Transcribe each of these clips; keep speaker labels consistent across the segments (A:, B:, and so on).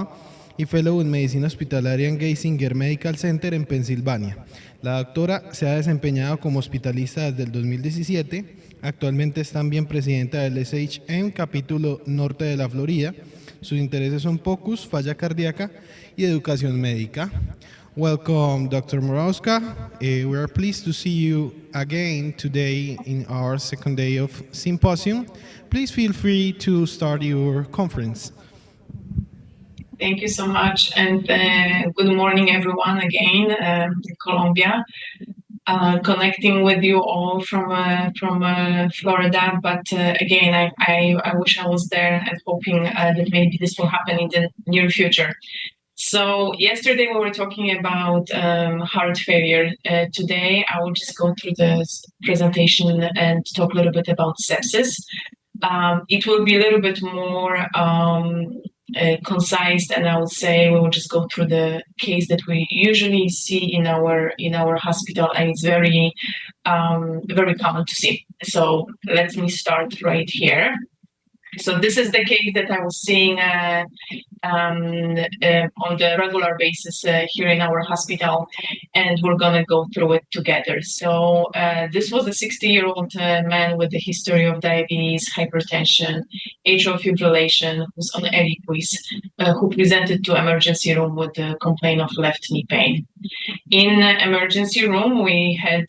A: Spa y Fellow en Medicina Hospitalaria en Geisinger Medical Center en Pensilvania. La doctora se ha desempeñado como hospitalista desde el 2017. Actualmente es también presidenta del SHM Capítulo Norte de la Florida. Sus intereses son POCUS, falla cardíaca y educación médica. Welcome, Dr. Morowska. We are pleased to see you again today in our second day of symposium. Please feel free to start your conference.
B: Thank you so much, and good morning, everyone, again in Colombia. Connecting with you all from Florida, but again, I wish I was there and hoping that maybe this will happen in the near future. So yesterday we were talking about heart failure. Today I will just go through the presentation and talk a little bit about sepsis. It will be a little bit more concise, and I would say we will just go through the case that we usually see in our hospital, and it's very common to see. So let me start right here. So this is the case that I was seeing on the regular basis here in our hospital, and we're gonna go through it together. So this was a 60-year-old man with a history of diabetes, hypertension, atrial fibrillation, who's on Eliquis, who presented to emergency room with a complaint of left knee pain. In emergency room, we had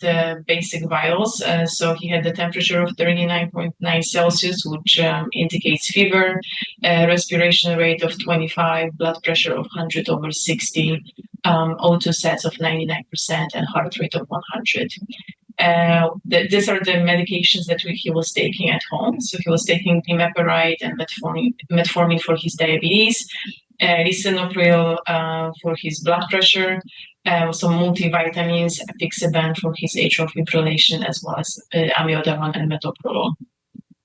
B: basic vitals. So he had the temperature of 39.9 Celsius, which indicates fever, respiration rate of 25, blood pressure of 100/60, O2 sats of 99%, and heart rate of 100. These are the medications that he was taking at home. So he was taking glimepiride and metformin for his diabetes, lisinopril for his blood pressure, some multivitamins, apixaban for his atrial fibrillation, as well as amiodarone and metoprolol.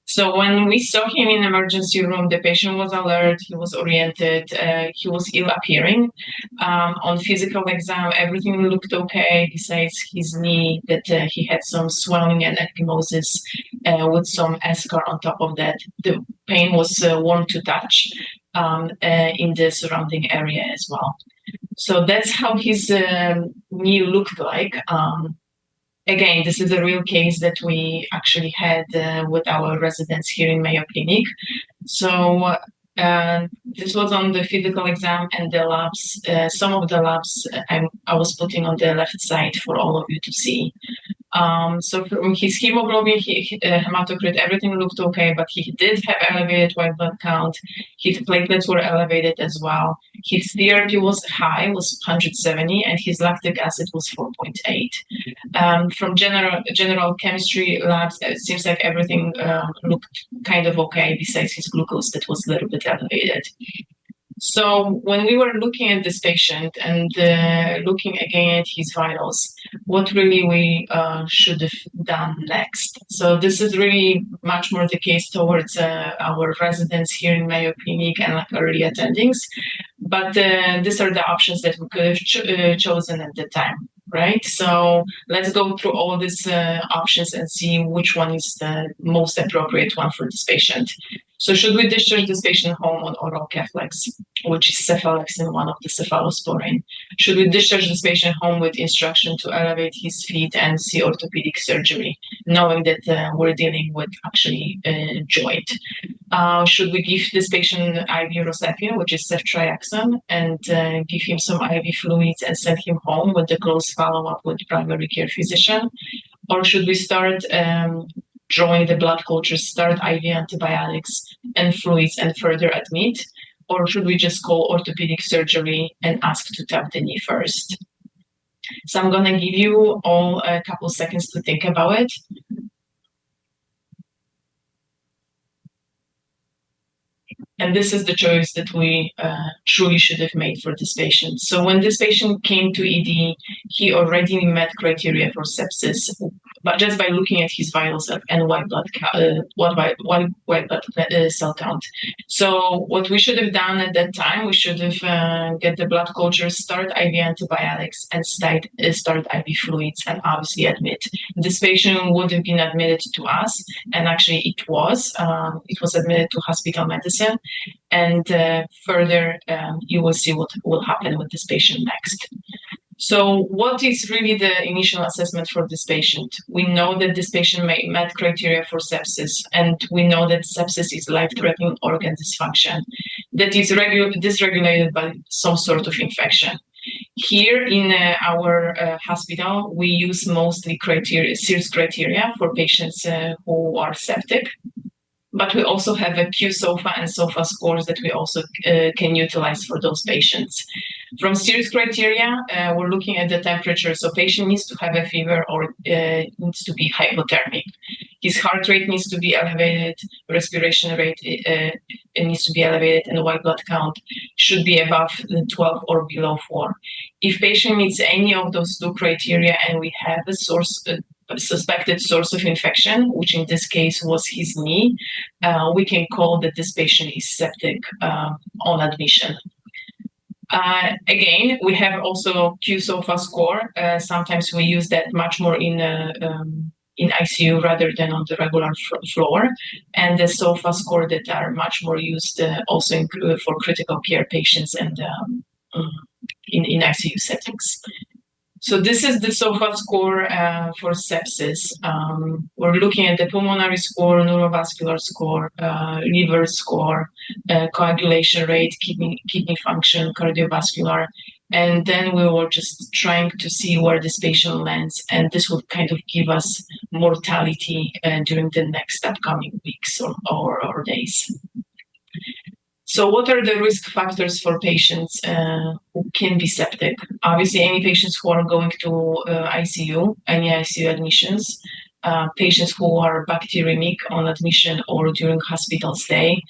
B: So when we saw him in emergency room, the patient was alert, he was oriented, he was ill appearing. On physical exam, everything looked okay, besides his knee, that he had some swelling and ecchymosis with some eschar on top of that. The pain was warm to touch in the surrounding area as well. So that's how his knee looked like. Again, this is a real case that we actually had with our residents here in Mayo Clinic. So this was on the physical exam and the labs. Some of the labs I was putting on the left side for all of you to see. So from his hemoglobin, hematocrit, everything looked okay, but he did have elevated white blood count. His platelets were elevated as well. His CRP was high, was 170, and his lactic acid was 4.8. From general chemistry labs, it seems like everything looked kind of okay, besides his glucose that was a little bit elevated. So when we were looking at this patient and looking again at his vitals, what really we should have done next. So this is really much more the case towards our residents here in Mayo Clinic and like early attendings. But these are the options that we could have chosen at the time, right? So let's go through all these options and see which one is the most appropriate one for this patient. So should we discharge this patient home on oral Keflex, which is cephalexin, one of the cephalosporin? Should we discharge this patient home with instruction to elevate his feet and see orthopedic surgery, knowing that we're dealing with actually joint? Should we give this patient IV Rosepin, which is ceftriaxone, and give him some IV fluids and send him home with the close follow-up with primary care physician? Or should we start drawing the blood cultures, start IV antibiotics and fluids, and further admit? Or should we just call orthopedic surgery and ask to tap the knee first? So I'm gonna give you all a couple seconds to think about it. And this is the choice that we truly should have made for this patient. So when this patient came to ED, he already met criteria for sepsis. but just by looking at his vitals and white blood cell count. So what we should have done at that time, we should have get the blood culture, start IV antibiotics, and start IV fluids, and obviously admit. This patient would have been admitted to us, and actually it was admitted to hospital medicine. And further, you will see what will happen with this patient next. So what is really the initial assessment for this patient? We know that this patient met criteria for sepsis, and we know that sepsis is life-threatening organ dysfunction that is dysregulated by some sort of infection. Here in our hospital, we use mostly SIRS criteria for patients who are septic. But we also have a qSOFA and SOFA scores that we also can utilize for those patients. From SIRS criteria, we're looking at the temperature. So patient needs to have a fever or needs to be hypothermic. His heart rate needs to be elevated, respiration rate it needs to be elevated, and the white blood count should be above 12 or below 4. If patient meets any of those two criteria and we have a suspected source of infection, which in this case was his knee, we can call that this patient is septic on admission. Again, we have also qSOFA score. Sometimes we use that much more in ICU rather than on the regular floor, and the SOFA score that are much more used also for critical care patients and in ICU settings. So this is the SOFA score for sepsis. We're looking at the pulmonary score, neurovascular score, liver score, coagulation rate, kidney function, cardiovascular, and then we were just trying to see where this patient lands, and this would kind of give us mortality during the next upcoming weeks or days. So what are the risk factors for patients who can be septic? Obviously, any patients who are going to ICU, any ICU admissions, patients who are bacteremic on admission or during hospital stay,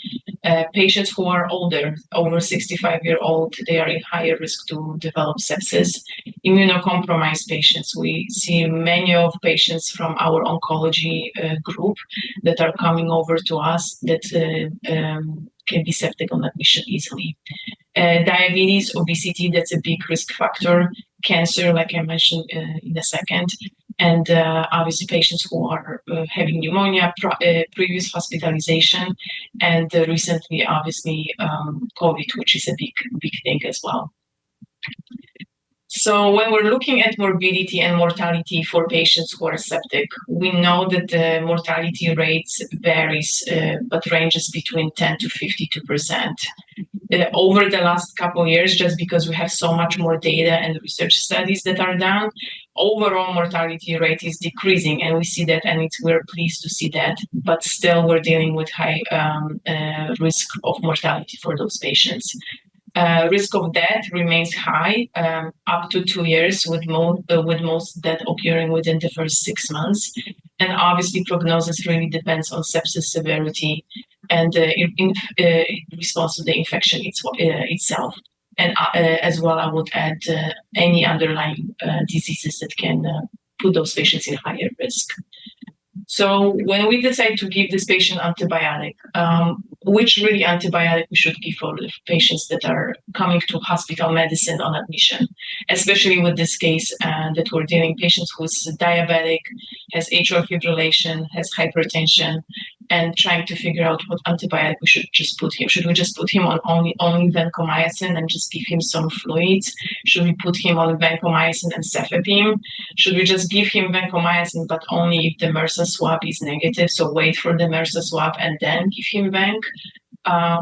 B: patients who are older, over 65-year-old, they are in higher risk to develop sepsis. Immunocompromised patients, we see many of patients from our oncology group that are coming over to us that can be septic on admission easily. Diabetes, obesity, that's a big risk factor. Cancer, like I mentioned in a second. And obviously patients who are having pneumonia, previous hospitalization, and recently, obviously, COVID, which is a big thing as well. So when we're looking at morbidity and mortality for patients who are septic, we know that the mortality rates varies, but ranges between 10 to 52%. Over the last couple of years, just because we have so much more data and research studies that are done, overall mortality rate is decreasing, and we see that, and we're pleased to see that, but still we're dealing with high risk of mortality for those patients. Risk of death remains high, up to 2 years, with most death occurring within the first 6 months. And obviously, prognosis really depends on sepsis severity and in response to the infection itself. And as well, I would add any underlying diseases that can put those patients in higher risk. So when we decide to give this patient antibiotic, which really antibiotic we should give for the patients that are coming to hospital medicine on admission, especially with this case that we're dealing patients who's diabetic, has atrial fibrillation, has hypertension, and trying to figure out what antibiotic we should just put him. Should we just put him on only vancomycin and just give him some fluids? Should we put him on vancomycin and cefepime? Should we just give him vancomycin, but only if the MRSA swab is negative? So wait for the MRSA swab and then give him vanc?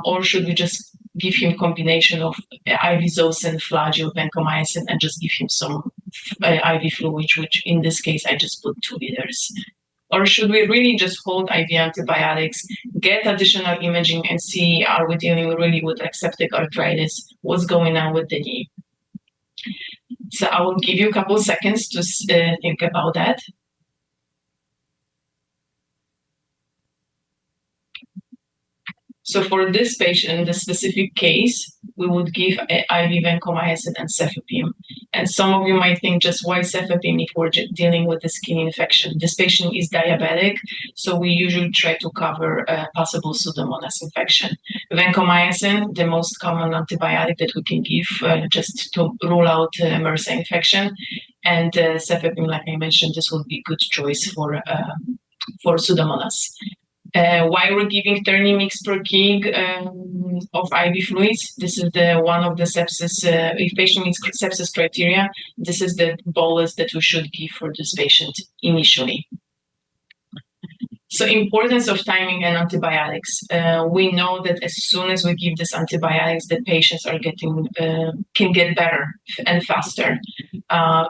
B: Or should we just give him combination of ivizocin, flagyl, vancomycin, and just give him some IV fluid, which in this case I just put 2 liters? Or should we really just hold IV antibiotics, get additional imaging, and see, are we dealing really with septic arthritis? What's going on with the knee? So I will give you a couple of seconds to think about that. So for this patient, in this specific case, we would give IV vancomycin and cefepime. And some of you might think, just why cefepime if we're dealing with the skin infection? This patient is diabetic, so we usually try to cover a possible Pseudomonas infection. Vancomycin, the most common antibiotic that we can give just to rule out MRSA infection. And cefepime, like I mentioned, this would be a good choice for Pseudomonas. Why we're giving 30 mg per kg of IV fluids? This is one of the sepsis. If patient meets sepsis criteria, this is the bolus that we should give for this patient initially. So importance of timing and antibiotics. We know that as soon as we give these antibiotics, the patients are can get better and faster.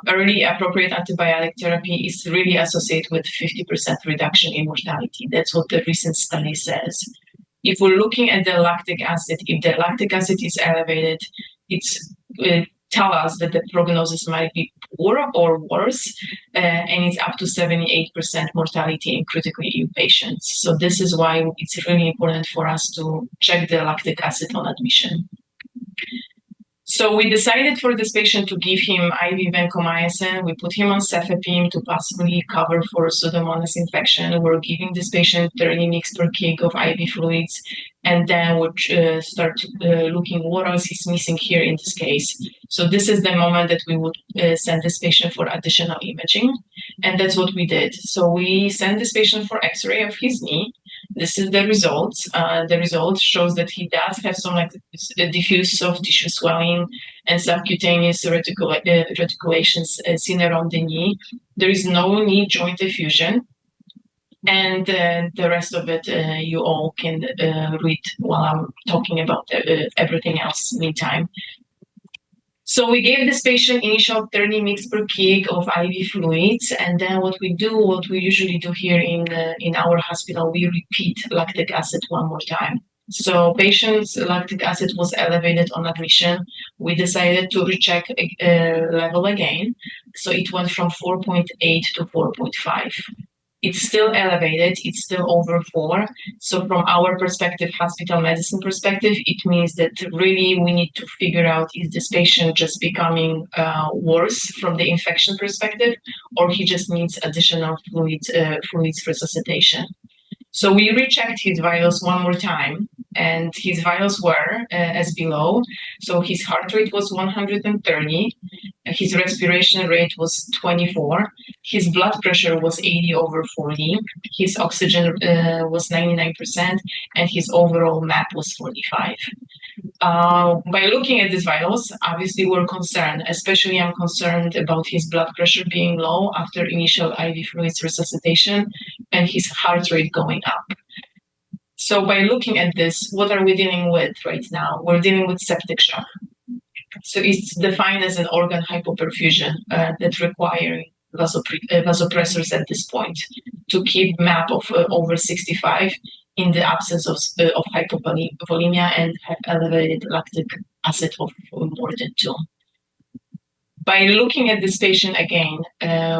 B: Early appropriate antibiotic therapy is really associated with 50% reduction in mortality. That's what the recent study says. If we're looking at the lactic acid, if the lactic acid is elevated, it's tell us that the prognosis might be poor or worse, and it's up to 78% mortality in critically ill patients. So this is why it's really important for us to check the lactic acid on admission. So we decided for this patient to give him IV vancomycin. We put him on cefepime to possibly cover for Pseudomonas infection. We're giving this patient 30 mg per kg of IV fluids, and then we'll start looking what else is missing here in this case. So this is the moment that we would send this patient for additional imaging, and that's what we did. So we sent this patient for X-ray of his knee. This is the results. The result shows that he does have some diffuse soft tissue swelling and subcutaneous reticulations seen around the knee. There is no knee joint effusion. And the rest of it you all can read while I'm talking about everything else meantime. So we gave this patient initial 30 mg per kg of IV fluids, and then what we usually do here in our hospital, we repeat lactic acid one more time. So patient's lactic acid was elevated on admission. We decided to recheck level again. So it went from 4.8 to 4.5. It's still elevated, it's still over 4. So from our perspective, hospital medicine perspective, it means that really we need to figure out, is this patient just becoming worse from the infection perspective, or he just needs additional fluids resuscitation. So we rechecked his vitals one more time, and his vitals were as below. So his heart rate was 130, his respiration rate was 24, his blood pressure was 80/40, his oxygen was 99%, and his overall MAP was 45. By looking at these vitals, obviously we're concerned, especially I'm concerned about his blood pressure being low after initial IV fluids resuscitation and his heart rate going up. So by looking at this, what are we dealing with right now? We're dealing with septic shock. So it's defined as an organ hypoperfusion that requires vasopressors at this point to keep MAP of over 65 in the absence of hypovolemia and elevated lactic acid of more than 2. By looking at this patient again,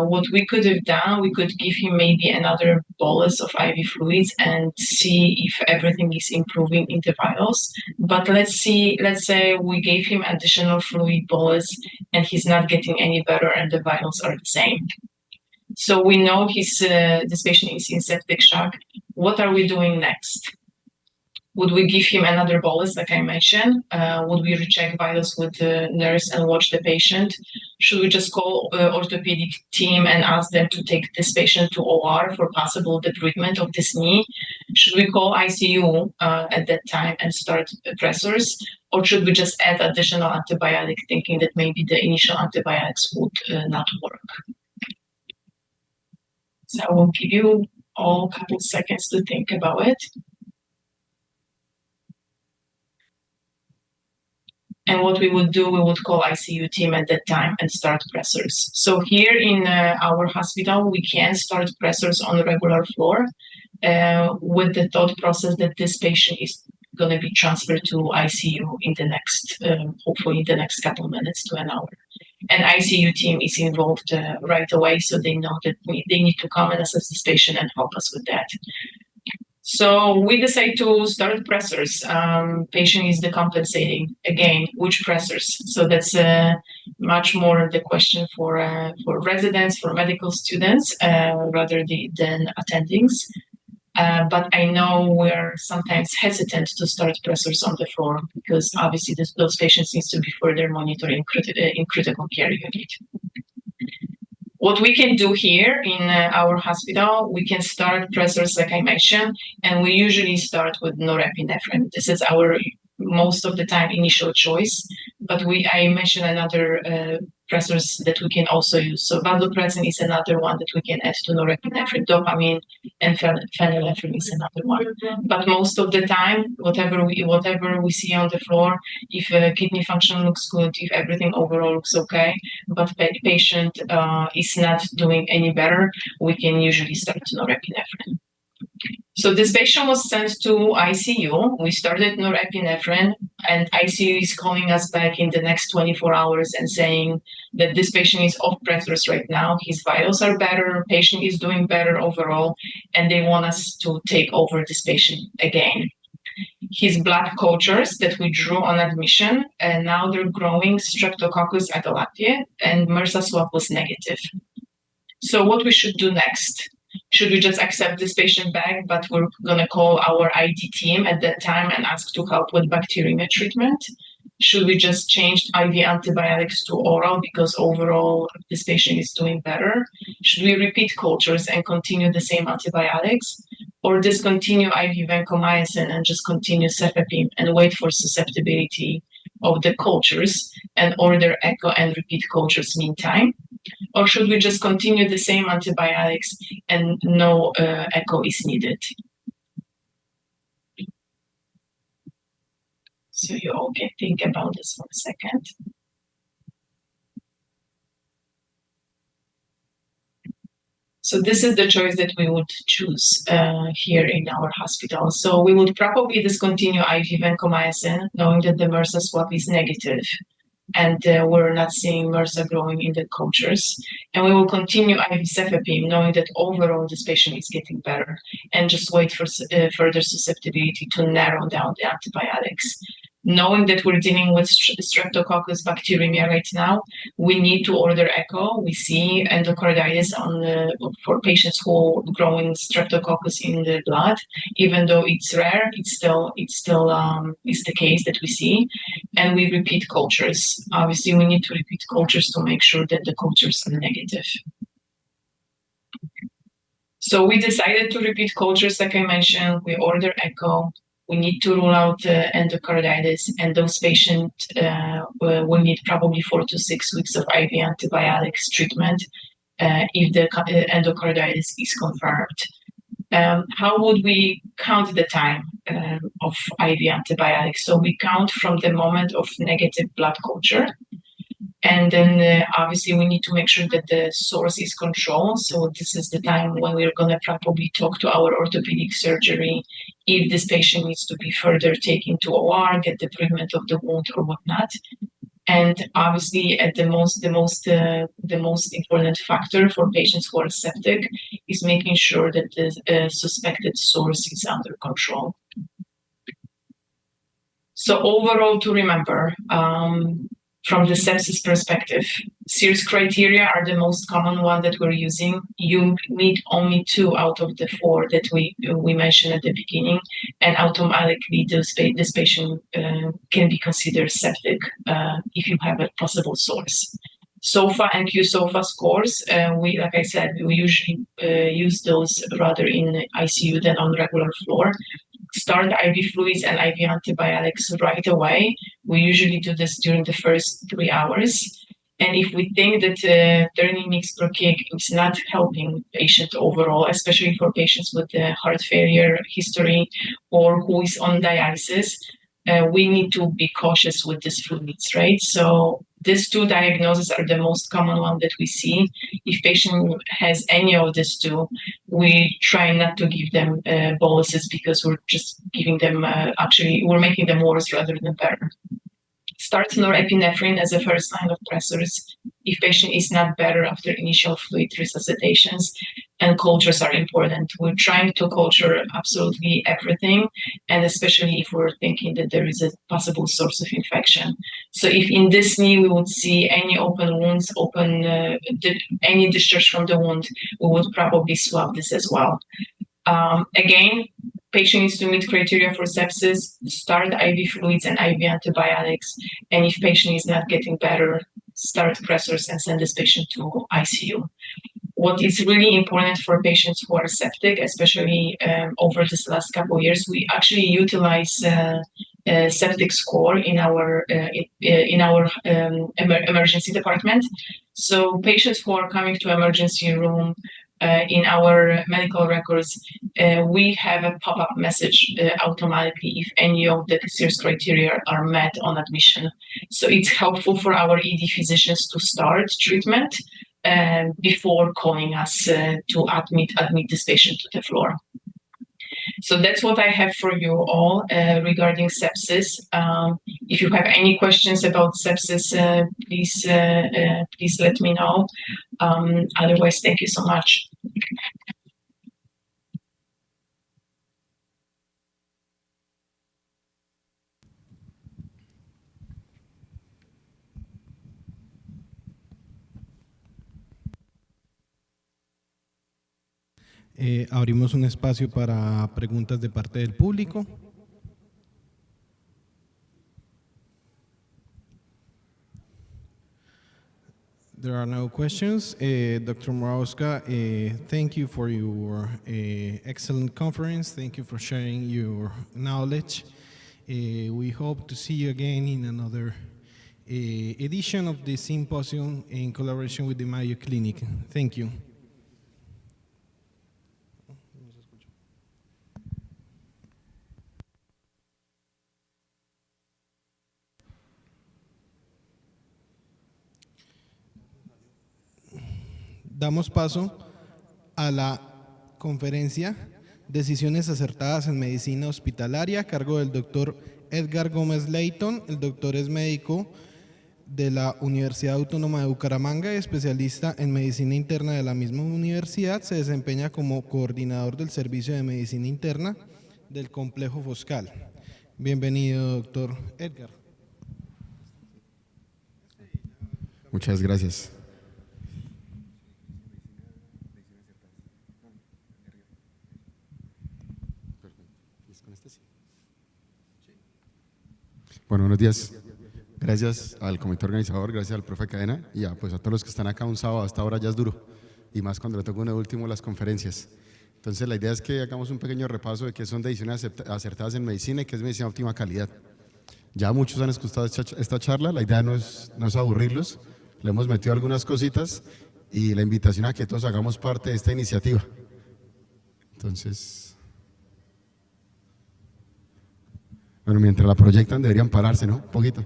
B: what we could have done, we could give him maybe another bolus of IV fluids and see if everything is improving in the vitals. But let's say we gave him additional fluid bolus and he's not getting any better and the vitals are the same. So we know this patient is in septic shock. What are we doing next? Would we give him another bolus, like I mentioned? Would we recheck vitals with the nurse and watch the patient? Should we just call orthopedic team and ask them to take this patient to OR for possible debridement of this knee? Should we call ICU at that time and start pressors? Or should we just add additional antibiotic, thinking that maybe the initial antibiotics would not work? So I will give you all a couple seconds to think about it. And what we would do, we would call ICU team at that time and start pressors. So here in our hospital, we can start pressors on the regular floor with the thought process that this patient is going to be transferred to ICU in the next, hopefully the next couple of minutes to an hour. And ICU team is involved right away, so they know that they need to come and assess this patient and help us with that. So we decide to start pressors. Patient is decompensating. Again, which pressors? So that's much more the question for residents, for medical students, than attendings. But I know we're sometimes hesitant to start pressors on the floor because obviously those patients needs to be further monitored in critical care unit. What we can do here in our hospital, we can start pressors like I mentioned, and we usually start with norepinephrine. This is our most of the time initial choice, but I mentioned another pressors that we can also use. So vasopressin is another one that we can add to norepinephrine, dopamine, and phenylephrine is another one. But most of the time, whatever we see on the floor, if kidney function looks good, if everything overall looks okay, but patient is not doing any better, we can usually start norepinephrine. So this patient was sent to ICU. We started norepinephrine, and ICU is calling us back in the next 24 hours and saying that this patient is off pressors right now. His vitals are better, patient is doing better overall, and they want us to take over this patient again. His blood cultures that we drew on admission, and now they're growing Streptococcus agalactiae, and MRSA swab was negative. So what we should do next? Should we just accept this patient back, but we're going to call our ID team at that time and ask to help with bacteremia treatment? Should we just change IV antibiotics to oral because overall this patient is doing better? Should we repeat cultures and continue the same antibiotics? Or discontinue IV vancomycin and just continue cefepime and wait for susceptibility of the cultures and order echo and repeat cultures meantime? Or should we just continue the same antibiotics and no echo is needed? So you all can think about this for a second. So this is the choice that we would choose here in our hospital. So we would probably discontinue IV vancomycin, knowing that the MRSA swab is negative and we're not seeing MRSA growing in the cultures. And we will continue IV cefepime, knowing that overall this patient is getting better, and just wait for further susceptibility to narrow down the antibiotics. Knowing that we're dealing with Streptococcus bacteremia right now, we need to order echo. We see endocarditis for patients who are growing Streptococcus in the blood. Even though it's rare, it's still is the case that we see. And we repeat cultures. Obviously, we need to repeat cultures to make sure that the cultures are negative. So we decided to repeat cultures, like I mentioned. We order echo. We need to rule out endocarditis, and those patients will need probably 4 to 6 weeks of IV antibiotics treatment if the endocarditis is confirmed. How would we count the time of IV antibiotics? So we count from the moment of negative blood culture. And then obviously we need to make sure that the source is controlled. So this is the time when we're going to probably talk to our orthopedic surgery if this patient needs to be further taken to OR, get the treatment of the wound or whatnot. And obviously, at the most important factor for patients who are septic is making sure that the suspected source is under control. So overall, to remember, from the sepsis perspective, SIRS criteria are the most common one that we're using. You need only 2 out of the 4 that we mentioned at the beginning, and automatically this patient can be considered septic if you have a possible source. SOFA and QSOFA scores, like I said, we usually use those rather in ICU than on regular floor. Start IV fluids and IV antibiotics right away. We usually do this during the first 3 hours. And if we think that 30 mg per kg is not helping patient overall, especially for patients with heart failure history or who is on dialysis, we need to be cautious with these fluids, right? So these 2 diagnoses are the most common one that we see. If patient has any of these 2, we try not to give them boluses because we're just giving them, we're making them worse rather than better. start norepinephrine as a first line of pressors if patient is not better after initial fluid resuscitations, and cultures are important. We're trying to culture absolutely everything, and especially if we're thinking that there is a possible source of infection. So if in this knee we would see any open wounds, any discharge from the wound, we would probably swab this as well. Again, patient needs to meet criteria for sepsis, start IV fluids and IV antibiotics, and if patient is not getting better, start pressors and send this patient to ICU. What is really important for patients who are septic, especially over this last couple of years, we actually utilize septic score in our emergency department. So patients who are coming to emergency room, in our medical records, we have a pop-up message automatically if any of the serious criteria are met on admission. So it's helpful for our ED physicians to start treatment before calling us to admit this patient to the floor. So that's what I have for you all regarding sepsis. If you have any questions about sepsis, please let me know. Otherwise, thank you so much.
A: Abrimos un espacio para preguntas de parte del público. There are no questions. Dr. Morawska, thank you for your excellent conference. Thank you for sharing your knowledge. We hope to see you again in another edition of the symposium in collaboration with the Mayo Clinic. Thank you. Damos paso a la conferencia Decisiones acertadas en medicina hospitalaria a cargo del doctor Edgar Gómez Leighton. El doctor es médico de la Universidad Autónoma de Bucaramanga y especialista en medicina interna de la misma universidad. Se desempeña como coordinador del servicio de medicina interna del complejo Foscal. Bienvenido, doctor Edgar.
C: Muchas gracias. Bueno, buenos días. Gracias al comité organizador, gracias al profe Cadena y pues a todos los que están acá un sábado. Hasta ahora ya es duro, y más cuando le toca uno de último las conferencias. Entonces la idea es que hagamos un pequeño repaso de qué son decisiones acertadas en medicina y qué es medicina de óptima calidad. Ya muchos han escuchado esta charla, la idea no es aburrirlos, le hemos metido algunas cositas y la invitación a que todos hagamos parte de esta iniciativa. Entonces, bueno, mientras la proyectan deberían pararse, ¿no? Un poquito.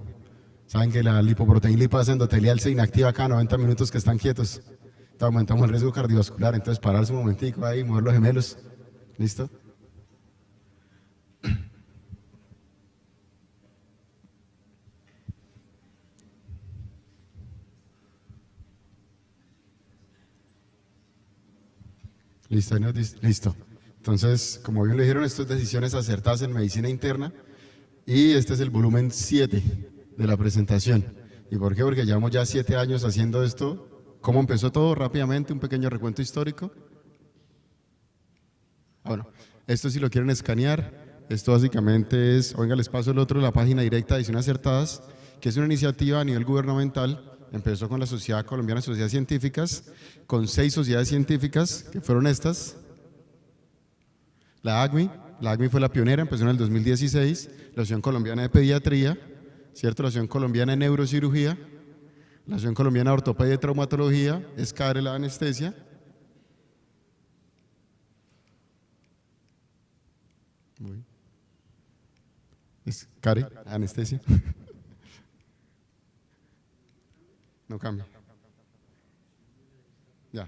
C: Saben que la lipoproteína lipasa endotelial se inactiva cada 90 minutos que están quietos. Entonces aumentamos el riesgo cardiovascular, entonces pararse un momentico ahí, mover los gemelos. ¿Listo? ¿Listo? ¿No? Listo. Entonces, como bien le dijeron, estas decisiones acertadas en medicina interna. Y este es el volumen 7 de la presentación. ¿Y por qué? Porque llevamos ya 7 años haciendo esto. ¿Cómo empezó todo? Rápidamente, un pequeño recuento histórico. Bueno, esto si lo quieren escanear, esto básicamente es, oiga, les paso el otro, la página directa de Decisiones Acertadas, que es una iniciativa a nivel gubernamental. Empezó con la Sociedad Colombiana de Sociedades Científicas, con 6 sociedades científicas, que fueron estas. La ACMI fue la pionera, empezó en el 2016, la Asociación Colombiana de Pediatría, ¿cierto? La Asociación Colombiana de Neurocirugía, la Asociación Colombiana de Ortopedia y Traumatología, SCARE, la anestesia. SCARE, anestesia. No cambia. Ya.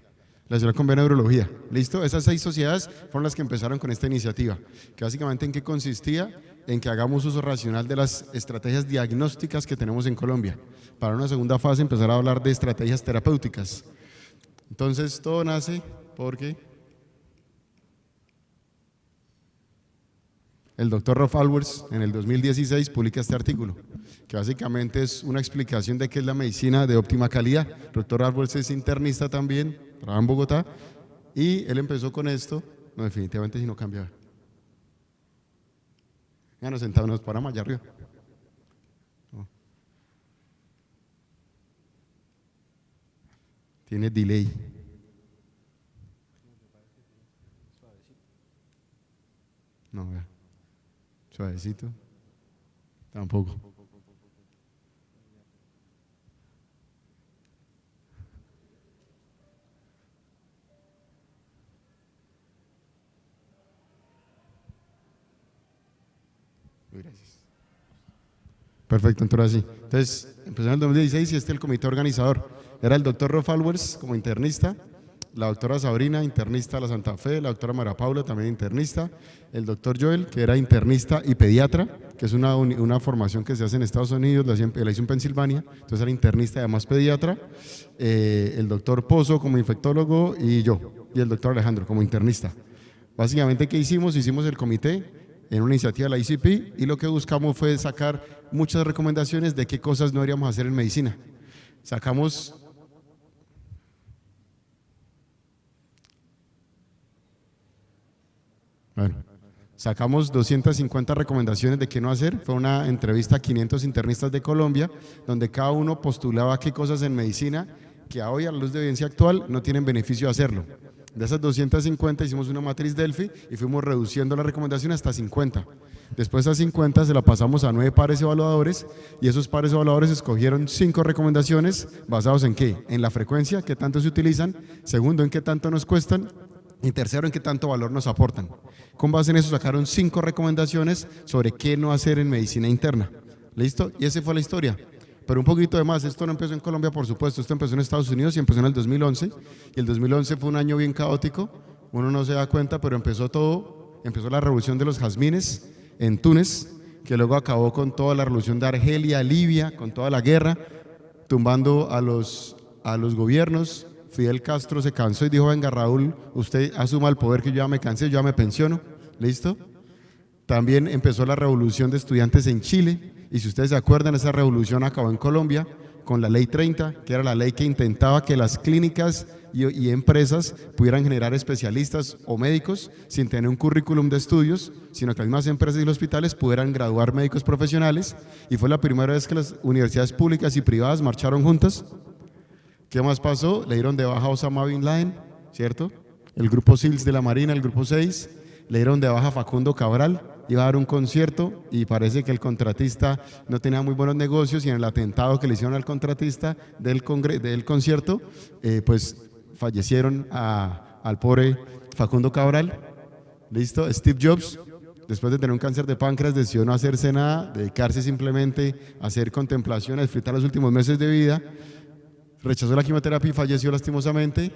C: La Asociación Colombiana de Neurología. ¿Listo? Esas 6 sociedades fueron las que empezaron con esta iniciativa, que básicamente en qué consistía, en que hagamos uso racional de las estrategias diagnósticas que tenemos en Colombia. Para una segunda fase empezar a hablar de estrategias terapéuticas. Entonces todo nace porque el doctor Rolf Alwards en el 2016 publica este artículo, que básicamente es una explicación de qué es la medicina de óptima calidad. El doctor Alwards es internista también, trabaja en Bogotá, y él empezó con esto. No, definitivamente si no cambiaba. Ya nos sentamos, nos paramos allá arriba. No. Tiene delay. No, vea. Suavecito. Tampoco. Gracias. Perfecto, entonces así. Entonces, empezó en el 2016 y el comité organizador. Era el doctor Rolf Alwards como internista, la doctora Sabrina, internista de la Santa Fe, la doctora María Paula, también internista, el doctor Joel, que era internista y pediatra, que es una formación que se hace en Estados Unidos, la hizo en Pensilvania, entonces era internista y además pediatra, el doctor Pozo como infectólogo y yo, y el doctor Alejandro como internista. Básicamente, ¿qué hicimos? Hicimos el comité en una iniciativa de la ICP y lo que buscamos fue sacar muchas recomendaciones de qué cosas no deberíamos hacer en medicina. Sacamos Sacamos 250 recomendaciones de qué no hacer. Fue una entrevista a 500 internistas de Colombia, donde cada uno postulaba qué cosas en medicina que a hoy, a la luz de evidencia actual, no tienen beneficio de hacerlo. De esas 250 hicimos una matriz Delphi y fuimos reduciendo la recomendación hasta 50. Después de esas 50 se la pasamos a 9 pares evaluadores y esos pares evaluadores escogieron 5 recomendaciones basados en qué, en la frecuencia, qué tanto se utilizan, segundo, en qué tanto nos cuestan y tercero, en qué tanto valor nos aportan. Con base en eso sacaron 5 recomendaciones sobre qué no hacer en medicina interna. ¿Listo? Y esa fue la historia. Pero un poquito de más, esto no empezó en Colombia, por supuesto, esto empezó en Estados Unidos y empezó en el 2011, y el 2011 fue un año bien caótico, uno no se da cuenta, pero empezó todo, empezó la revolución de los jazmines en Túnez, que luego acabó con toda la revolución de Argelia, Libia, con toda la guerra, tumbando a los gobiernos. Fidel Castro se cansó y dijo, venga Raúl, usted asuma el poder que yo ya me cansé, yo ya me pensiono, ¿listo? También empezó la revolución de estudiantes en Chile, y si ustedes se acuerdan, esa revolución acabó en Colombia con la Ley 30, que era la ley que intentaba que las clínicas y empresas pudieran generar especialistas o médicos sin tener un currículum de estudios, sino que las mismas empresas y los hospitales pudieran graduar médicos profesionales, y fue la primera vez que las universidades públicas y privadas marcharon juntas. ¿Qué más pasó? Le dieron de baja a Osama Bin Laden, ¿cierto? El grupo SEALs de la Marina, el grupo 6, le dieron de baja a Facundo Cabral, iba a dar un concierto y parece que el contratista no tenía muy buenos negocios y en el atentado que le hicieron al contratista del concierto, pues fallecieron al pobre Facundo Cabral. ¿Listo? Steve Jobs, después de tener un cáncer de páncreas, decidió no hacerse nada, dedicarse simplemente a hacer contemplación, a disfrutar los últimos meses de vida. Rechazó la quimioterapia y falleció lastimosamente.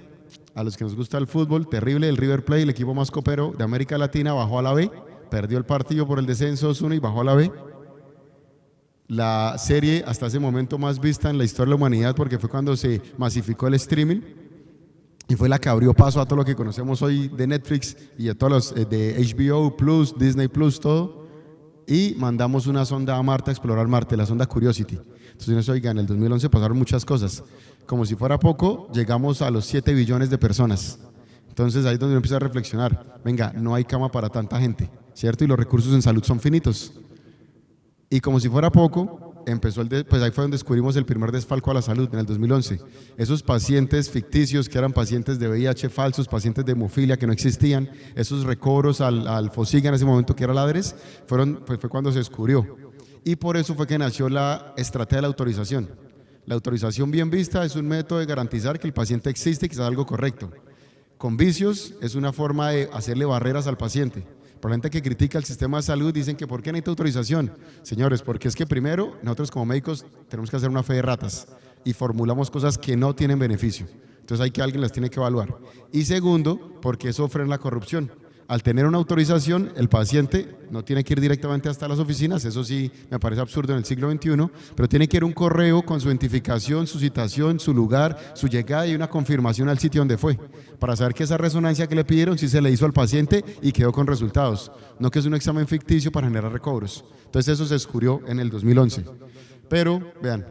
C: A los que nos gusta el fútbol, terrible, el River Plate, el equipo más copero de América Latina, bajó a la B, perdió el partido por el descenso 2-1 y bajó a la B. La serie hasta ese momento más vista en la historia de la humanidad, porque fue cuando se masificó el streaming y fue la que abrió paso a todo lo que conocemos hoy de Netflix y a todos los de HBO Plus, Disney Plus, todo. Y mandamos una sonda a Marte a explorar Marte, la sonda Curiosity. Entonces, oigan, en el 2011 pasaron muchas cosas. Como si fuera poco, llegamos a los 7 billones de personas. Entonces ahí es donde uno empieza a reflexionar. Venga, no hay cama para tanta gente, ¿cierto? Y los recursos en salud son finitos. Y como si fuera poco, pues ahí fue donde descubrimos el primer desfalco a la salud, en el 2011. Esos pacientes ficticios que eran pacientes de VIH falsos, pacientes de hemofilia que no existían, esos recobros al FOSIGA en ese momento que era la ADRES, fue cuando se descubrió. Y por eso fue que nació la estrategia de la autorización. La autorización bien vista es un método de garantizar que el paciente existe y que sea algo correcto. Con vicios es una forma de hacerle barreras al paciente. Por la gente que critica el sistema de salud dicen que ¿por qué necesita autorización? Señores, porque es que primero nosotros como médicos tenemos que hacer una fe de ratas y formulamos cosas que no tienen beneficio. Entonces alguien las tiene que evaluar. Y segundo, porque eso frena la corrupción. Al tener una autorización, el paciente no tiene que ir directamente hasta las oficinas, eso sí me parece absurdo en el siglo XXI, pero tiene que ir un correo con su identificación, su citación, su lugar, su llegada y una confirmación al sitio donde fue, para saber que esa resonancia que le pidieron sí se le hizo al paciente y quedó con resultados, no que es un examen ficticio para generar recobros. Entonces eso se descubrió en el 2011. Pero, vean,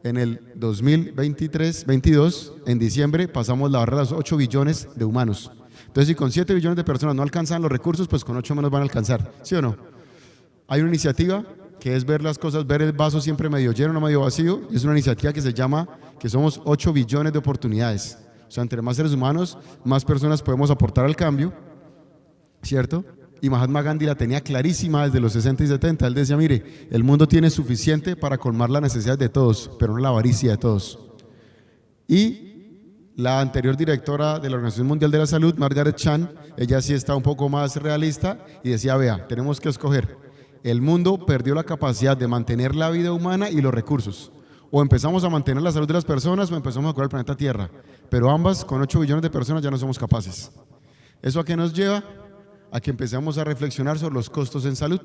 C: en el 2022, en diciembre, pasamos la barrera de los 8 billones de humanos. Entonces, si con 7 billones de personas no alcanzan los recursos, pues con 8 menos van a alcanzar, ¿sí o no? Hay una iniciativa que es ver las cosas, ver el vaso siempre medio lleno, no medio vacío, y es una iniciativa que se llama que somos 8 billones de oportunidades. O sea, entre más seres humanos, más personas podemos aportar al cambio, ¿cierto? Y Mahatma Gandhi la tenía clarísima desde los 60 y 70. Él decía, mire, el mundo tiene suficiente para colmar las necesidades de todos, pero no la avaricia de todos. Y la anterior directora de la Organización Mundial de la Salud, Margaret Chan, ella sí está un poco más realista y decía, vea, tenemos que escoger. El mundo perdió la capacidad de mantener la vida humana y los recursos. O empezamos a mantener la salud de las personas o empezamos a cuidar el planeta Tierra. Pero ambas, con 8 billones de personas, ya no somos capaces. ¿Eso a qué nos lleva? A que empecemos a reflexionar sobre los costos en salud.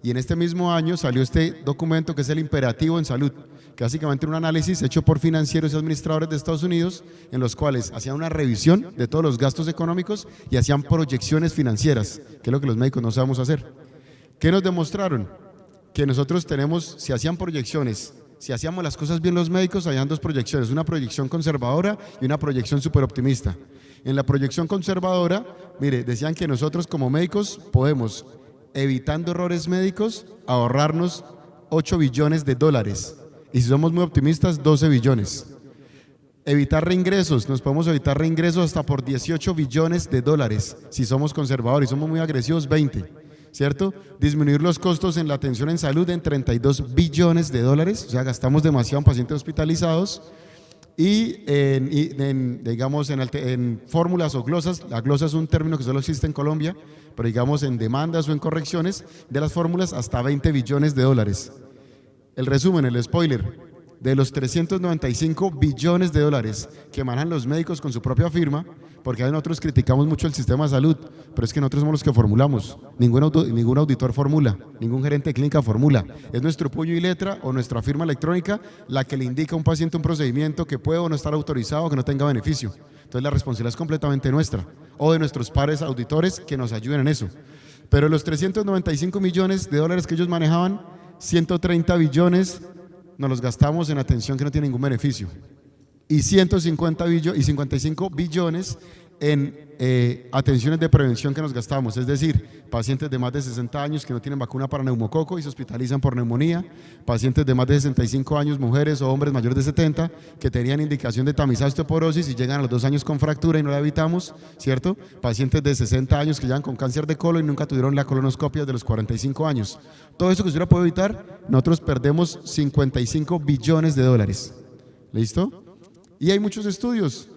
C: Y en este mismo año salió este documento que es el Imperativo en Salud, que básicamente era un análisis hecho por financieros y administradores de Estados Unidos, en los cuales hacían una revisión de todos los gastos económicos y hacían proyecciones financieras, que es lo que los médicos no sabemos hacer. ¿Qué nos demostraron? Que nosotros tenemos, si hacían proyecciones, si hacíamos las cosas bien los médicos, habían dos proyecciones, una proyección conservadora y una proyección súper optimista. En la proyección conservadora, mire, decían que nosotros como médicos podemos, evitando errores médicos, ahorrarnos 8 billones de dólares. Y si somos muy optimistas, 12 billones. Evitar reingresos, nos podemos evitar reingresos hasta por 18 billones de dólares. Si somos conservadores y somos muy agresivos, 20, ¿cierto? Disminuir los costos en la atención en salud en 32 billones de dólares, o sea, gastamos demasiado en pacientes hospitalizados. Y digamos en fórmulas o glosas, la glosa es un término que solo existe en Colombia, pero digamos en demandas o en correcciones de las fórmulas hasta 20 billones de dólares. El resumen, el spoiler, de los 395 billones de dólares que manejan los médicos con su propia firma, porque nosotros criticamos mucho el sistema de salud, pero es que nosotros somos los que formulamos, ningún auditor formula, ningún gerente de clínica formula, es nuestro puño y letra o nuestra firma electrónica la que le indica a un paciente un procedimiento que puede o no estar autorizado o que no tenga beneficio. Entonces la responsabilidad es completamente nuestra o de nuestros pares auditores que nos ayuden en eso. Pero los 395 millones de dólares que ellos manejaban, 130 billones nos los gastamos en atención que no tiene ningún beneficio y 55 billones en atenciones de prevención que nos gastamos, es decir, pacientes de más de 60 años que no tienen vacuna para neumococo y se hospitalizan por neumonía, pacientes de más de 65 años, mujeres o hombres mayores de 70 que tenían indicación de tamizada osteoporosis y llegan a los 2 años con fractura y no la evitamos, ¿cierto? Pacientes de 60 años que llegan con cáncer de colon y nunca tuvieron la colonoscopia de los 45 años. Todo eso que se hubiera podido evitar, nosotros perdemos 55 billones de dólares. ¿Listo? Y hay muchos estudios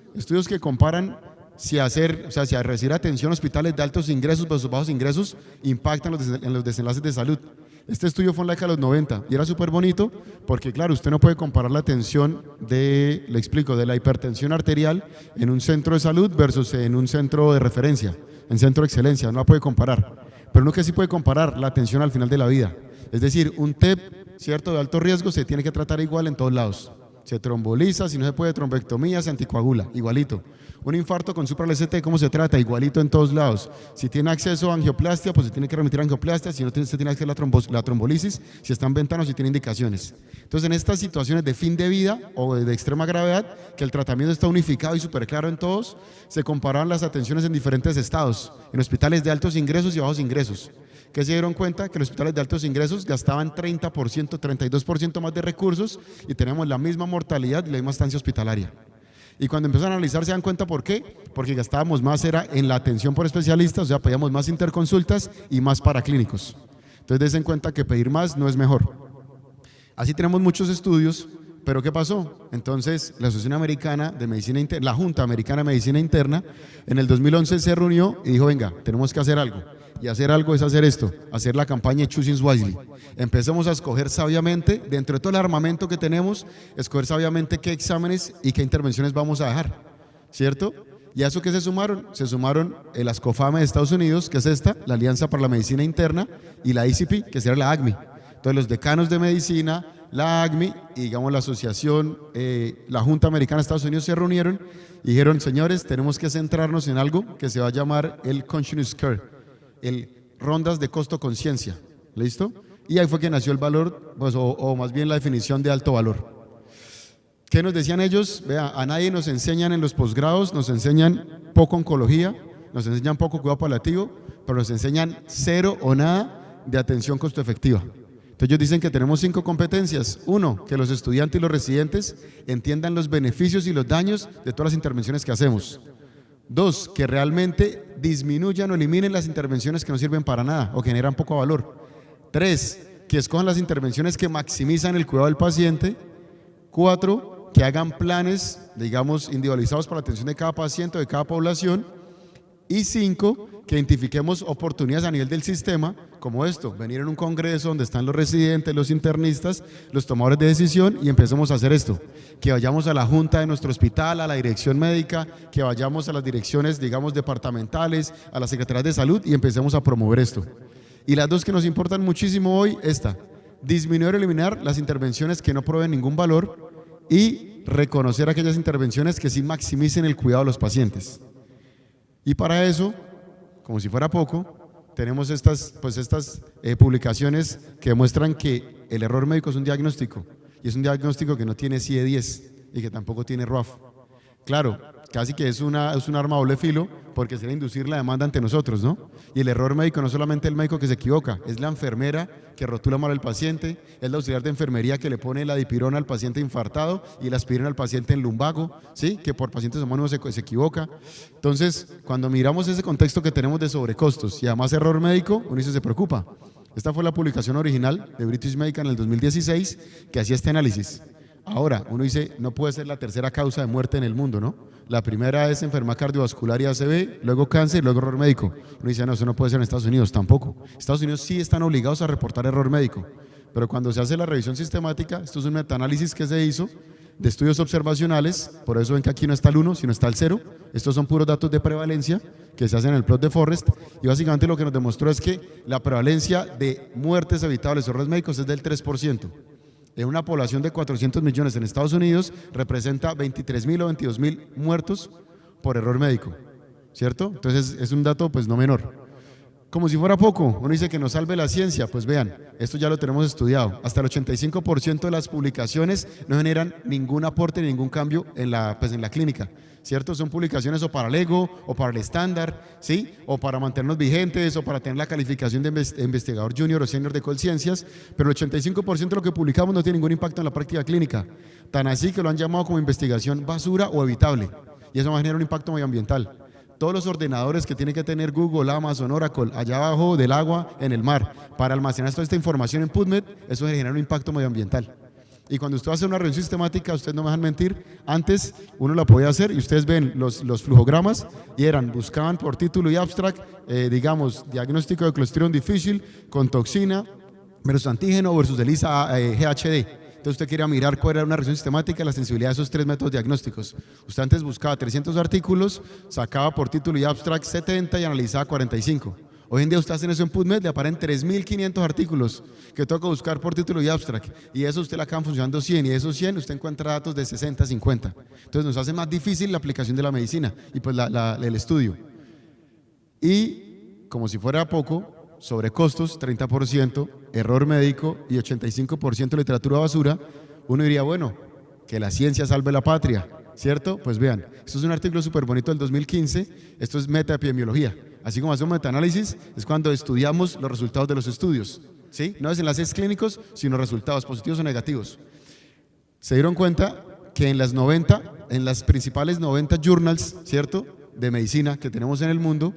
C: que comparan si recibir atención en hospitales de altos ingresos versus bajos ingresos impactan en los desenlaces de salud. Este estudio fue en la década de los 90 y era súper bonito porque, claro, usted no puede comparar la atención de la hipertensión arterial en un centro de salud versus en un centro de referencia, en centro de excelencia, no la puede comparar. Pero uno que sí puede comparar la atención al final de la vida. Es decir, un TEP, ¿cierto?, de alto riesgo se tiene que tratar igual en todos lados. Se tromboliza, si no se puede trombectomía, se anticoagula, igualito. Un infarto con supra-LCT, ¿cómo se trata? Igualito en todos lados. Si tiene acceso a angioplastia, pues se tiene que remitir a angioplastia. Si no se tiene acceso a la trombolisis, si está en ventanas, si tiene indicaciones. Entonces, en estas situaciones de fin de vida o de extrema gravedad, que el tratamiento está unificado y súper claro en todos, se comparan las atenciones en diferentes estados, en hospitales de altos ingresos y bajos ingresos. Que se dieron cuenta que los hospitales de altos ingresos gastaban 30%, 32% más de recursos y teníamos la misma mortalidad y la misma estancia hospitalaria. Y cuando empiezan a analizar se dan cuenta ¿por qué? Porque gastábamos más era en la atención por especialistas, o sea, pedíamos más interconsultas y más para clínicos. Entonces den cuenta que pedir más no es mejor. Así tenemos muchos estudios, pero ¿qué pasó? Entonces la Asociación Americana de Medicina Interna, la Junta Americana de Medicina Interna, en el 2011 se reunió y dijo, venga, tenemos que hacer algo. Y hacer algo es hacer esto, hacer la campaña Choosing Wisely. Empecemos a escoger sabiamente, dentro de todo el armamento que tenemos, escoger sabiamente qué exámenes y qué intervenciones vamos a dejar, ¿cierto? ¿Y a eso qué se sumaron? Se sumaron el ASCOFAME de Estados Unidos, que es esta, la Alianza para la Medicina Interna, y la ICP, que será la ACMI. Entonces los decanos de medicina, la ACMI y digamos la asociación, la Junta Americana de Estados Unidos se reunieron y dijeron, señores, tenemos que centrarnos en algo que se va a llamar el Conscious Care, el rondas de costo-conciencia, ¿listo? Y ahí fue que nació el valor, pues, o más bien la definición de alto valor. ¿Qué nos decían ellos? Vea, a nadie nos enseñan en los posgrados, nos enseñan poco oncología, nos enseñan poco cuidado paliativo, pero nos enseñan cero o nada de atención costo efectiva. Entonces ellos dicen que tenemos 5 competencias. 1, que los estudiantes y los residentes entiendan los beneficios y los daños de todas las intervenciones que hacemos. 2, que realmente disminuyan o eliminen las intervenciones que no sirven para nada o generan poco valor. 3, que escojan las intervenciones que maximizan el cuidado del paciente. 4, que hagan planes, digamos, individualizados para la atención de cada paciente o de cada población. Y 5, que identifiquemos oportunidades a nivel del sistema, como esto, venir en un congreso donde están los residentes, los internistas, los tomadores de decisión y empecemos a hacer esto, que vayamos a la junta de nuestro hospital, a la dirección médica, que vayamos a las direcciones, digamos, departamentales, a las secretarías de salud y empecemos a promover esto. Y las 2 que nos importan muchísimo hoy, esta, disminuir o eliminar las intervenciones que no proveen ningún valor y reconocer aquellas intervenciones que sí maximicen el cuidado de los pacientes. Y para eso, como si fuera poco, tenemos estas publicaciones que demuestran que el error médico es un diagnóstico, y es un diagnóstico que no tiene CIE-10 y que tampoco tiene RUAF. Claro, casi que es un arma a doble filo, porque será inducir la demanda ante nosotros, ¿no? Y el error médico no es solamente el médico que se equivoca, es la enfermera que rotula mal al paciente, es la auxiliar de enfermería que le pone la dipirona al paciente infartado y la aspirina al paciente en lumbago, ¿sí? Que por pacientes homónimos se equivoca. Entonces, cuando miramos ese contexto que tenemos de sobrecostos y además error médico, uno se preocupa. Esta fue la publicación original de British Medical en el 2016 que hacía este análisis. Ahora, uno dice, no puede ser la tercera causa de muerte en el mundo, ¿no? La primera es enfermedad cardiovascular y ACV, luego cáncer, luego error médico. Uno dice, no, eso no puede ser en Estados Unidos, tampoco. Estados Unidos sí están obligados a reportar error médico, pero cuando se hace la revisión sistemática, esto es un metaanálisis que se hizo de estudios observacionales, por eso ven que aquí no está el 1, sino está el 0. Estos son puros datos de prevalencia que se hacen en el plot de Forrest, y básicamente lo que nos demostró es que la prevalencia de muertes evitables o errores médicos es del 3%. En una población de 400 millones en Estados Unidos, representa 23.000 o 22.000 muertos por error médico, ¿cierto? Entonces es un dato pues no menor. Como si fuera poco, uno dice que nos salve la ciencia, pues vean, esto ya lo tenemos estudiado. Hasta el 85% de las publicaciones no generan ningún aporte ni ningún cambio en la clínica, ¿cierto? Son publicaciones o para el ego o para el estándar, ¿sí? O para mantenernos vigentes o para tener la calificación de investigador junior o senior de Colciencias, pero el 85% de lo que publicamos no tiene ningún impacto en la práctica clínica, tan así que lo han llamado como investigación basura o evitable, y eso va a generar un impacto medioambiental. Todos los ordenadores que tiene que tener Google, Amazon, Oracle, allá abajo del agua, en el mar, para almacenar toda esta información en PubMed, eso genera un impacto medioambiental. Y cuando usted hace una revisión sistemática, ustedes no me dejan mentir, antes uno la podía hacer y ustedes ven los flujogramas y buscaban por título y abstract, digamos, diagnóstico de Clostridium difficile con toxina versus antígeno versus ELISA GHD. Entonces usted quería mirar cuál era una revisión sistemática de la sensibilidad de esos 3 métodos diagnósticos. Usted antes buscaba 300 artículos, sacaba por título y abstract 70 y analizaba 45. Hoy en día usted hace eso en PubMed, le aparecen 3.500 artículos que toca buscar por título y abstract, y eso usted le acaban funcionando 100, y de esos 100 usted encuentra datos de 60, 50. Entonces nos hace más difícil la aplicación de la medicina y pues el estudio. Y como si fuera poco, sobrecostos 30%, error médico y 85% literatura basura, uno diría, bueno, que la ciencia salve la patria, ¿cierto? Pues vean, esto es un artículo súper bonito del 2015, esto es metaepidemiología. Así como hacemos metaanálisis, es cuando estudiamos los resultados de los estudios, ¿sí? No desenlaces clínicos, sino resultados positivos o negativos. Se dieron cuenta que en las principales 90 journals, ¿cierto?, de medicina que tenemos en el mundo,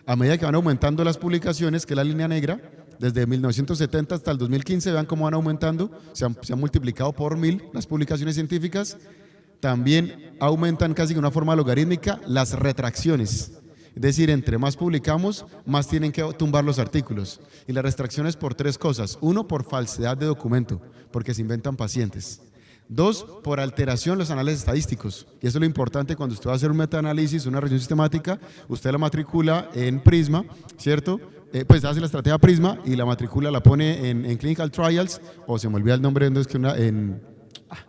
C: a medida que van aumentando las publicaciones, que es la línea negra, desde 1970 hasta el 2015, vean cómo van aumentando, se han multiplicado por 1000 las publicaciones científicas, también aumentan casi de una forma logarítmica las retracciones. Es decir, entre más publicamos, más tienen que tumbar los artículos. Y las retracciones por 3 cosas. 1, por falsedad de documento, porque se inventan pacientes. 2, por alteración los análisis estadísticos. Y eso es lo importante cuando usted va a hacer un metaanálisis, una revisión sistemática, usted la matricula en Prisma, ¿cierto? Pues hace la estrategia Prisma y la matricula la pone en Clinical Trials, o se me olvida el nombre,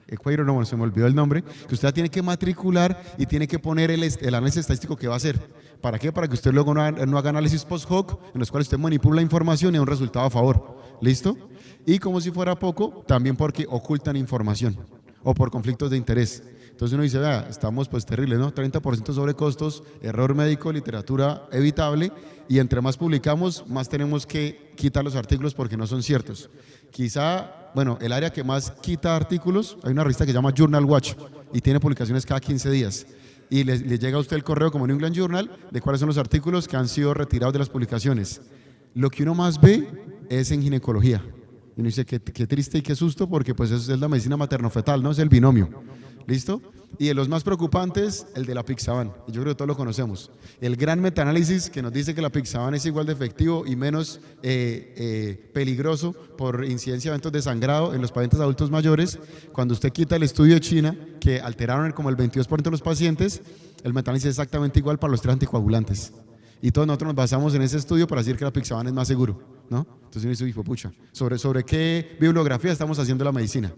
C: Equator, no, se me olvidó el nombre, que usted la tiene que matricular y tiene que poner el análisis estadístico que va a hacer. ¿Para qué? Para que usted luego no haga análisis post hoc, en los cuales usted manipula la información y da un resultado a favor. ¿Listo? Y como si fuera poco, también porque ocultan información o por conflictos de interés. Entonces uno dice, vea, estamos pues terribles, ¿no? 30% sobre costos, error médico, literatura evitable, y entre más publicamos, más tenemos que quitar los artículos porque no son ciertos. Quizá, bueno, el área que más quita artículos, hay una revista que se llama Journal Watch y tiene publicaciones cada 15 días. Y le llega a usted el correo como New England Journal de cuáles son los artículos que han sido retirados de las publicaciones. Lo que uno más ve es en ginecología. Y uno dice, qué triste y qué susto, porque pues eso es la medicina materno-fetal, ¿no? Es el binomio. ¿Listo? Y de los más preocupantes, el de la Apixaban. Y yo creo que todos lo conocemos. El gran metaanálisis que nos dice que la Apixaban es igual de efectivo y menos peligroso por incidencia de eventos de sangrado en los pacientes adultos mayores. Cuando usted quita el estudio de China, que alteraron como el 22% de los pacientes, el metaanálisis es exactamente igual para los 3 anticoagulantes. Y todos nosotros nos basamos en ese estudio para decir que la Apixaban es más seguro, ¿no? Entonces uno dice, hijo pucha, ¿sobre qué bibliografía estamos haciendo la medicina?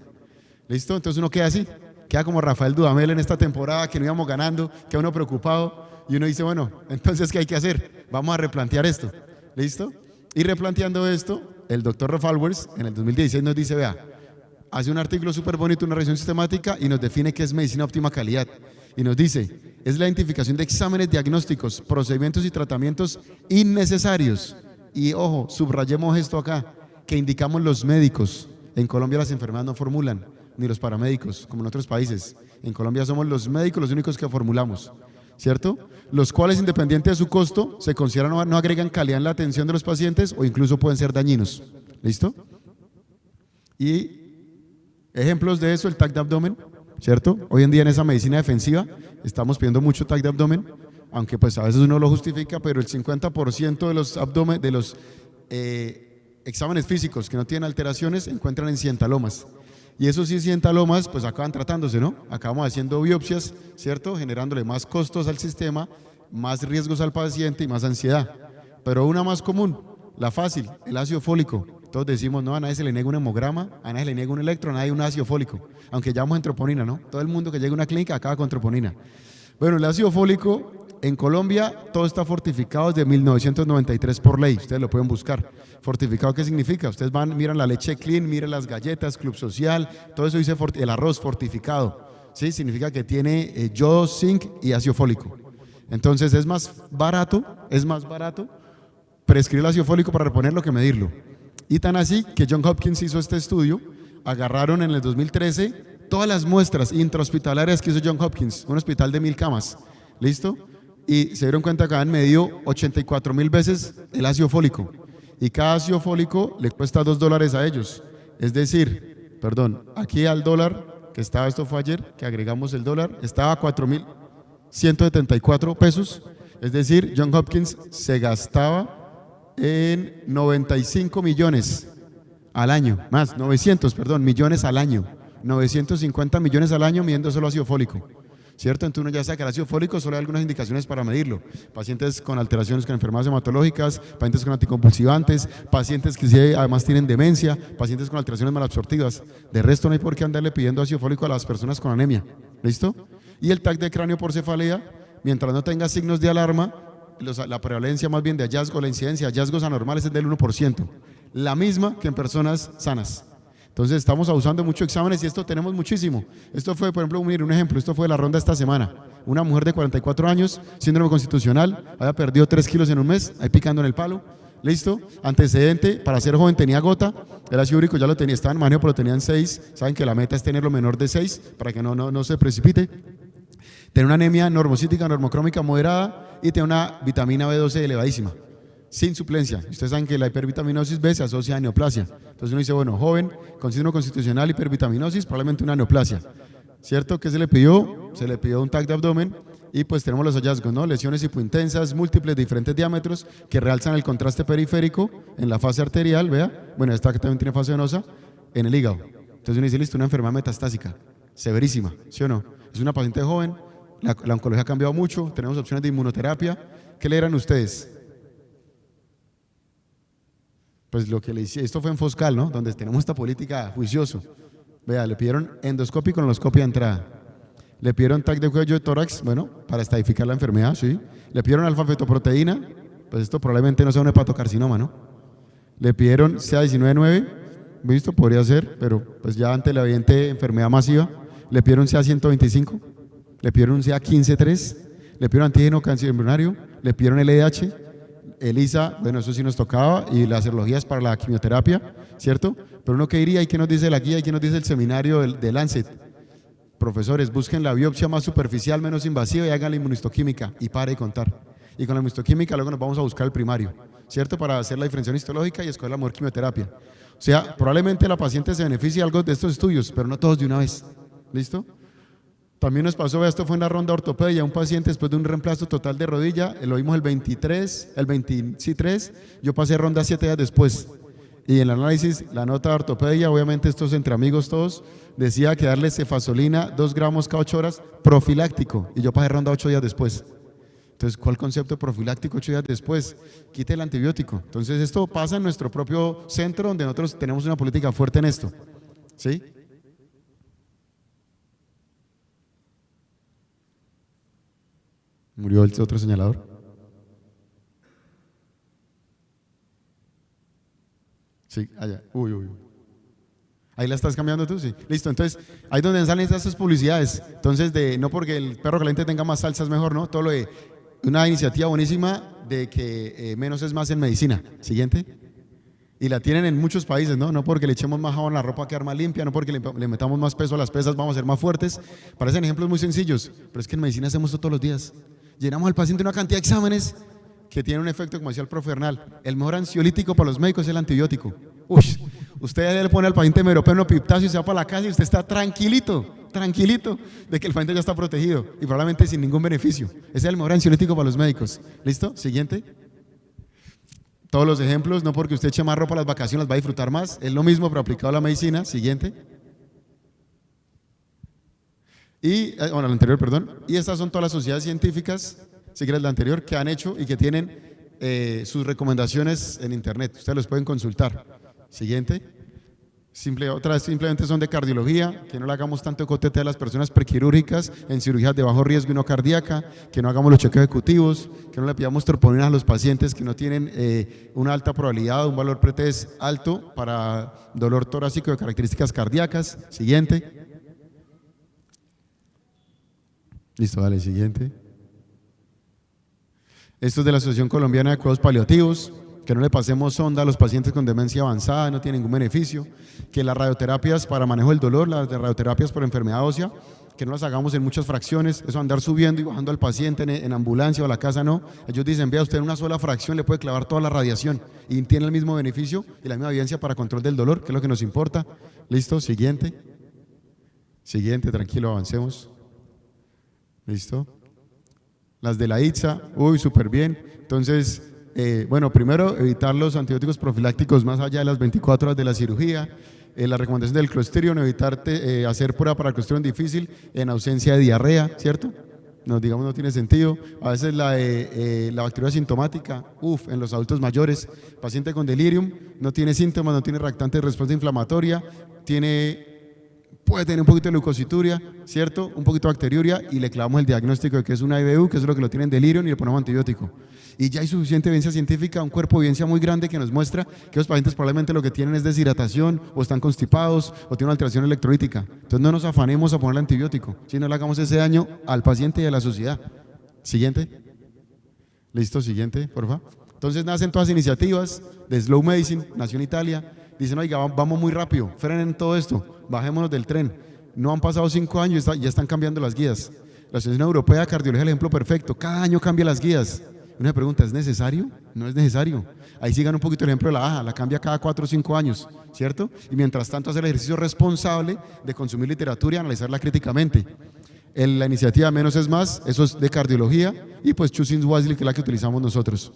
C: ¿Listo? Entonces uno queda así, queda como Rafael Dudamel en esta temporada, que no íbamos ganando, queda uno preocupado, y uno dice, bueno, entonces ¿qué hay que hacer? Vamos a replantear esto. ¿Listo? Y replanteando esto, el doctor Rolf Alwers en el 2016 nos dice, vea, hace un artículo súper bonito, una revisión sistemática, y nos define qué es medicina óptima calidad. Y nos dice, es la identificación de exámenes diagnósticos, procedimientos y tratamientos innecesarios. Y ojo, subrayemos esto acá, que indicamos los médicos. En Colombia las enfermeras no formulan, ni los paramédicos, como en otros países. En Colombia somos los médicos los únicos que formulamos, ¿cierto? Los cuales, independiente de su costo, se consideran no agregan calidad en la atención de los pacientes o incluso pueden ser dañinos. ¿Listo? Y ejemplos de eso, el TAC de abdomen, ¿cierto? Hoy en día en esa medicina defensiva estamos pidiendo mucho TAC de abdomen, aunque pues a veces uno lo justifica, pero el 50% de los exámenes físicos que no tienen alteraciones se encuentran en cientalomas. Y esos sí cientalomas pues acaban tratándose, ¿no? Acabamos haciendo biopsias, ¿cierto? Generándole más costos al sistema, más riesgos al paciente y más ansiedad. Pero una más común, la fácil, el ácido fólico. Todos decimos, no, a nadie se le niega un hemograma, a nadie se le niega un electro, a nadie un ácido fólico. Aunque llamamos en troponina, ¿no? Todo el mundo que llega a una clínica acaba con troponina. Bueno, el ácido fólico en Colombia todo está fortificado desde 1993 por ley, ustedes lo pueden buscar. ¿Fortificado qué significa? Ustedes van, miran la leche clean, miran las galletas, Club Social, todo eso dice el arroz fortificado, ¿sí? Significa que tiene yodo, zinc y ácido fólico. Entonces es más barato prescribir el ácido fólico para reponerlo que medirlo. Y tan así que John Hopkins hizo este estudio, agarraron en el 2013 todas las muestras intrahospitalarias que hizo John Hopkins, un hospital de 1000 camas, ¿listo? Y se dieron cuenta que habían medido 84,000 veces el ácido fólico. Y cada ácido fólico le cuesta $2 a ellos. Es decir, perdón, aquí al dólar, que estaba, esto fue ayer, que agregamos el dólar, estaba a 4,174 pesos. Es decir, John Hopkins se gastaba en 95 millones al año, más, 900, perdón, millones al año. 950 millones al año midiendo solo ácido fólico. ¿Cierto? Entonces uno ya sabe que el ácido fólico solo hay algunas indicaciones para medirlo. Pacientes con alteraciones, con enfermedades hematológicas, pacientes con anticonvulsivantes, pacientes que sí, además tienen demencia, pacientes con alteraciones malabsortivas. De resto no hay por qué andarle pidiendo ácido fólico a las personas con anemia. ¿Listo? Y el TAC de cráneo por cefalea, mientras no tenga signos de alarma, la prevalencia más bien de hallazgo, la incidencia de hallazgos anormales es del 1%. La misma que en personas sanas. Entonces estamos abusando mucho de exámenes y esto tenemos muchísimo. Esto fue, por ejemplo, un ejemplo, esto fue de la ronda esta semana. Una mujer de 44 años, síndrome constitucional, había perdido 3 kilos en un mes, ahí picando en el palo. ¿Listo? Antecedente, para ser joven tenía gota, el ácido úrico ya lo tenía, estaba en manejo, pero lo tenían 6. Saben que la meta es tenerlo menor de 6 para que no se precipite. Tiene una anemia normocítica, normocrómica moderada y tiene una vitamina B12 elevadísima, sin suplencia. Ustedes saben que la hipervitaminosis B se asocia a neoplasia. Entonces uno dice, bueno, joven, con síndrome constitucional, hipervitaminosis, probablemente una neoplasia. ¿Cierto? ¿Qué se le pidió? Se le pidió un TAC de abdomen y pues tenemos los hallazgos, ¿no? Lesiones hipointensas, múltiples de diferentes diámetros que realzan el contraste periférico en la fase arterial, vea. Bueno, esta que también tiene fase venosa, en el hígado. Entonces uno dice, listo, una enfermedad metastásica, severísima, ¿sí o no? Es una paciente joven, la oncología ha cambiado mucho, tenemos opciones de inmunoterapia. ¿Qué le eran ustedes? Pues lo que le hice, esto fue en Foscal, ¿no? Donde tenemos esta política juicioso. Vea, le pidieron endoscopia y colonoscopia de entrada. Le pidieron TAC de cuello de tórax, bueno, para estadificar la enfermedad, sí. Le pidieron alfa-fetoproteína, pues esto probablemente no sea un hepatocarcinoma, ¿no? Le pidieron CA19-9, visto, podría ser, pero pues ya ante la evidente enfermedad masiva. Le pidieron CA125, le pidieron un CA15-3, le pidieron antígeno cáncer embrionario, le pidieron LDH, ELISA, bueno, eso sí nos tocaba, y las serologías para la quimioterapia, ¿cierto? Pero uno que diría, ¿y qué nos dice la guía? ¿Y qué nos dice el seminario de Lancet? Profesores, busquen la biopsia más superficial, menos invasiva y hagan la inmunistoquímica y pare de contar. Y con la inmunistoquímica luego nos vamos a buscar el primario, ¿cierto? Para hacer la diferenciación histológica y escoger la mejor quimioterapia. O sea, probablemente la paciente se beneficie algo de estos estudios, pero no todos de una vez. ¿Listo? También nos pasó, esto fue en la ronda ortopedia, un paciente después de un reemplazo total de rodilla, lo vimos el 23, yo pasé ronda 7 días después. Y en el análisis, la nota de ortopedia, obviamente estos entre amigos todos, decía que darle cefasolina 2 gramos cada 8 horas profiláctico, y yo pasé ronda 8 días después. Entonces, ¿cuál concepto de profiláctico 8 días después? Quite el antibiótico. Entonces, esto pasa en nuestro propio centro, donde nosotros tenemos una política fuerte en esto. ¿Sí? Murió el otro señalador. Sí, allá. Uy, uy. Ahí la estás cambiando tú, sí. Listo, entonces, ahí donde salen esas publicidades. Entonces, no porque el perro caliente tenga más salsa es mejor, ¿no? Todo lo de una iniciativa buenísima de que menos es más en medicina. Siguiente. Y la tienen en muchos países, ¿no? No porque le echemos más jabón a la ropa a quedar más limpia, no porque le metamos más peso a las pesas vamos a ser más fuertes. Parecen ejemplos muy sencillos, pero es que en medicina hacemos esto todos los días. Llenamos al paciente una cantidad de exámenes que tienen un efecto, como decía el profe Hernal. El mejor ansiolítico para los médicos es el antibiótico. Uy, usted le pone al paciente meropenem piptasio y se va para la casa y usted está tranquilito de que el paciente ya está protegido y probablemente sin ningún beneficio. Ese es el mejor ansiolítico para los médicos. ¿Listo? Siguiente. Todos los ejemplos, no porque usted eche más ropa a las vacaciones las va a disfrutar más. Es lo mismo pero aplicado a la medicina. Siguiente. Y, bueno, la anterior, perdón. Y estas son todas las sociedades científicas, si quieres la anterior, que han hecho y que tienen sus recomendaciones en internet. Ustedes los pueden consultar. Siguiente. Otras simplemente son de cardiología, que no le hagamos tanto cotete a las personas prequirúrgicas en cirugías de bajo riesgo y no cardíaca, que no hagamos los chequeos ejecutivos, que no le pidamos troponinas a los pacientes que no tienen una alta probabilidad, un valor pretest alto para dolor torácico de características cardíacas. Siguiente. Listo, dale, siguiente. Esto es de la Asociación Colombiana de Cuidados Paliativos, que no le pasemos sonda a los pacientes con demencia avanzada, no tiene ningún beneficio, que las radioterapias para manejo del dolor, las radioterapias por enfermedad ósea, que no las hagamos en muchas fracciones, eso andar subiendo y bajando al paciente en ambulancia o a la casa, no. Ellos dicen, vea, usted en una sola fracción le puede clavar toda la radiación y tiene el mismo beneficio y la misma evidencia para control del dolor, que es lo que nos importa. Listo, siguiente. Siguiente, tranquilo, avancemos. Listo. Las de la ITSA, uy, súper bien. Entonces, bueno, primero evitar los antibióticos profilácticos más allá de las 24 horas de la cirugía. La recomendación del Clostridium, evitar hacer prueba para el Clostridium difícil en ausencia de diarrea, ¿cierto? No, digamos, no tiene sentido. A veces la bacteria sintomática, en los adultos mayores, paciente con delirium, no tiene síntomas, no tiene reactante de respuesta inflamatoria, puede tener un poquito de leucocituria, ¿cierto? Un poquito de bacteriuria y le clavamos el diagnóstico de que es una IBU, que es lo que lo tiene en delirium y le ponemos antibiótico. Y ya hay suficiente evidencia científica, un cuerpo de evidencia muy grande que nos muestra que los pacientes probablemente lo que tienen es deshidratación o están constipados o tienen una alteración electrolítica. Entonces no nos afanemos a ponerle antibiótico, si no le hagamos ese daño al paciente y a la sociedad. Siguiente. Listo, siguiente, por favor. Entonces nacen todas las iniciativas de Slow Medicine, nació en Italia. Dicen, oiga, vamos muy rápido, frenen todo esto, bajémonos del tren. No han pasado 5 años y ya están cambiando las guías. La Asociación Europea de Cardiología es el ejemplo perfecto, cada año cambia las guías. Una pregunta, ¿es necesario? No es necesario. Ahí sigan un poquito el ejemplo de la AJA, la cambia cada 4 o 5 años, ¿cierto? Y mientras tanto hacer el ejercicio responsable de consumir literatura y analizarla críticamente. La iniciativa Menos es Más, eso es de cardiología, y pues Choosing Wisely, que es la que utilizamos nosotros.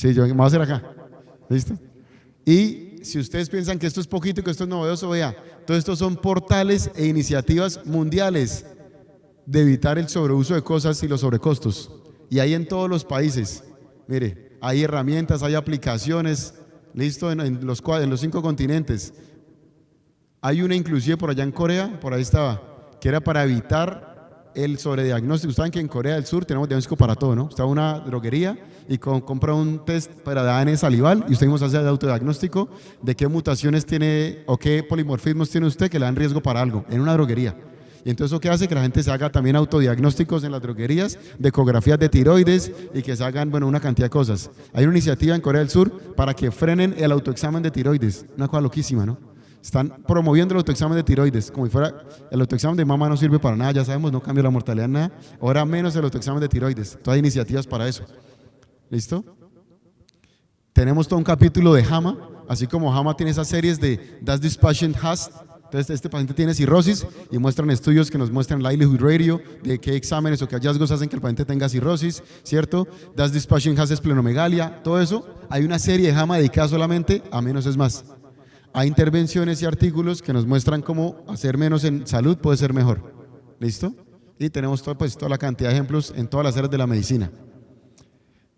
C: Sí, yo me voy a hacer acá. ¿Listo? Y si ustedes piensan que esto es poquito, que esto es novedoso, vea, todo esto son portales e iniciativas mundiales de evitar el sobreuso de cosas y los sobrecostos. Y hay en todos los países. Mire, hay herramientas, hay aplicaciones, listo, en los 5 continentes. Hay una inclusive por allá en Corea, por ahí estaba, que era para evitar el sobrediagnóstico. Ustedes saben que en Corea del Sur tenemos diagnóstico para todo, ¿no? Usted va a una droguería y compra un test para ADN salival y usted mismo hace el autodiagnóstico de qué mutaciones tiene o qué polimorfismos tiene usted que le dan riesgo para algo en una droguería. Y entonces, ¿eso qué hace? Que la gente se haga también autodiagnósticos en las droguerías, de ecografías de tiroides y que se hagan, bueno, una cantidad de cosas. Hay una iniciativa en Corea del Sur para que frenen el autoexamen de tiroides. Una cosa loquísima, ¿no? Están promoviendo el autoexamen de tiroides, como si fuera, el autoexamen de mama no sirve para nada, ya sabemos, no cambia la mortalidad en nada, ahora menos el autoexamen de tiroides. Todas hay iniciativas para eso. ¿Listo? Tenemos todo un capítulo de JAMA, así como JAMA tiene esas series de Does this patient has? Entonces, este paciente tiene cirrosis y muestran estudios que nos muestran livelihood radio de qué exámenes o qué hallazgos hacen que el paciente tenga cirrosis, ¿cierto? Does this patient has esplenomegalia? Todo eso, hay una serie de JAMA dedicada solamente a menos es más. Hay intervenciones y artículos que nos muestran cómo hacer menos en salud puede ser mejor. ¿Listo? Y tenemos todo, pues, toda la cantidad de ejemplos en todas las áreas de la medicina.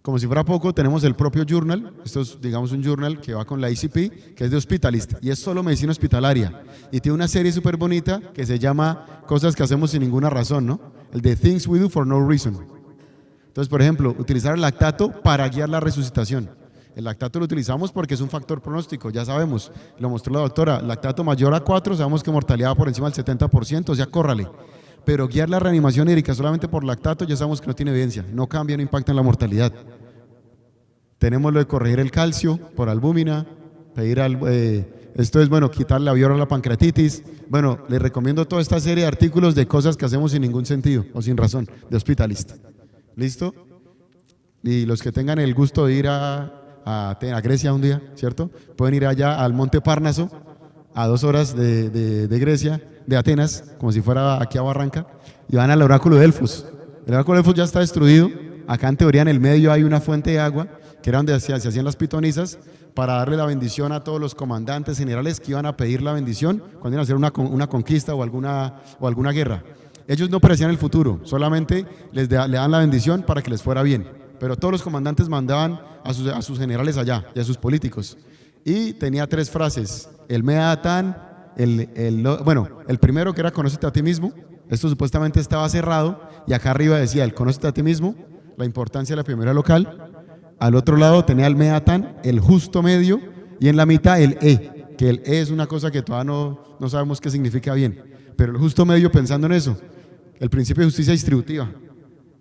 C: Como si fuera poco, tenemos el propio journal. Esto es, digamos, un journal que va con la ICP, que es de Hospitalist, y es solo medicina hospitalaria. Y tiene una serie súper bonita que se llama Cosas que hacemos sin ninguna razón, ¿no? El de Things We Do for No Reason. Entonces, por ejemplo, utilizar el lactato para guiar la resucitación. El lactato lo utilizamos porque es un factor pronóstico, ya sabemos, lo mostró la doctora, lactato mayor a 4, sabemos que mortalidad va por encima del 70%, o sea, córrale. Pero guiar la reanimación hídrica solamente por lactato ya sabemos que no tiene evidencia, no cambia, no impacta en la mortalidad. Tenemos lo de corregir el calcio por albúmina, pedir esto es, bueno, quitar la viola a la pancreatitis. Bueno, les recomiendo toda esta serie de artículos de cosas que hacemos sin ningún sentido o sin razón, de Hospitalist. ¿Listo? Y los que tengan el gusto de ir a Grecia un día, ¿cierto? Pueden ir allá al Monte Parnaso, a 2 horas de Grecia, de Atenas, como si fuera aquí a Barranca, y van al oráculo de Delfos. El oráculo de Delfos ya está destruido. Acá en teoría en el medio hay una fuente de agua, que era donde se hacían las pitonisas, para darle la bendición a todos los comandantes generales que iban a pedir la bendición cuando iban a hacer una conquista o alguna guerra. Ellos no predecían el futuro, solamente le dan la bendición para que les fuera bien. Pero todos los comandantes mandaban a sus generales allá y a sus políticos. Y tenía 3 frases: el Meatán, el primero que era conócete a ti mismo. Esto supuestamente estaba cerrado, y acá arriba decía el conócete a ti mismo, la importancia de la primera local. Al otro lado tenía el Meatán, el justo medio, y en la mitad el que el es una cosa que todavía no sabemos qué significa bien. Pero el justo medio, pensando en eso, el principio de justicia distributiva.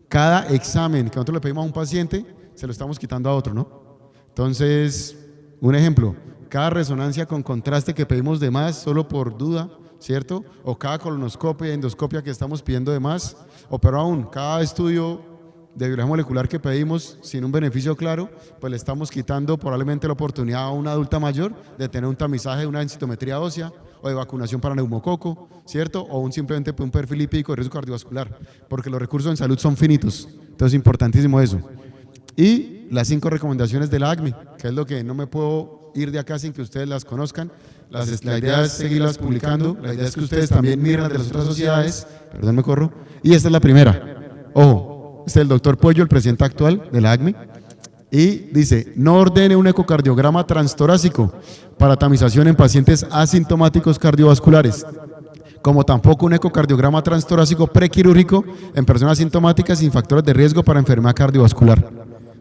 C: Cada examen que nosotros le pedimos a un paciente, se lo estamos quitando a otro, ¿no? Entonces, un ejemplo, cada resonancia con contraste que pedimos de más solo por duda, ¿cierto? O cada colonoscopia, endoscopia que estamos pidiendo de más, o pero aún, cada estudio de biología molecular que pedimos sin un beneficio claro, pues le estamos quitando probablemente la oportunidad a una adulta mayor de tener un tamizaje, una densitometría ósea, o de vacunación para neumococo, ¿cierto? O simplemente un perfil lipídico de riesgo cardiovascular, porque los recursos en salud son finitos. Entonces, importantísimo eso. Y las 5 recomendaciones de la ACME, que es lo que no me puedo ir de acá sin que ustedes las conozcan. La idea es seguirlas publicando, la idea es que ustedes también miren las de las otras sociedades, perdón, me corro, y esta es la primera. Ojo, este es el doctor Puello, el presidente actual de la ACME, y dice: no ordene un ecocardiograma transtorácico para tamización en pacientes asintomáticos cardiovasculares, como tampoco un ecocardiograma transtorácico prequirúrgico en personas asintomáticas sin factores de riesgo para enfermedad cardiovascular.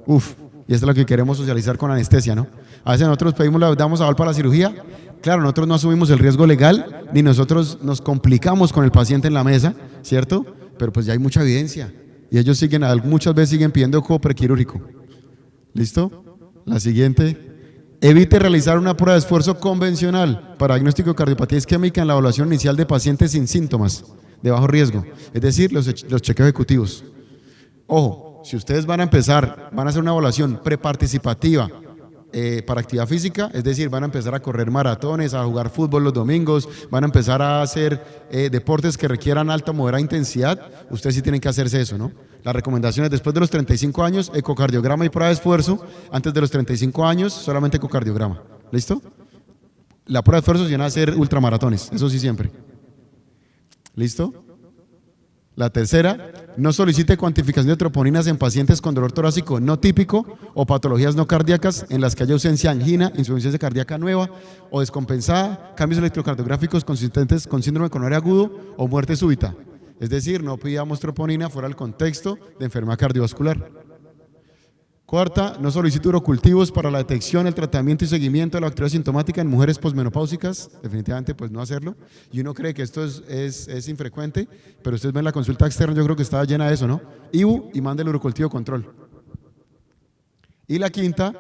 C: Y esto es lo que queremos socializar con anestesia, ¿no? A veces nosotros damos aval para la cirugía. Claro, nosotros no asumimos el riesgo legal, ni nosotros nos complicamos con el paciente en la mesa, ¿cierto? Pero pues ya hay mucha evidencia, y ellos muchas veces siguen pidiendo eco prequirúrgico. ¿Listo? La siguiente: evite realizar una prueba de esfuerzo convencional para diagnóstico de cardiopatía isquémica en la evaluación inicial de pacientes sin síntomas de bajo riesgo, es decir, los chequeos ejecutivos. Ojo, si ustedes van a hacer una evaluación preparticipativa para actividad física, es decir, van a empezar a correr maratones, a jugar fútbol los domingos, van a empezar a hacer deportes que requieran alta o moderada intensidad, ustedes sí tienen que hacerse eso, ¿no? Las recomendaciones después de los 35 años, ecocardiograma y prueba de esfuerzo. Antes de los 35 años, solamente ecocardiograma. ¿Listo? La prueba de esfuerzo se van a hacer ultramaratones, eso sí siempre. ¿Listo? La tercera, no solicite cuantificación de troponinas en pacientes con dolor torácico no típico o patologías no cardíacas en las que haya ausencia de angina, insuficiencia cardíaca nueva o descompensada, cambios electrocardiográficos consistentes con síndrome coronario agudo o muerte súbita. Es decir, no pidamos troponina fuera del contexto de enfermedad cardiovascular. Cuarta, no solicite urocultivos para la detección, el tratamiento y seguimiento de la bacteria sintomática en mujeres posmenopáusicas. Definitivamente, pues no hacerlo. Y uno cree que esto es infrecuente, pero ustedes ven la consulta externa, yo creo que estaba llena de eso, ¿no? IBU y mande el urocultivo control. Y la quinta,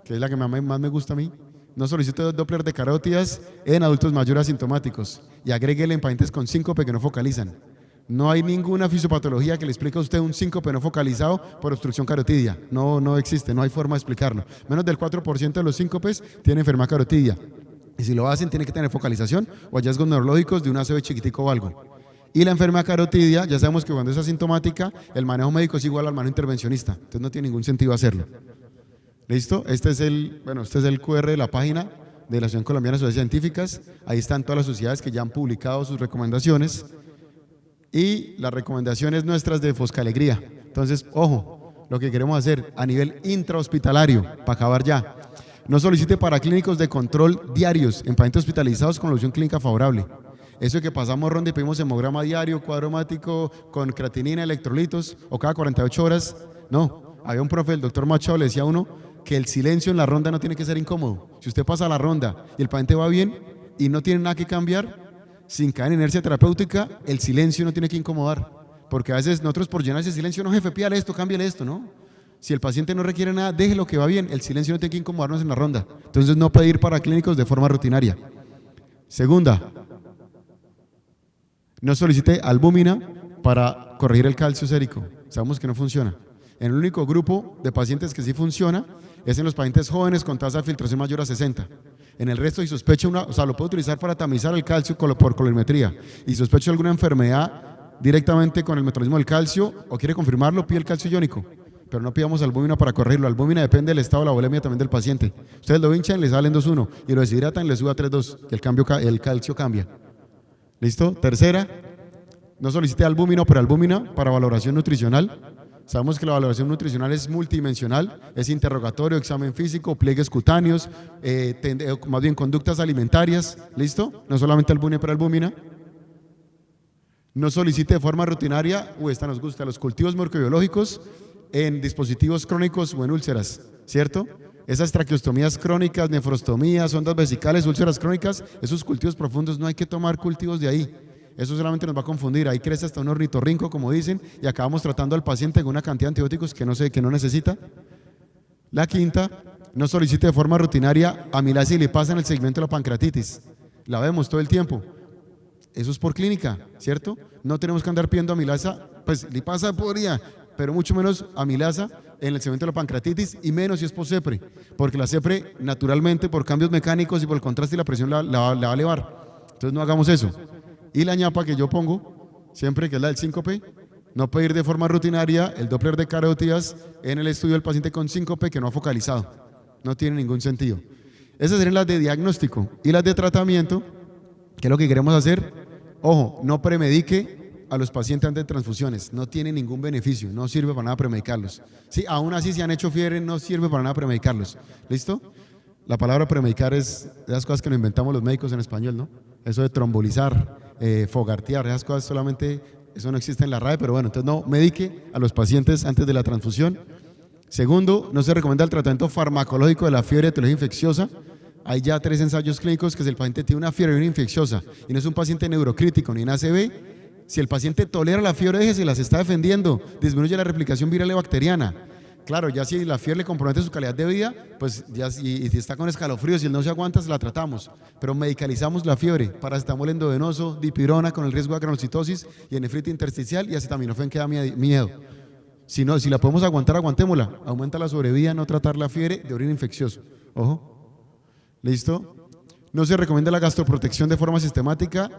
C: que es la que más me gusta a mí, no solicite Doppler de carótidas en adultos mayores asintomáticos y agréguele en pacientes con síncope que no focalizan. No hay ninguna fisiopatología que le explique a usted un síncope no focalizado por obstrucción carotidia. No existe, no hay forma de explicarlo. Menos del 4% de los síncopes tienen enfermedad carotidia. Y si lo hacen, tiene que tener focalización o hallazgos neurológicos de un ACV chiquitico o algo. Y la enfermedad carotidia, ya sabemos que cuando es asintomática, el manejo médico es igual al manejo intervencionista. Entonces no tiene ningún sentido hacerlo. ¿Listo? Este es el QR de la página de la Asociación Colombiana de Sociedades Científicas. Ahí están todas las sociedades que ya han publicado sus recomendaciones. Y las recomendaciones nuestras de Foscalegría. Entonces, ojo, lo que queremos hacer a nivel intrahospitalario, para acabar ya, no solicite paraclínicos de control diarios en pacientes hospitalizados con evolución clínica favorable. Eso de que pasamos ronda y pedimos hemograma diario, cuadromático, con creatinina, electrolitos, o cada 48 horas, no. Había un profe, el doctor Machado, le decía a uno que el silencio en la ronda no tiene que ser incómodo. Si usted pasa la ronda y el paciente va bien y no tiene nada que cambiar, sin caer en inercia terapéutica, el silencio no tiene que incomodar, porque a veces nosotros por llenar ese silencio, no jefe, pídale esto, cámbiale esto, ¿no? Si el paciente no requiere nada, déjelo que va bien, el silencio no tiene que incomodarnos en la ronda. Entonces no pedir paraclínicos de forma rutinaria. Segunda, no solicite albúmina para corregir el calcio sérico, sabemos que no funciona. En el único grupo de pacientes que sí funciona es en los pacientes jóvenes con tasa de filtración mayor a 60. En el resto, si sospecha lo puede utilizar para tamizar el calcio por colorimetría. Y sospecha alguna enfermedad directamente con el metabolismo del calcio o quiere confirmarlo, pide el calcio iónico. Pero no pidamos albúmina para corregirlo. Albúmina depende del estado de la volemia también del paciente. Ustedes lo hinchan, le salen 2,1 y lo deshidratan, le sube a 3,2 y el calcio cambia. ¿Listo? Tercera, no solicite albúmina o prealbúmina para valoración nutricional. Sabemos que la valoración nutricional es multidimensional, es interrogatorio, examen físico, pliegues cutáneos, más bien conductas alimentarias, ¿listo? No solamente albúmina y prealbúmina. No solicite de forma rutinaria, esta nos gusta, los cultivos microbiológicos en dispositivos crónicos o en úlceras, ¿cierto? Esas traqueostomías crónicas, nefrostomías, ondas vesicales, úlceras crónicas, esos cultivos profundos no hay que tomar cultivos de ahí. Eso solamente nos va a confundir, ahí crece hasta un ornitorrinco, como dicen, y acabamos tratando al paciente con una cantidad de antibióticos que no necesita. La quinta, no solicite de forma rutinaria amilasa y lipasa en el segmento de la pancreatitis. La vemos todo el tiempo. Eso es por clínica, ¿cierto? No tenemos que andar pidiendo amilasa, pues lipasa podría, pero mucho menos amilasa en el segmento de la pancreatitis y menos si es por CEPRE, porque la CEPRE naturalmente por cambios mecánicos y por el contraste y la presión la va a elevar. Entonces no hagamos eso. Y la ñapa que yo pongo, siempre que es la del síncope, no pedir de forma rutinaria el Doppler de carótidas en el estudio del paciente con síncope que no ha focalizado. No tiene ningún sentido. Esas serían las de diagnóstico. Y las de tratamiento, ¿qué es lo que queremos hacer? Ojo, no premedique a los pacientes antes de transfusiones. No tiene ningún beneficio, no sirve para nada premedicarlos. Sí, aún así si han hecho fiebre, no sirve para nada premedicarlos. ¿Listo? La palabra premedicar es de las cosas que nos inventamos los médicos en español, ¿no? Eso de trombolizar, fogartear, esas cosas solamente, eso no existe en la RAE, pero bueno, entonces no medique a los pacientes antes de la transfusión. Segundo, no se recomienda el tratamiento farmacológico de la fiebre etiología infecciosa. Hay ya 3 ensayos clínicos que si el paciente tiene una fiebre infecciosa y no es un paciente neurocrítico ni en ACV, si el paciente tolera la fiebre, déjese, las está defendiendo, disminuye la replicación viral y bacteriana. Claro, ya si la fiebre le compromete su calidad de vida, pues ya y si está con escalofríos, si él no se aguanta, se la tratamos. Pero medicalizamos la fiebre, paracetamol endovenoso, dipirona con el riesgo de granulocitosis y nefritis intersticial y acetaminofén que da miedo. Si la podemos aguantar, aguantémosla. Aumenta la sobrevida, no tratar la fiebre de orina infeccioso. Ojo. ¿Listo? No se recomienda la gastroprotección de forma sistemática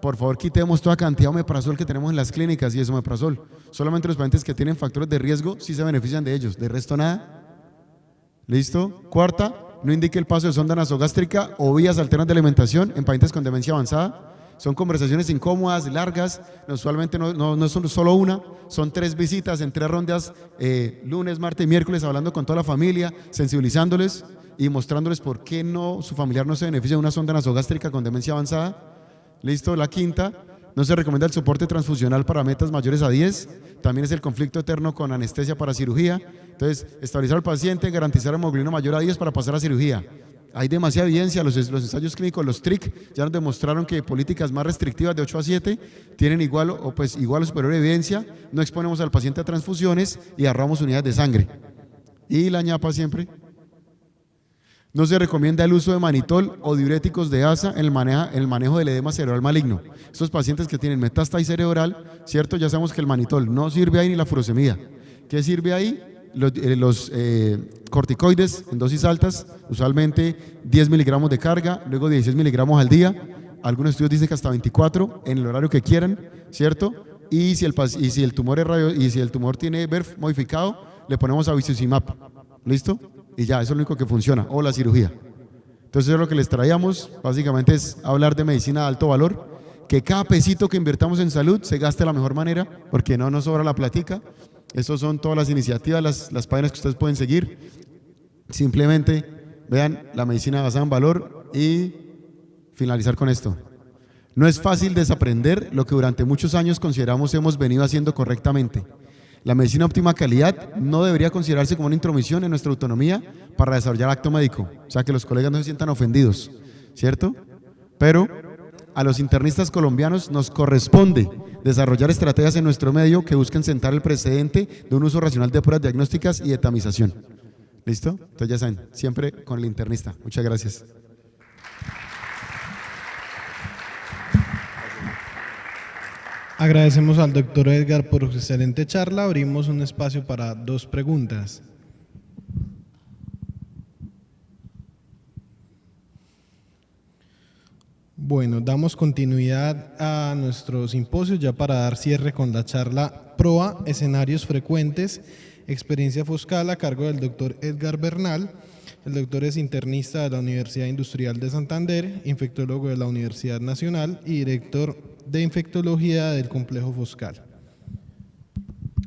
C: por favor quitemos toda cantidad de omeprazol que tenemos en las clínicas y es omeprazol. Solamente los pacientes que tienen factores de riesgo sí se benefician de ellos, de resto nada. ¿Listo? Cuarta, no indique el paso de sonda nasogástrica o vías alternas de alimentación en pacientes con demencia avanzada. Son conversaciones incómodas, largas, usualmente no son solo una, son 3 visitas en 3 rondas, lunes, martes y miércoles, hablando con toda la familia, sensibilizándoles y mostrándoles por qué no, su familiar no se beneficia de una sonda nasogástrica con demencia avanzada. Listo. La quinta, no se recomienda el soporte transfusional para metas mayores a 10, también es el conflicto eterno con anestesia para cirugía. Entonces, estabilizar al paciente, garantizar hemoglobina mayor a 10 para pasar a cirugía. Hay demasiada evidencia, los ensayos clínicos, los TRIC, ya nos demostraron que políticas más restrictivas de 8 a 7 tienen igual o superior evidencia, no exponemos al paciente a transfusiones y ahorramos unidades de sangre. Y la ñapa siempre. No se recomienda el uso de manitol o diuréticos de ASA en el manejo del edema cerebral maligno. Estos pacientes que tienen metástasis cerebral, ¿cierto? Ya sabemos que el manitol no sirve ahí ni la furosemida. ¿Qué sirve ahí? Los corticoides en dosis altas, usualmente 10 miligramos de carga, luego 16 miligramos al día, algunos estudios dicen que hasta 24 en el horario que quieran, ¿cierto? Y si el tumor tiene BERF modificado, le ponemos avicizumab, ¿listo? Y ya, eso es lo único que funciona, o la cirugía. Entonces lo que les traíamos básicamente es hablar de medicina de alto valor, que cada pesito que invirtamos en salud se gaste de la mejor manera, porque no nos sobra la platica. Estas son todas las iniciativas, las páginas que ustedes pueden seguir. Simplemente vean la medicina basada en valor y finalizar con esto. No es fácil desaprender lo que durante muchos años consideramos hemos venido haciendo correctamente. La medicina óptima calidad no debería considerarse como una intromisión en nuestra autonomía para desarrollar acto médico. O sea, que los colegas no se sientan ofendidos, ¿cierto? Pero a los internistas colombianos nos corresponde desarrollar estrategias en nuestro medio que busquen sentar el precedente de un uso racional de pruebas diagnósticas y de tamización. ¿Listo? Entonces ya saben, siempre con el internista. Muchas gracias.
A: Agradecemos al doctor Edgar por su excelente charla. Abrimos un espacio para 2 preguntas. Bueno, damos continuidad a nuestro simposio ya para dar cierre con la charla PROA, escenarios frecuentes, experiencia foscal a cargo del doctor Edgar Bernal. El doctor es internista de la Universidad Industrial de Santander, infectólogo de la Universidad Nacional y director de infectología del complejo foscal.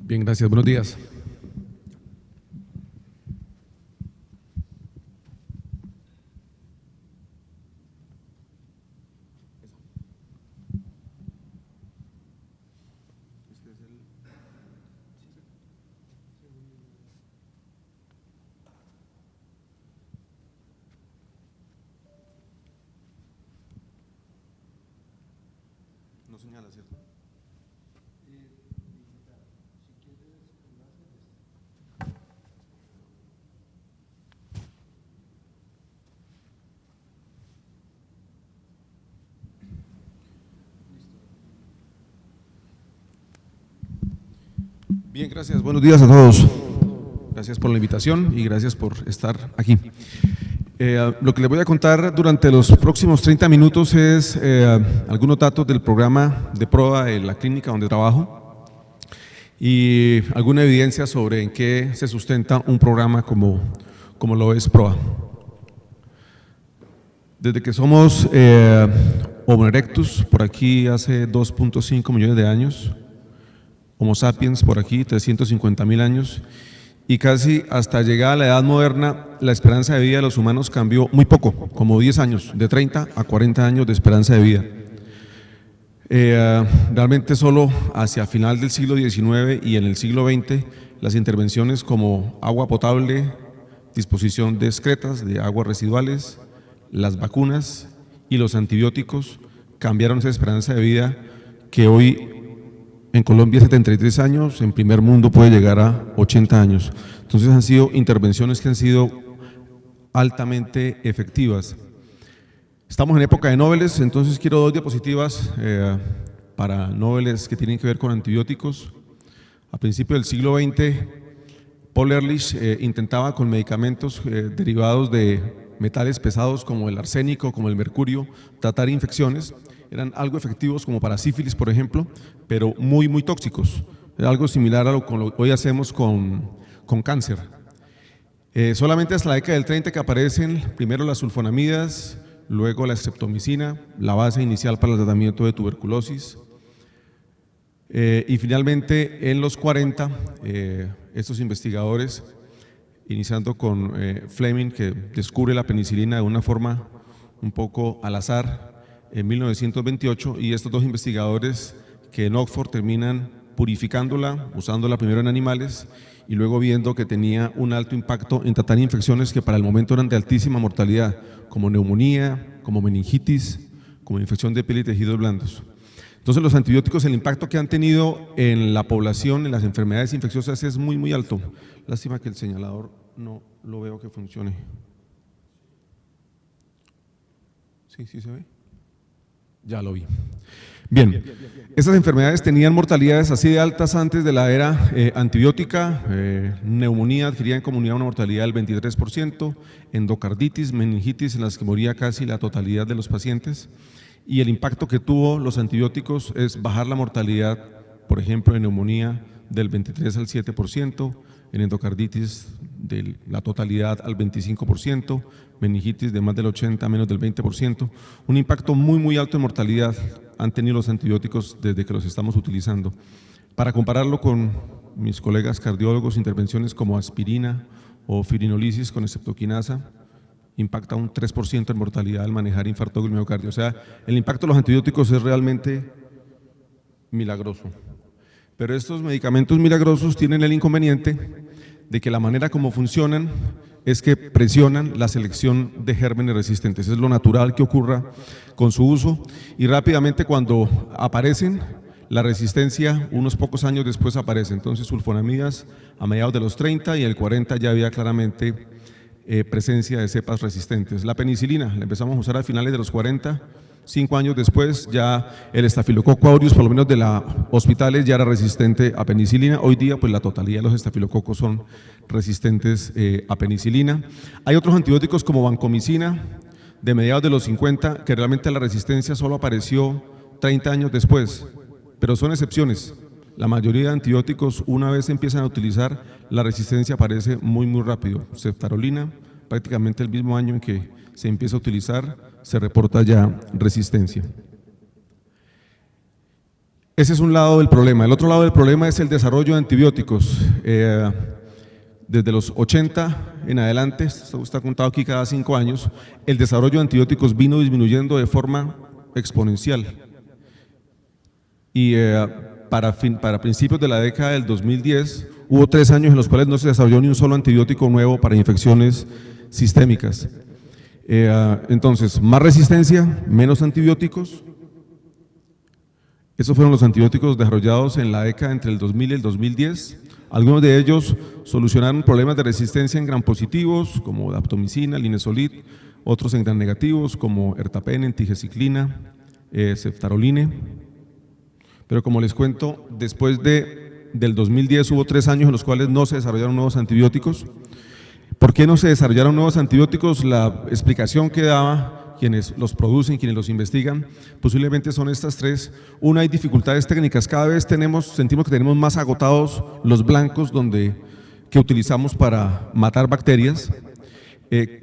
D: Bien, gracias. Buenos días.
C: No señala, ¿cierto?
D: Bien, gracias. Buenos días a todos. Gracias por la invitación y gracias por estar aquí. Lo que les voy a contar durante los próximos 30 minutos es algunos datos del programa de PROA en la clínica donde trabajo y alguna evidencia sobre en qué se sustenta un programa como lo es PROA. Desde que somos Homo erectus, por aquí hace 2.5 millones de años, Homo sapiens por aquí 350.000 años, y casi hasta llegar a la edad moderna, la esperanza de vida de los humanos cambió muy poco, como 10 años, de 30 a 40 años de esperanza de vida. Realmente solo hacia final del siglo XIX y en el siglo XX, las intervenciones como agua potable, disposición de excretas, de aguas residuales, las vacunas y los antibióticos cambiaron esa esperanza de vida que hoy en Colombia 73 años, en primer mundo puede llegar a 80 años. Entonces han sido intervenciones que han sido altamente efectivas. Estamos en época de Nobeles, entonces quiero 2 diapositivas para Nobeles que tienen que ver con antibióticos. A principios del siglo XX, Paul Ehrlich intentaba con medicamentos derivados de metales pesados como el arsénico, como el mercurio, tratar infecciones. eran algo efectivos como para sífilis, por ejemplo, pero muy, muy tóxicos. Era algo similar a lo que hoy hacemos con cáncer. Solamente hasta la década del 30 que aparecen primero las sulfonamidas, luego la streptomicina, la base inicial para el tratamiento de tuberculosis. Y finalmente en los 40, estos investigadores, iniciando con Fleming, que descubre la penicilina de una forma un poco al azar en 1928, y estos dos investigadores que en Oxford terminan purificándola, usándola primero en animales y luego viendo que tenía un alto impacto en tratar infecciones que para el momento eran de altísima mortalidad, como neumonía, como meningitis, como infección de piel y tejidos blandos. Entonces los antibióticos, el impacto que han tenido en la población, en las enfermedades infecciosas es muy, muy alto. Lástima que el señalador no lo veo que funcione. ¿Sí se ve? Ya lo vi. Bien, estas enfermedades tenían mortalidades así de altas antes de la era antibiótica. Neumonía adquiría en comunidad una mortalidad del 23%, endocarditis, meningitis en las que moría casi la totalidad de los pacientes. Y el impacto que tuvo los antibióticos es bajar la mortalidad, por ejemplo, en neumonía del 23 al 7%, en endocarditis de la totalidad al 25%, meningitis de más del 80 a menos del 20%. Un impacto muy, muy alto en mortalidad han tenido los antibióticos desde que los estamos utilizando. Para compararlo con mis colegas cardiólogos, intervenciones como aspirina o firinolisis con streptokinasa, impacta un 3% en mortalidad al manejar infarto del miocardio. O sea, el impacto de los antibióticos es realmente milagroso. Pero estos medicamentos milagrosos tienen el inconveniente de que la manera como funcionan es que presionan la selección de gérmenes resistentes. Es lo natural que ocurra con su uso y rápidamente cuando aparecen, la resistencia unos pocos años después aparece. Entonces sulfonamidas a mediados de los 30 y el 40 ya había claramente presencia de cepas resistentes. La penicilina la empezamos a usar a finales de los 40, 5 años después ya el estafilococo aureus, por lo menos de la hospitales, ya era resistente a penicilina. Hoy día pues la totalidad de los estafilococos son resistentes a penicilina. Hay otros antibióticos como vancomicina de mediados de los 50 que realmente la resistencia solo apareció 30 años después, pero son excepciones. La mayoría de antibióticos, una vez se empiezan a utilizar, la resistencia aparece muy, muy rápido. Ceftarolina, prácticamente el mismo año en que se empieza a utilizar, se reporta ya resistencia. Ese es un lado del problema. El otro lado del problema es el desarrollo de antibióticos. Desde los 80 en adelante, esto está contado aquí cada 5 años, el desarrollo de antibióticos vino disminuyendo de forma exponencial. Y para principios de la década del 2010, hubo 3 años en los cuales no se desarrolló ni un solo antibiótico nuevo para infecciones sistémicas. Entonces, más resistencia, menos antibióticos. Esos fueron los antibióticos desarrollados en la década entre el 2000 y el 2010. Algunos de ellos solucionaron problemas de resistencia en gram positivos, como daptomicina, linezolid, otros en gram negativos, como ertapenem, tigecyclina, ceftaroline. Pero como les cuento, después del 2010 hubo 3 años en los cuales no se desarrollaron nuevos antibióticos. ¿Por qué no se desarrollaron nuevos antibióticos? La explicación que daba quienes los producen, quienes los investigan, posiblemente son estas 3. Una, hay dificultades técnicas. Cada vez sentimos que tenemos más agotados los blancos que utilizamos para matar bacterias.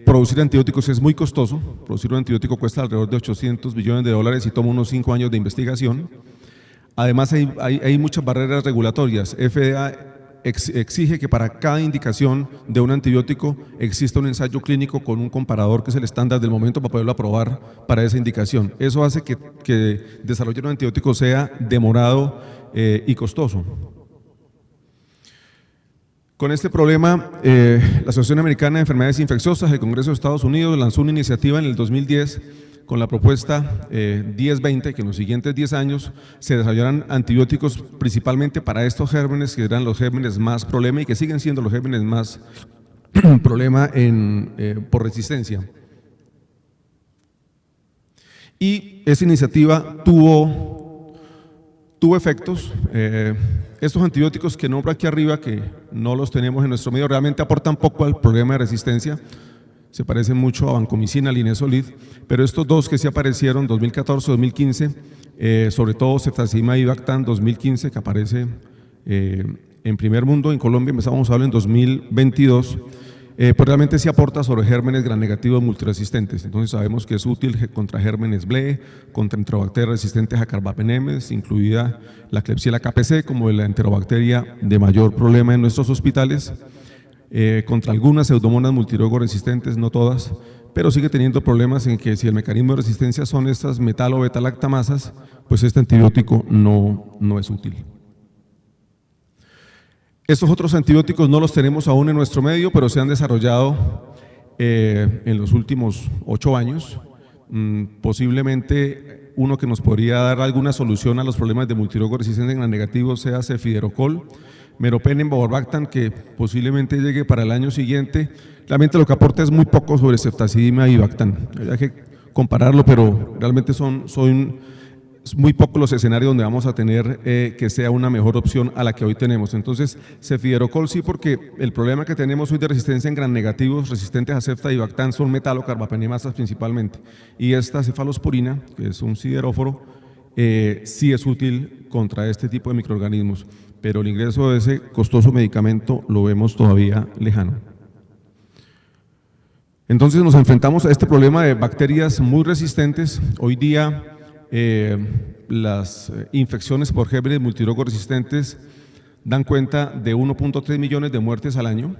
D: Producir antibióticos es muy costoso. Producir un antibiótico cuesta alrededor de $800 billones y toma unos 5 años de investigación. Además, hay muchas barreras regulatorias. FDA exige que para cada indicación de un antibiótico exista un ensayo clínico con un comparador que es el estándar del momento para poderlo aprobar para esa indicación. Eso hace que desarrollar un antibiótico sea demorado y costoso. Con este problema, la Asociación Americana de Enfermedades Infecciosas, el Congreso de Estados Unidos, lanzó una iniciativa en el 2010 con la propuesta 10-20, que en los siguientes 10 años se desarrollarán antibióticos principalmente para estos gérmenes, que eran los gérmenes más problema y que siguen siendo los gérmenes más problema por resistencia. Y esa iniciativa tuvo efectos. Estos antibióticos que nombro aquí arriba, que no los tenemos en nuestro medio, realmente aportan poco al problema de resistencia. se parecen mucho a vancomicina, linezolid, pero estos dos que sí aparecieron, 2014-2015, sobre todo ceftazidima y Bactam 2015, que aparece en primer mundo, en Colombia empezamos a hablar en 2022, pues realmente sí aporta sobre gérmenes gram negativos multiresistentes. Entonces sabemos que es útil contra gérmenes BLE, contra enterobacterias resistentes a carbapenemes, incluida la Klebsiella KPC como la enterobacteria de mayor problema en nuestros hospitales, contra algunas pseudomonas multirogo resistentes, no todas, pero sigue teniendo problemas en que si el mecanismo de resistencia son estas metal o beta-lactamasas, pues este antibiótico no es útil. Estos otros antibióticos no los tenemos aún en nuestro medio, pero se han desarrollado en los últimos 8 años. Posiblemente uno que nos podría dar alguna solución a los problemas de multirogo resistente gram negativo sea cefiderocol, meropenem, bobarbactam, que posiblemente llegue para el año siguiente. Realmente lo que aporta es muy poco sobre ceftazidima y Bactam. Hay que compararlo, pero realmente son muy pocos los escenarios donde vamos a tener que sea una mejor opción a la que hoy tenemos. Entonces, cefiderocol sí, porque el problema que tenemos hoy de resistencia en gram negativos resistentes a cefta y Bactam son metalocarbapenemasas principalmente. Y esta cefalosporina, que es un sideróforo, sí es útil contra este tipo de microorganismos, pero el ingreso de ese costoso medicamento lo vemos todavía lejano. Entonces nos enfrentamos a este problema de bacterias muy resistentes. Hoy día las infecciones por gérmenes multirogo resistentes dan cuenta de 1.3 millones de muertes al año,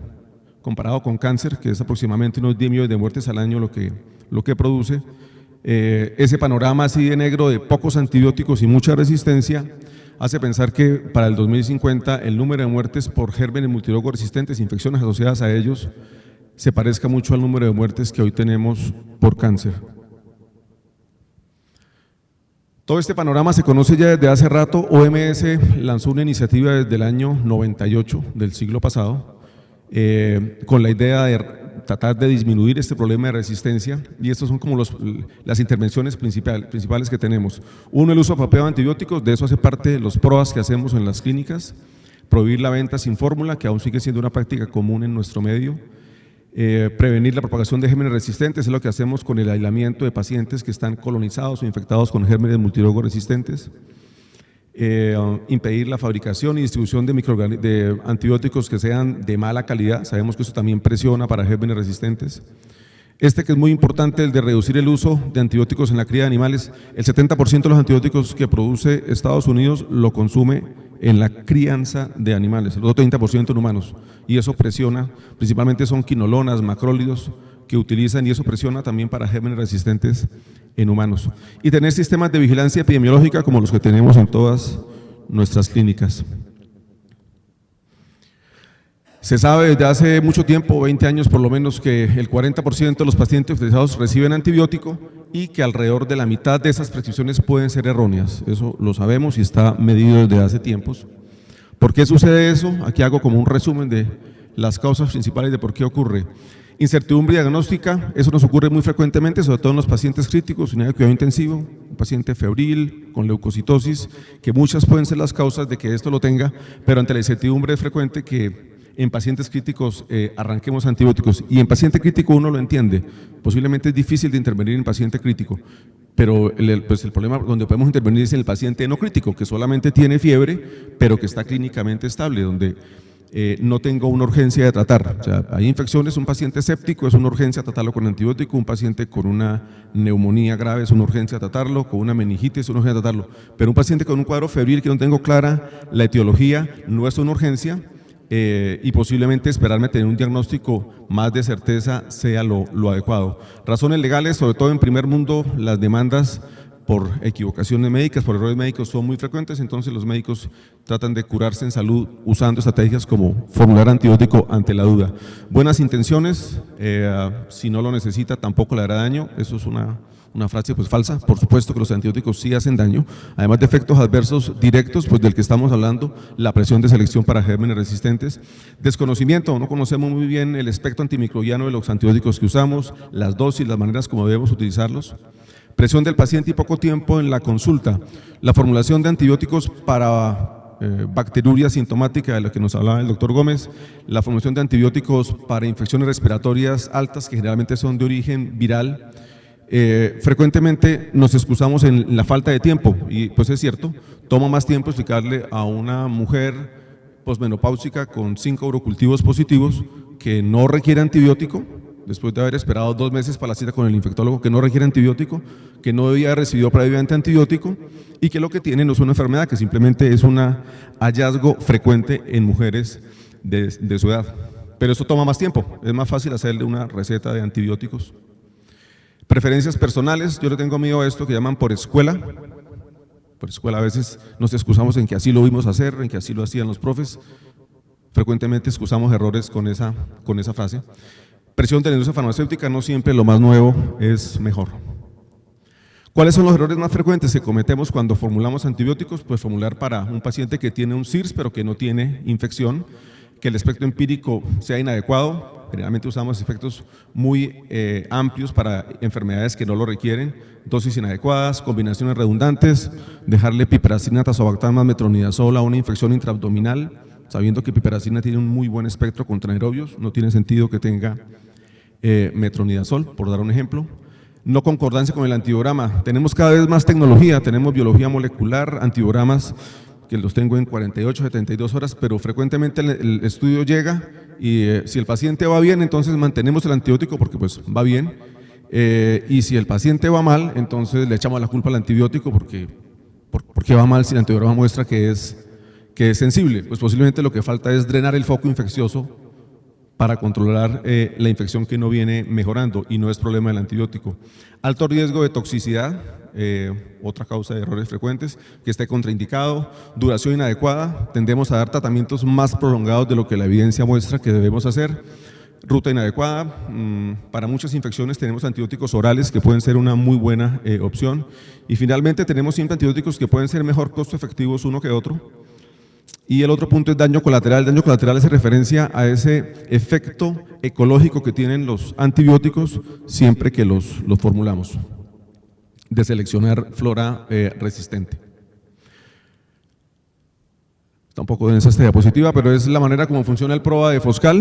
D: comparado con cáncer, que es aproximadamente unos 10 millones de muertes al año lo que produce. Ese panorama así de negro de pocos antibióticos y mucha resistencia hace pensar que para el 2050 el número de muertes por gérmenes multirogo resistentes, infecciones asociadas a ellos, se parezca mucho al número de muertes que hoy tenemos por cáncer. Todo este panorama se conoce ya desde hace rato. OMS lanzó una iniciativa desde el año 98 del siglo pasado con la idea de tratar de disminuir este problema de resistencia, y estos son como las intervenciones principales que tenemos. Uno, el uso apropiado de antibióticos, de eso hace parte los PROAS que hacemos en las clínicas, prohibir la venta sin fórmula, que aún sigue siendo una práctica común en nuestro medio. Prevenir la propagación de gérmenes resistentes, es lo que hacemos con el aislamiento de pacientes que están colonizados o infectados con gérmenes multirogo resistentes. Impedir la fabricación y distribución de antibióticos que sean de mala calidad, sabemos que eso también presiona para gérmenes resistentes. Este que es muy importante, el de reducir el uso de antibióticos en la cría de animales. El 70% de los antibióticos que produce Estados Unidos lo consume en la crianza de animales, el otro 30% en humanos, y eso presiona, principalmente son quinolonas, macrólidos que utilizan, y eso presiona también para gérmenes resistentes en humanos. Y tener sistemas de vigilancia epidemiológica como los que tenemos en todas nuestras clínicas. Se sabe desde hace mucho tiempo, 20 años por lo menos, que el 40% de los pacientes hospitalizados reciben antibiótico y que alrededor de la mitad de esas prescripciones pueden ser erróneas. Eso lo sabemos y está medido desde hace tiempos. ¿Por qué sucede eso? Aquí hago como un resumen de las causas principales de por qué ocurre. Incertidumbre diagnóstica, eso nos ocurre muy frecuentemente, sobre todo en los pacientes críticos, unidad de cuidado intensivo, un paciente febril, con leucocitosis, que muchas pueden ser las causas de que esto lo tenga, pero ante la incertidumbre es frecuente que en pacientes críticos arranquemos antibióticos, y en paciente crítico uno lo entiende, posiblemente es difícil de intervenir en paciente crítico, pero el problema donde podemos intervenir es en el paciente no crítico, que solamente tiene fiebre, pero que está clínicamente estable, donde no tengo una urgencia de tratar. O sea, hay infecciones, un paciente séptico es una urgencia tratarlo con antibiótico, un paciente con una neumonía grave es una urgencia tratarlo, con una meningitis es una urgencia tratarlo, pero un paciente con un cuadro febril que no tengo clara la etiología no es una urgencia. Y posiblemente esperarme a tener un diagnóstico más de certeza sea lo adecuado. Razones legales, sobre todo en primer mundo, las demandas por equivocaciones médicas, por errores médicos son muy frecuentes, entonces los médicos tratan de curarse en salud usando estrategias como formular antibiótico ante la duda. Buenas intenciones, si no lo necesita tampoco le hará daño, eso es una frase pues falsa. Por supuesto que los antibióticos sí hacen daño, además de efectos adversos directos, pues del que estamos hablando, la presión de selección para gérmenes resistentes. Desconocimiento, no conocemos muy bien el espectro antimicrobiano de los antibióticos que usamos, las dosis, las maneras como debemos utilizarlos. Presión del paciente y poco tiempo en la consulta. La formulación de antibióticos para bacteriuria sintomática de la que nos hablaba el doctor Gómez, la formulación de antibióticos para infecciones respiratorias altas que generalmente son de origen viral. Frecuentemente nos excusamos en la falta de tiempo y pues es cierto, toma más tiempo explicarle a una mujer posmenopáusica con 5 urocultivos positivos que no requiere antibiótico, después de haber esperado 2 meses para la cita con el infectólogo, que no requiere antibiótico, que no debía haber recibido previamente antibiótico y que lo que tiene no es una enfermedad, que simplemente es un hallazgo frecuente en mujeres de su edad. Pero eso toma más tiempo, es más fácil hacerle una receta de antibióticos. Preferencias personales, yo le tengo miedo a esto que llaman por escuela. Por escuela a veces nos excusamos en que así lo vimos hacer, en que así lo hacían los profes. Frecuentemente excusamos errores con esa frase. Presión de la industria farmacéutica, no siempre lo más nuevo es mejor. ¿Cuáles son los errores más frecuentes que cometemos cuando formulamos antibióticos? Pues formular para un paciente que tiene un SIRS pero que no tiene infección, que el espectro empírico sea inadecuado. Generalmente usamos efectos muy amplios para enfermedades que no lo requieren, dosis inadecuadas, combinaciones redundantes, dejarle piperacina, tazobactam más metronidazol a una infección intraabdominal, sabiendo que piperacina tiene un muy buen espectro contra anaerobios, no tiene sentido que tenga metronidazol, por dar un ejemplo. No concordancia con el antibiograma. Tenemos cada vez más tecnología, tenemos biología molecular, antibiogramas que los tengo en 48, 72 horas, pero frecuentemente el estudio llega y si el paciente va bien, entonces mantenemos el antibiótico porque pues va bien, y si el paciente va mal, entonces le echamos la culpa al antibiótico porque va mal si el antibiograma muestra que es sensible. Pues posiblemente lo que falta es drenar el foco infeccioso para controlar la infección que no viene mejorando y no es problema del antibiótico. Alto riesgo de toxicidad, otra causa de errores frecuentes, que esté contraindicado. Duración inadecuada, tendemos a dar tratamientos más prolongados de lo que la evidencia muestra que debemos hacer. Ruta inadecuada, para muchas infecciones tenemos antibióticos orales que pueden ser una muy buena opción. Y finalmente tenemos siempre antibióticos que pueden ser mejor costo efectivos uno que otro. Y el otro punto es daño colateral. El daño colateral hace referencia a ese efecto ecológico que tienen los antibióticos siempre que los formulamos, de seleccionar flora resistente. Está un poco densa esta diapositiva, pero es la manera como funciona el PROA de Foscal.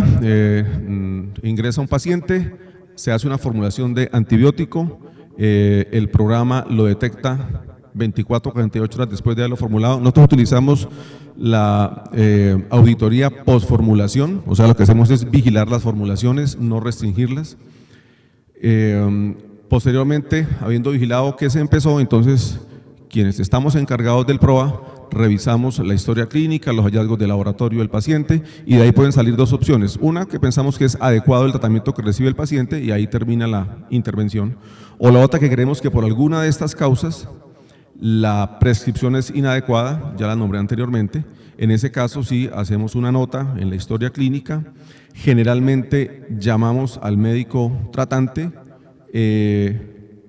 D: Ingresa un paciente, se hace una formulación de antibiótico, el programa lo detecta 24 o 48 horas después de haberlo formulado. Nosotros utilizamos la auditoría postformulación, o sea, lo que hacemos es vigilar las formulaciones, no restringirlas. Posteriormente, habiendo vigilado que se empezó, entonces quienes estamos encargados del PROA revisamos la historia clínica, los hallazgos de laboratorio del paciente y de ahí pueden salir dos opciones. Una, que pensamos que es adecuado el tratamiento que recibe el paciente y ahí termina la intervención. O la otra, que creemos que por alguna de estas causas la prescripción es inadecuada, ya la nombré anteriormente. En ese caso sí hacemos una nota en la historia clínica, generalmente llamamos al médico tratante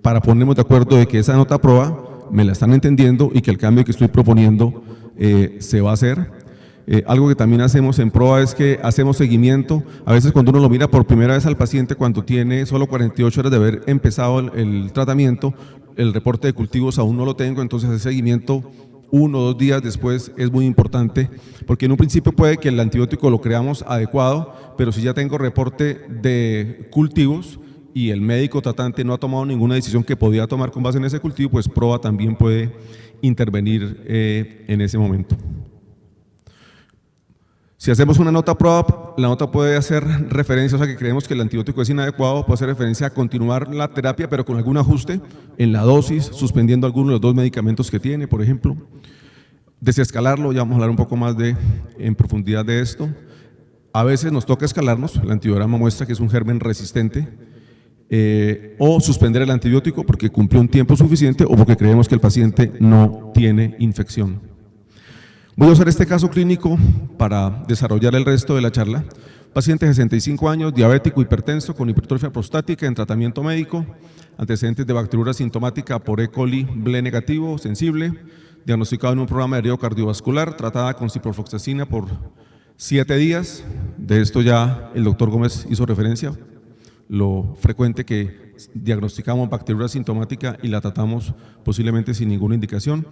D: para ponernos de acuerdo de que esa nota PROA me la están entendiendo y que el cambio que estoy proponiendo se va a hacer. Algo que también hacemos en PROA es que hacemos seguimiento. A veces cuando uno lo mira por primera vez al paciente, cuando tiene solo 48 horas de haber empezado el tratamiento, el reporte de cultivos aún no lo tengo, entonces el seguimiento 1 o 2 días después es muy importante, porque en un principio puede que el antibiótico lo creamos adecuado, pero si ya tengo reporte de cultivos y el médico tratante no ha tomado ninguna decisión que podía tomar con base en ese cultivo, pues PROA también puede intervenir en ese momento. Si hacemos una nota PROA, la nota puede hacer referencia, o sea que creemos que el antibiótico es inadecuado, puede hacer referencia a continuar la terapia, pero con algún ajuste en la dosis, suspendiendo algunos de los 2 medicamentos que tiene, por ejemplo. Desescalarlo, ya vamos a hablar un poco más en profundidad de esto. A veces nos toca escalarnos, el antibiograma muestra que es un germen resistente, o suspender el antibiótico porque cumplió un tiempo suficiente o porque creemos que el paciente no tiene infección. Voy a usar este caso clínico para desarrollar el resto de la charla. Paciente de 65 años, diabético, hipertenso, con hipertrofia prostática en tratamiento médico, antecedentes de bacteriuria sintomática por E. coli BLE negativo, sensible, diagnosticado en un programa de herido cardiovascular, tratada con ciprofloxacina por 7 días. De esto ya el doctor Gómez hizo referencia, lo frecuente que diagnosticamos bacteriuria sintomática y la tratamos posiblemente sin ninguna indicación.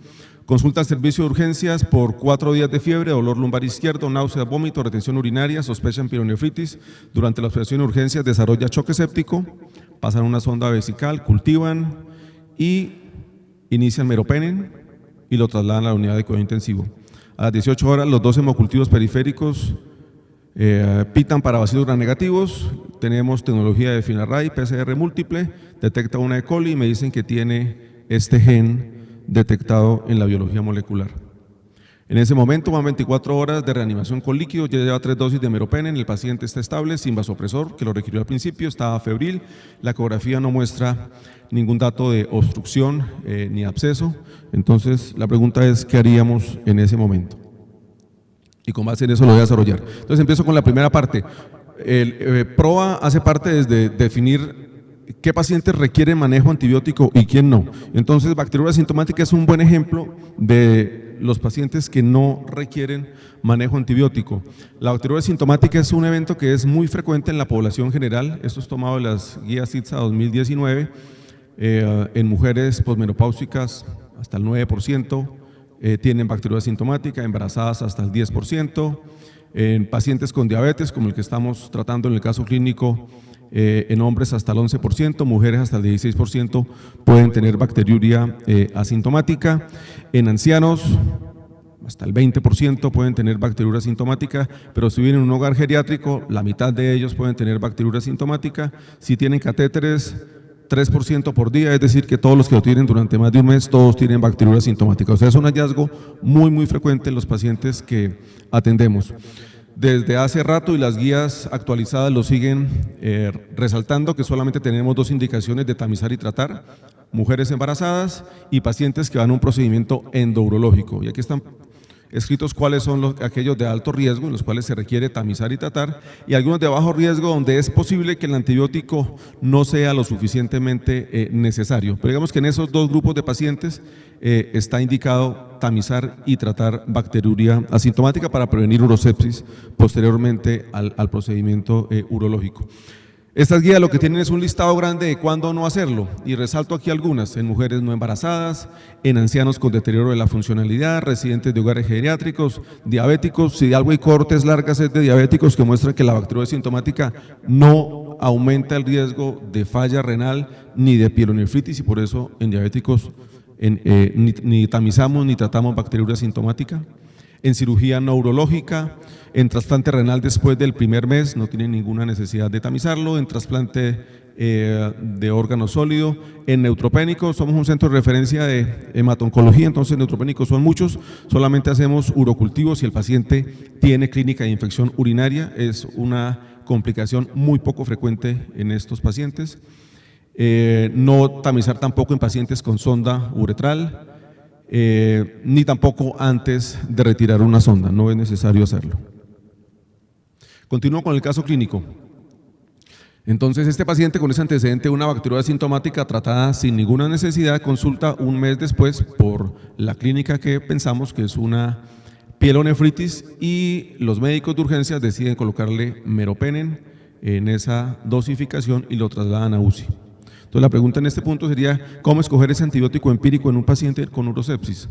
D: Consulta al servicio de urgencias por 4 días de fiebre, dolor lumbar izquierdo, náuseas, vómito, retención urinaria, sospecha en pielonefritis. Durante la observación de urgencias desarrolla choque séptico, pasan una sonda vesical, cultivan y inician meropenem y lo trasladan a la unidad de cuidado intensivo. A las 18 horas los 2 hemocultivos periféricos pitan para bacilos gram negativos. Tenemos tecnología de FINARRAY, PCR múltiple, detecta una E. coli y me dicen que tiene este gen detectado en la biología molecular. En ese momento van 24 horas de reanimación con líquido, ya lleva 3 dosis de meropenem, el paciente está estable, sin vasopresor, que lo requirió al principio, estaba febril, la ecografía no muestra ningún dato de obstrucción ni absceso. Entonces la pregunta es, ¿qué haríamos en ese momento? Y con base en eso lo voy a desarrollar. Entonces empiezo con la primera parte. PROA hace parte desde definir qué pacientes requieren manejo antibiótico y quién no. Entonces, bacteriuria sintomática es un buen ejemplo de los pacientes que no requieren manejo antibiótico. La bacteriuria sintomática es un evento que es muy frecuente en la población general. Esto es tomado de las guías CITSA 2019. En mujeres posmenopáusicas hasta el 9%. Tienen bacteriuria sintomática, embarazadas hasta el 10%, en pacientes con diabetes, como el que estamos tratando en el caso clínico, en hombres hasta el 11%, mujeres hasta el 16% pueden tener bacteriuria asintomática, en ancianos hasta el 20% pueden tener bacteriuria asintomática, pero si viven en un hogar geriátrico, la mitad de ellos pueden tener bacteriuria asintomática. Si tienen catéteres, 3% por día, es decir, que todos los que lo tienen durante más de un mes, todos tienen bacteriuria sintomática. O sea, es un hallazgo muy frecuente en los pacientes que atendemos. Desde hace rato, y las guías actualizadas lo siguen resaltando, que solamente tenemos 2 indicaciones de tamizar y tratar: mujeres embarazadas y pacientes que van a un procedimiento endourológico. Y aquí están escritos cuáles son aquellos de alto riesgo en los cuales se requiere tamizar y tratar, y algunos de bajo riesgo donde es posible que el antibiótico no sea lo suficientemente necesario. Pero digamos que en esos 2 grupos de pacientes está indicado tamizar y tratar bacteriuria asintomática para prevenir urosepsis posteriormente al procedimiento urológico. Estas guías lo que tienen es un listado grande de cuándo no hacerlo, y resalto aquí algunas: en mujeres no embarazadas, en ancianos con deterioro de la funcionalidad, residentes de hogares geriátricos, diabéticos. Si de algo hay cortes largas es de diabéticos que muestran que la bacteriuria sintomática no aumenta el riesgo de falla renal ni de pielonefritis, y por eso en diabéticos ni tamizamos ni tratamos bacteriuria sintomática. En cirugía no urológica, en trasplante renal después del primer mes no tienen ninguna necesidad de tamizarlo, en trasplante de órgano sólido, en neutropénicos. Somos un centro de referencia de hematoncología, entonces neutropénicos son muchos, solamente hacemos urocultivos si el paciente tiene clínica de infección urinaria, es una complicación muy poco frecuente en estos pacientes. No tamizar tampoco en pacientes con sonda uretral, ni tampoco antes de retirar una sonda, no es necesario hacerlo. Continúo con el caso clínico. Entonces, este paciente con ese antecedente de una bacteriuria asintomática tratada sin ninguna necesidad consulta un mes después por la clínica que pensamos que es una pielonefritis, y los médicos de urgencias deciden colocarle meropenem en esa dosificación y lo trasladan a UCI. Entonces la pregunta en este punto sería, ¿cómo escoger ese antibiótico empírico en un paciente con urosepsis?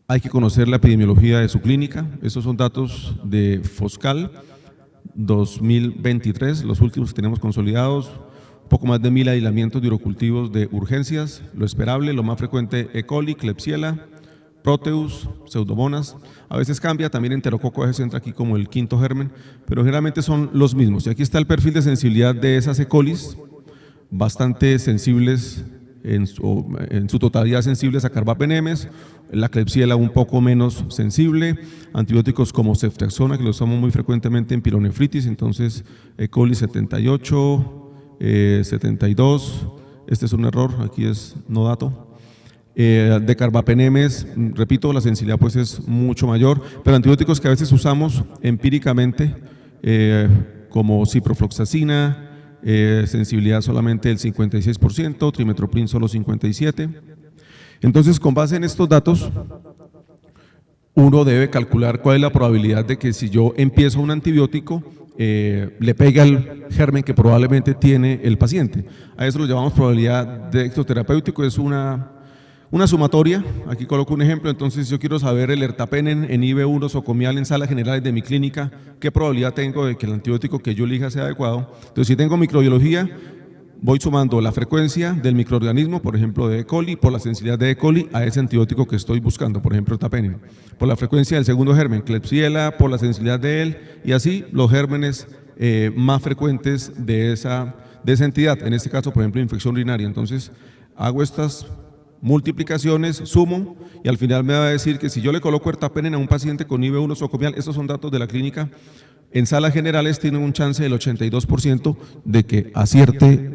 D: Hay que conocer la epidemiología de su clínica. Esos son datos de Foscal 2023, los últimos que tenemos consolidados. Poco más de 1000 aislamientos de urocultivos de urgencias. Lo esperable, lo más frecuente: E. coli, Klebsiella, Proteus, Pseudomonas. A veces cambia, también Enterococo a veces entra aquí como el quinto germen, pero generalmente son los mismos. Y aquí está el perfil de sensibilidad de esas E. colis, bastante sensibles, en su totalidad sensibles a carbapenemes. La Klebsiella un poco menos sensible. Antibióticos como ceftriaxona, que lo usamos muy frecuentemente en pielonefritis, entonces E. coli 78, 72, este es un error, aquí es no dato. De carbapenemes, repito, la sensibilidad pues es mucho mayor, pero antibióticos que a veces usamos empíricamente, como ciprofloxacina, sensibilidad solamente del 56%, trimethoprim solo 57%. Entonces, con base en estos datos, uno debe calcular cuál es la probabilidad de que si yo empiezo un antibiótico, le pegue al germen que probablemente tiene el paciente. A eso lo llamamos probabilidad de éxito terapéutico, es una sumatoria. Aquí coloco un ejemplo. Entonces, si yo quiero saber el ertapenem en IB1 nosocomial en salas generales de mi clínica, ¿qué probabilidad tengo de que el antibiótico que yo elija sea adecuado? Entonces, si tengo microbiología, voy sumando la frecuencia del microorganismo, por ejemplo de E. coli, por la sensibilidad de E. coli a ese antibiótico que estoy buscando, por ejemplo ertapenem, por la frecuencia del segundo germen, Klebsiella, por la sensibilidad de él, y así los gérmenes más frecuentes de esa entidad, en este caso, por ejemplo, infección urinaria. Entonces, hago estas multiplicaciones, sumo, y al final me va a decir que si yo le coloco ertapenem a un paciente con IB1 nosocomial, estos son datos de la clínica, en salas generales tienen un chance del 82% de que acierte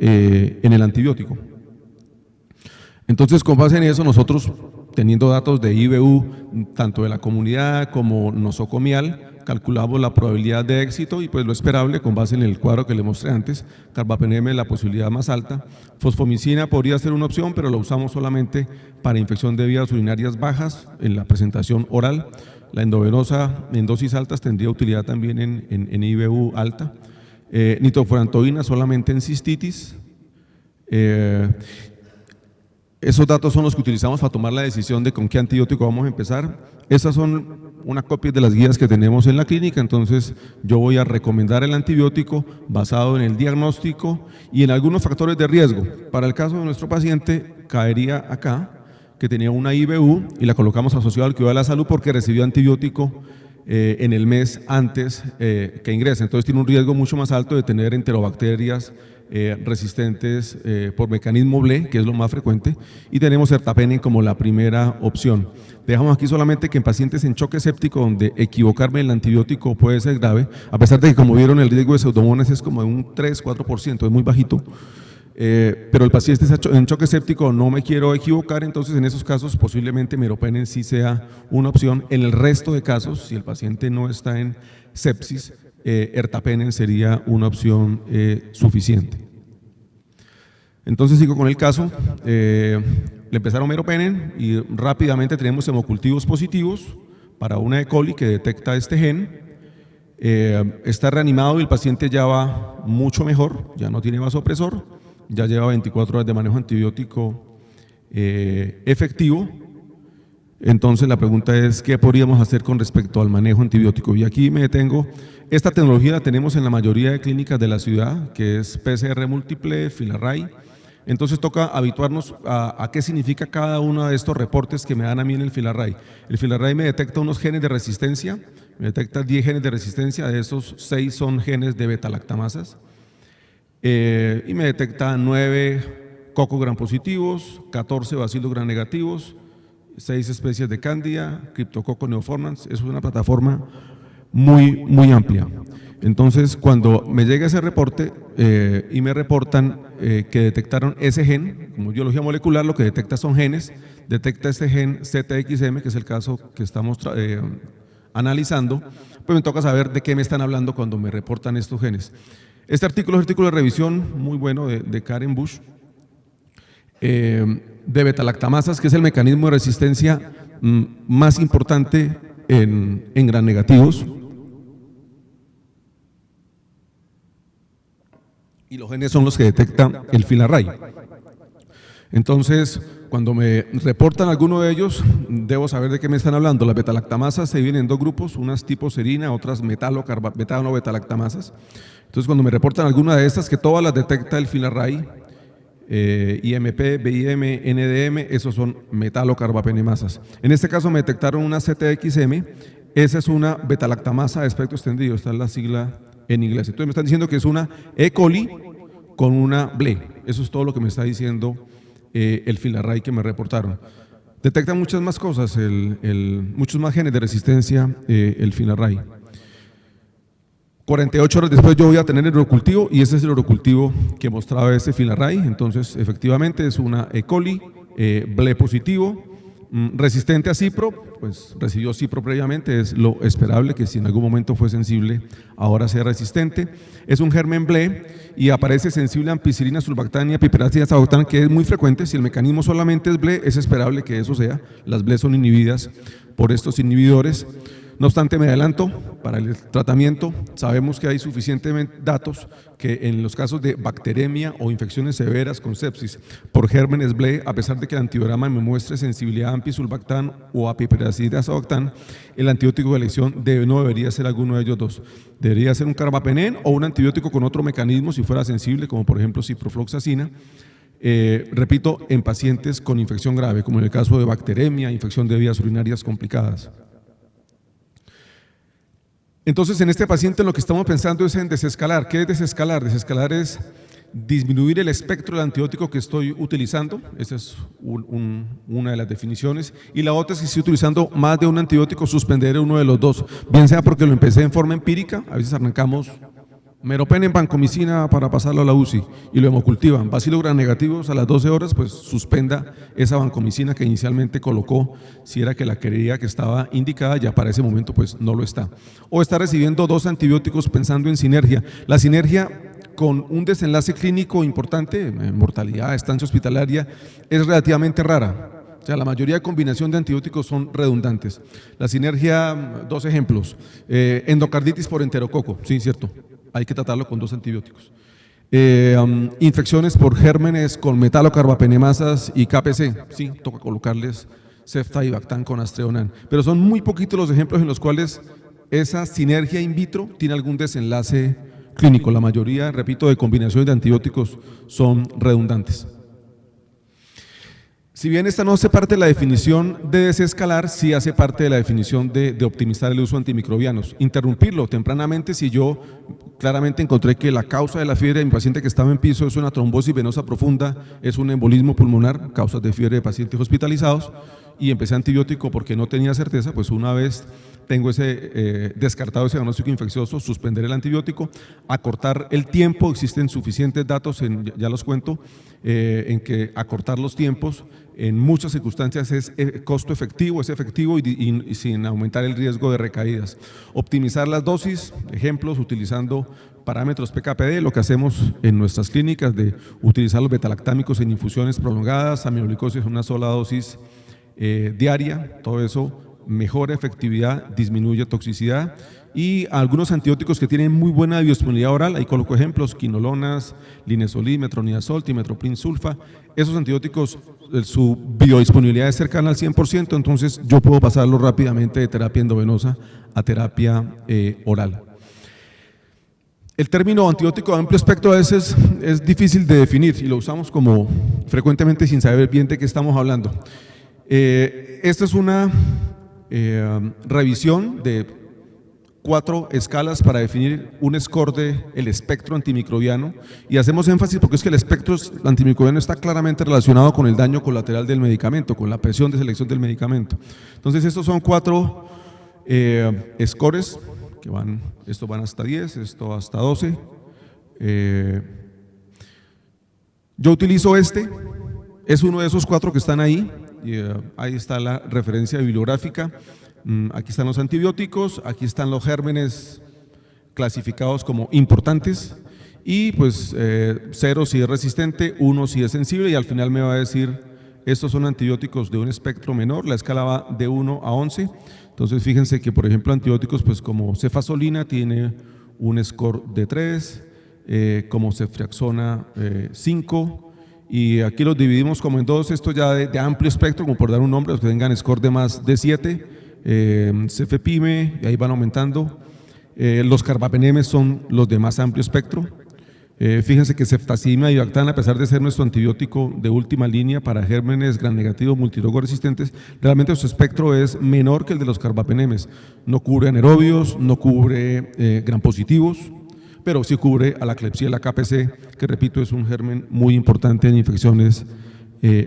D: en el antibiótico. Entonces, con base en eso, nosotros, teniendo datos de IBU, tanto de la comunidad como nosocomial, calculamos la probabilidad de éxito y pues lo esperable con base en el cuadro que le mostré antes. Carbapenem es la posibilidad más alta. Fosfomicina podría ser una opción, pero lo usamos solamente para infección de vías urinarias bajas en la presentación oral. La endovenosa en dosis altas tendría utilidad también en IBU alta. Nitrofurantoína solamente en cistitis. Esos datos son los que utilizamos para tomar la decisión de con qué antibiótico vamos a empezar. Estas son una copia de las guías que tenemos en la clínica, entonces yo voy a recomendar el antibiótico basado en el diagnóstico y en algunos factores de riesgo. Para el caso de nuestro paciente, caería acá, que tenía una IBU y la colocamos asociada al cuidado de la salud porque recibió antibiótico en el mes antes que ingrese. Entonces tiene un riesgo mucho más alto de tener enterobacterias resistentes por mecanismo BLE, que es lo más frecuente, y tenemos ertapenem como la primera opción. Dejamos aquí solamente que en pacientes en choque séptico, donde equivocarme en el antibiótico puede ser grave, a pesar de que, como vieron, el riesgo de pseudomonas es como de un 3-4%, es muy bajito. Pero el paciente está en choque séptico, no me quiero equivocar, entonces en esos casos posiblemente meropenem sí sea una opción. En el resto de casos, si el paciente no está en sepsis, ertapenem sería una opción suficiente. Entonces sigo con el caso. Le empezaron meropenem y rápidamente tenemos hemocultivos positivos para una E. coli que detecta este gen. Está reanimado y el paciente ya va mucho mejor, ya no tiene vasopresor. Ya lleva 24 horas de manejo antibiótico efectivo. Entonces la pregunta es, ¿qué podríamos hacer con respecto al manejo antibiótico? Y aquí me detengo. Esta tecnología la tenemos en la mayoría de clínicas de la ciudad, que es PCR múltiple, FILARRAY. Entonces toca habituarnos a qué significa cada uno de estos reportes que me dan a mí en el FILARRAY. El FILARRAY me detecta unos genes de resistencia, me detecta 10 genes de resistencia, de esos 6 son genes de beta-lactamasas. Y me detecta 9 cocos gram positivos, 14 bacilos gram negativos, 6 especies de cándida, criptococcus neoformans. Es una plataforma muy amplia. Entonces, cuando me llega ese reporte y me reportan que detectaron ese gen, como biología molecular lo que detecta son genes, detecta este gen ZXM, que es el caso que estamos analizando, pues me toca saber de qué me están hablando cuando me reportan estos genes. Este artículo es un artículo de revisión muy bueno de Karen Bush, de beta-lactamasas, que es el mecanismo de resistencia más importante en gram negativos. Y los genes son los que detecta el FILARRAY. Entonces, cuando me reportan alguno de ellos, debo saber de qué me están hablando. Las beta-lactamasas se dividen en dos grupos, unas tipo serina, otras metano-beta-lactamasas. Entonces, cuando me reportan alguna de estas, que todas las detecta el FILARRAY, IMP, BIM, NDM, esos son metalocarbapenemasas. En este caso me detectaron una ZXM, esa es una beta-lactamasa de espectro extendido, esta es la sigla en inglés. Entonces me están diciendo que es una E. coli con una BLE, eso es todo lo que me está diciendo el FILARRAY que me reportaron. Detecta muchas más cosas, muchos más genes de resistencia el FILARRAY. 48 horas después yo voy a tener el urocultivo y ese es el urocultivo que mostraba este FILARRAY. Entonces efectivamente es una E. coli, BLE positivo, Resistente a cipro, pues recibió cipro previamente, es lo esperable que si en algún momento fue sensible, ahora sea resistente. Es un germen BLE y aparece sensible a ampicilina, sulbactam y a piperazida azabactam, que es muy frecuente. Si el mecanismo solamente es BLE, es esperable que eso sea. Las BLE son inhibidas por estos inhibidores. No obstante, me adelanto, para el tratamiento sabemos que hay suficientes datos que en los casos de bacteremia o infecciones severas con sepsis por gérmenes BLE, a pesar de que el antibiograma me muestre sensibilidad a ampicilbactam o a piperazida azabactam, el antibiótico de elección no debería ser alguno de ellos dos. Debería ser un carbapenem o un antibiótico con otro mecanismo si fuera sensible, como por ejemplo ciprofloxacina. Repito, en pacientes con infección grave, como en el caso de bacteremia, infección de vías urinarias complicadas. Entonces, en este paciente lo que estamos pensando es en desescalar. ¿Qué es desescalar? Desescalar es disminuir el espectro del antibiótico que estoy utilizando. Esa es una de las definiciones. Y la otra es que si estoy utilizando más de un antibiótico, suspender uno de los dos. Bien sea porque lo empecé en forma empírica, a veces arrancamos meropenem, vancomicina para pasarlo a la UCI y lo hemocultivan. Bacilo gram negativos a las 12 horas, pues suspenda esa vancomicina que inicialmente colocó, si era que la creía que estaba indicada, ya para ese momento pues no lo está. O está recibiendo dos antibióticos pensando en sinergia. La sinergia con un desenlace clínico importante, mortalidad, estancia hospitalaria, es relativamente rara. O sea, la mayoría de combinación de antibióticos son redundantes. La sinergia, dos ejemplos, endocarditis por enterococo, sí, cierto. Hay que tratarlo con dos antibióticos. Infecciones por gérmenes con metalocarbapenemasas y KPC, sí, toca colocarles ceftibactam con astreonam. Pero son muy poquitos los ejemplos en los cuales esa sinergia in vitro tiene algún desenlace clínico. La mayoría, repito, de combinaciones de antibióticos son redundantes. Si bien esta no hace parte de la definición de desescalar, sí hace parte de la definición de optimizar el uso de antimicrobianos. Interrumpirlo tempranamente si yo claramente encontré que la causa de la fiebre de mi paciente que estaba en piso es una trombosis venosa profunda, es un embolismo pulmonar, causas de fiebre de pacientes hospitalizados, y empecé antibiótico porque no tenía certeza, pues una vez tengo descartado ese diagnóstico infeccioso, suspender el antibiótico, acortar el tiempo. Existen suficientes datos, ya los cuento, en que acortar los tiempos en muchas circunstancias es costo efectivo, es efectivo y sin aumentar el riesgo de recaídas. Optimizar las dosis, ejemplos, utilizando parámetros PKPD, lo que hacemos en nuestras clínicas de utilizar los betalactámicos en infusiones prolongadas, aminoglicosis en una sola dosis diaria, todo eso mejora efectividad, disminuye toxicidad, y algunos antibióticos que tienen muy buena biodisponibilidad oral, ahí coloco ejemplos, quinolonas, linezolid, metronidazol, timetoprim sulfa. Esos antibióticos, su biodisponibilidad es cercana al 100%, entonces yo puedo pasarlo rápidamente de terapia endovenosa a terapia oral. El término antibiótico de amplio espectro a veces es difícil de definir y lo usamos como frecuentemente sin saber bien de qué estamos hablando. Esta es una revisión de 4 escalas para definir un score del espectro antimicrobiano, y hacemos énfasis porque es que el espectro antimicrobiano está claramente relacionado con el daño colateral del medicamento, con la presión de selección del medicamento. Entonces estos son 4 scores que estos van hasta 10, esto hasta 12. Yo utilizo es uno de esos 4 que están ahí. Ahí está la referencia bibliográfica. Aquí están los antibióticos, aquí están los gérmenes clasificados como importantes, y pues 0 si es resistente, 1 si es sensible, y al final me va a decir estos son antibióticos de un espectro menor. La escala va de 1 a 11. Entonces fíjense que por ejemplo antibióticos pues como cefazolina tiene un score de 3, como ceftriaxona 5, y aquí los dividimos como en 2, esto ya de amplio espectro, como por dar un nombre, los que tengan score de más de 7, cefepime, y ahí van aumentando. Los carbapenemes son los de más amplio espectro. Fíjense que ceftazimib y bactam, a pesar de ser nuestro antibiótico de última línea para gérmenes gram negativos multirogoresistentes, realmente su espectro es menor que el de los carbapenemes. No cubre anaerobios, no cubre gram positivos, pero sí cubre a la Klebsiella KPC, que repito es un germen muy importante en infecciones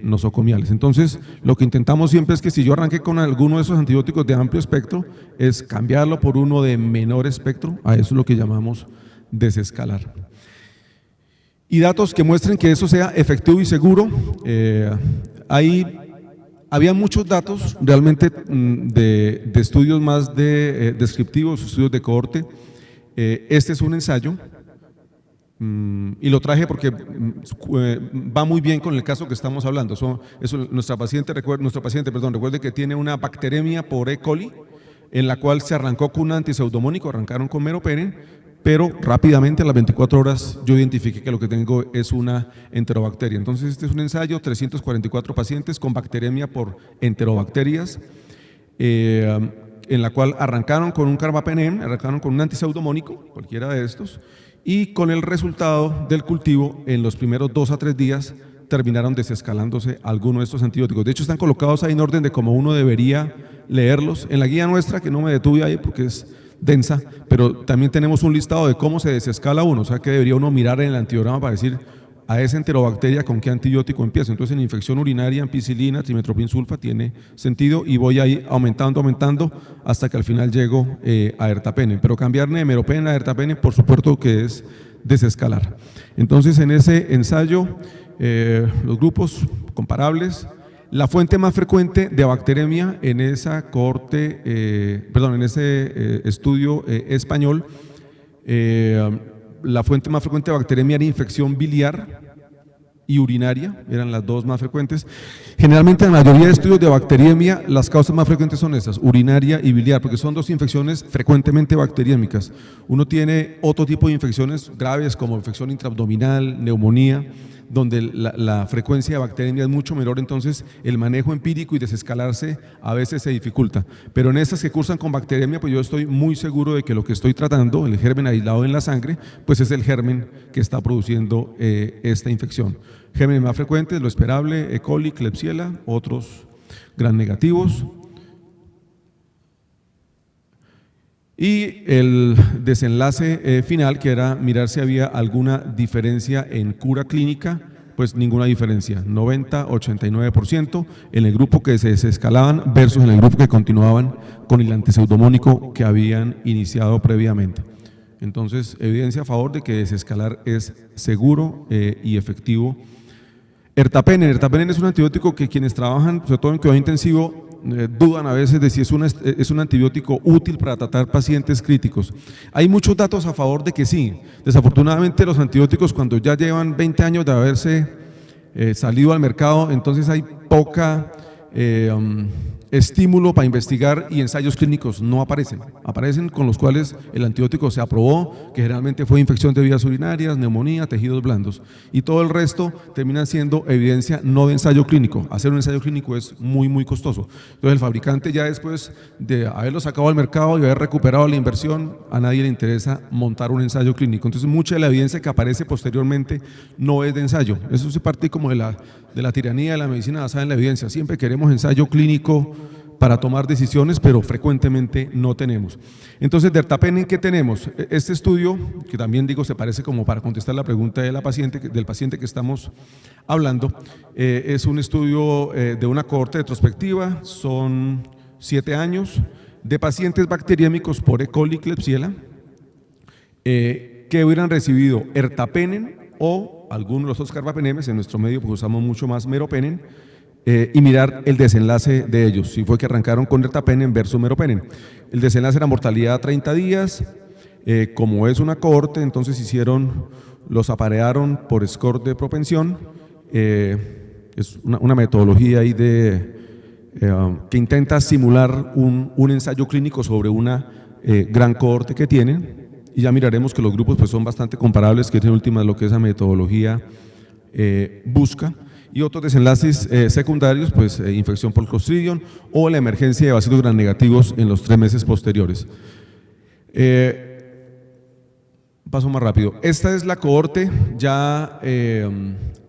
D: nosocomiales. Entonces, lo que intentamos siempre es que si yo arranqué con alguno de esos antibióticos de amplio espectro, es cambiarlo por uno de menor espectro. A eso es lo que llamamos desescalar. Y datos que muestren que eso sea efectivo y seguro. Hay había muchos datos realmente de estudios más descriptivos, estudios de cohorte. Este es un ensayo y lo traje porque va muy bien con el caso que estamos hablando. Nuestro paciente, recuerde que tiene una bacteremia por E. coli, en la cual se arrancó con un antiseudomónico, arrancaron con meropenem, pero rápidamente a las 24 horas yo identifiqué que lo que tengo es una enterobacteria. Entonces este es un ensayo, 344 pacientes con bacteremia por enterobacterias, en la cual arrancaron con un carbapenem, arrancaron con un antiseudomónico, cualquiera de estos, y con el resultado del cultivo en los primeros 2 a 3 días terminaron desescalándose algunos de estos antibióticos. De hecho están colocados ahí en orden de cómo uno debería leerlos. En la guía nuestra, que no me detuve ahí porque es densa, pero también tenemos un listado de cómo se desescala uno, o sea que debería uno mirar en el antibiograma para decir a esa enterobacteria con qué antibiótico empieza. Entonces en infección urinaria, ampicilina, trimethoprim sulfa tiene sentido y voy ahí aumentando hasta que al final llego a ertapenem. Pero cambiarme de meropenem a ertapenem por supuesto que es desescalar. Entonces en ese ensayo los grupos comparables, la fuente más frecuente de bacteremia en esa cohorte, en ese estudio español, la fuente más frecuente de bacteremia era infección biliar y urinaria, eran las dos más frecuentes. Generalmente en la mayoría de estudios de bacteriemia las causas más frecuentes son esas, urinaria y biliar, porque son dos infecciones frecuentemente bacteriémicas. Uno tiene otro tipo de infecciones graves como infección intraabdominal, neumonía, donde la frecuencia de bacteremia es mucho menor, entonces el manejo empírico y desescalarse a veces se dificulta. Pero en estas que cursan con bacteremia, pues yo estoy muy seguro de que lo que estoy tratando, el germen aislado en la sangre, pues es el germen que está produciendo esta infección. Gérmenes más frecuentes, lo esperable, E. coli, Klebsiella, otros gram negativos. Y el desenlace final, que era mirar si había alguna diferencia en cura clínica, pues ninguna diferencia, 90-89% en el grupo que se desescalaban versus en el grupo que continuaban con el antiseudomónico que habían iniciado previamente. Entonces, evidencia a favor de que desescalar es seguro y efectivo. Ertapenem es un antibiótico que quienes trabajan, sobre todo en cuidado intensivo, dudan a veces de si es un antibiótico útil para tratar pacientes críticos. Hay muchos datos a favor de que sí. Desafortunadamente los antibióticos, cuando ya llevan 20 años de haberse salido al mercado, entonces hay poca estímulo para investigar y ensayos clínicos no aparecen con los cuales el antibiótico se aprobó, que generalmente fue infección de vías urinarias, neumonía, tejidos blandos, y todo el resto termina siendo evidencia no de ensayo clínico. Hacer un ensayo clínico es muy costoso. Entonces el fabricante, ya después de haberlo sacado al mercado y haber recuperado la inversión, a nadie le interesa montar un ensayo clínico. Entonces mucha de la evidencia que aparece posteriormente no es de ensayo. Eso se parte como de la tiranía de la medicina basada en la evidencia. Siempre queremos ensayo clínico para tomar decisiones, pero frecuentemente no tenemos. Entonces, de ertapenem, ¿qué tenemos? Este estudio, que también digo se parece como para contestar la pregunta del paciente que estamos hablando, es un estudio de una cohorte retrospectiva, son 7 años, de pacientes bacteriémicos por E. coli, Klebsiella, que hubieran recibido ertapenem o algunos de los otros carbapenemes, en nuestro medio pues usamos mucho más meropenem, y mirar el desenlace de ellos, si fue que arrancaron con ertapenem versus meropenem. El desenlace era mortalidad a 30 días, como es una cohorte, entonces los aparearon por score de propensión, es una metodología ahí que intenta simular un ensayo clínico sobre una gran cohorte que tienen, y ya miraremos que los grupos pues son bastante comparables, que es en última lo que esa metodología busca. Y otros desenlaces secundarios, pues infección por Clostridium o la emergencia de bacilos gram negativos en los 3 meses posteriores. Paso más rápido. Esta es la cohorte ya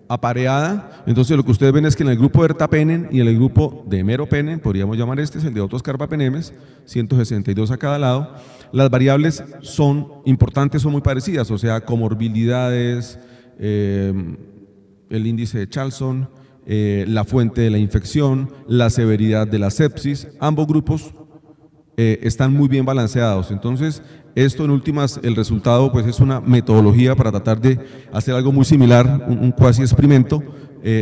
D: apareada. Entonces lo que ustedes ven es que en el grupo de ertapenem y en el grupo de meropenem, podríamos llamar es el de otros carbapenemes, 162 a cada lado, las variables son importantes, son muy parecidas, o sea, comorbilidades, el índice de Charlson, la fuente de la infección, la severidad de la sepsis, ambos grupos están muy bien balanceados. Entonces, esto en últimas, el resultado pues es una metodología para tratar de hacer algo muy similar, un cuasi experimento,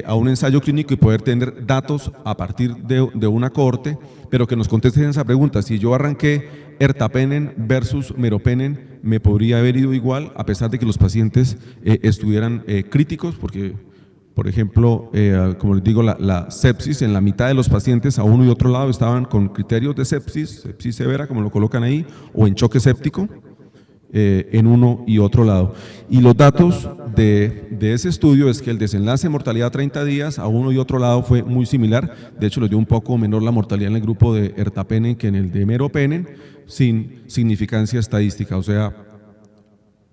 D: a un ensayo clínico y poder tener datos a partir de una cohorte, pero que nos contesten esa pregunta. Si yo arranqué ertapenem versus meropenem, me podría haber ido igual, a pesar de que los pacientes estuvieran críticos, porque, por ejemplo, como les digo, la sepsis en la mitad de los pacientes a uno y otro lado estaban con criterios de sepsis severa, como lo colocan ahí, o en choque séptico, en uno y otro lado. Y los datos de ese estudio es que el desenlace de mortalidad a 30 días a uno y otro lado fue muy similar. De hecho, les dio un poco menor la mortalidad en el grupo de ertapenem que en el de meropenem, sin significancia estadística. O sea,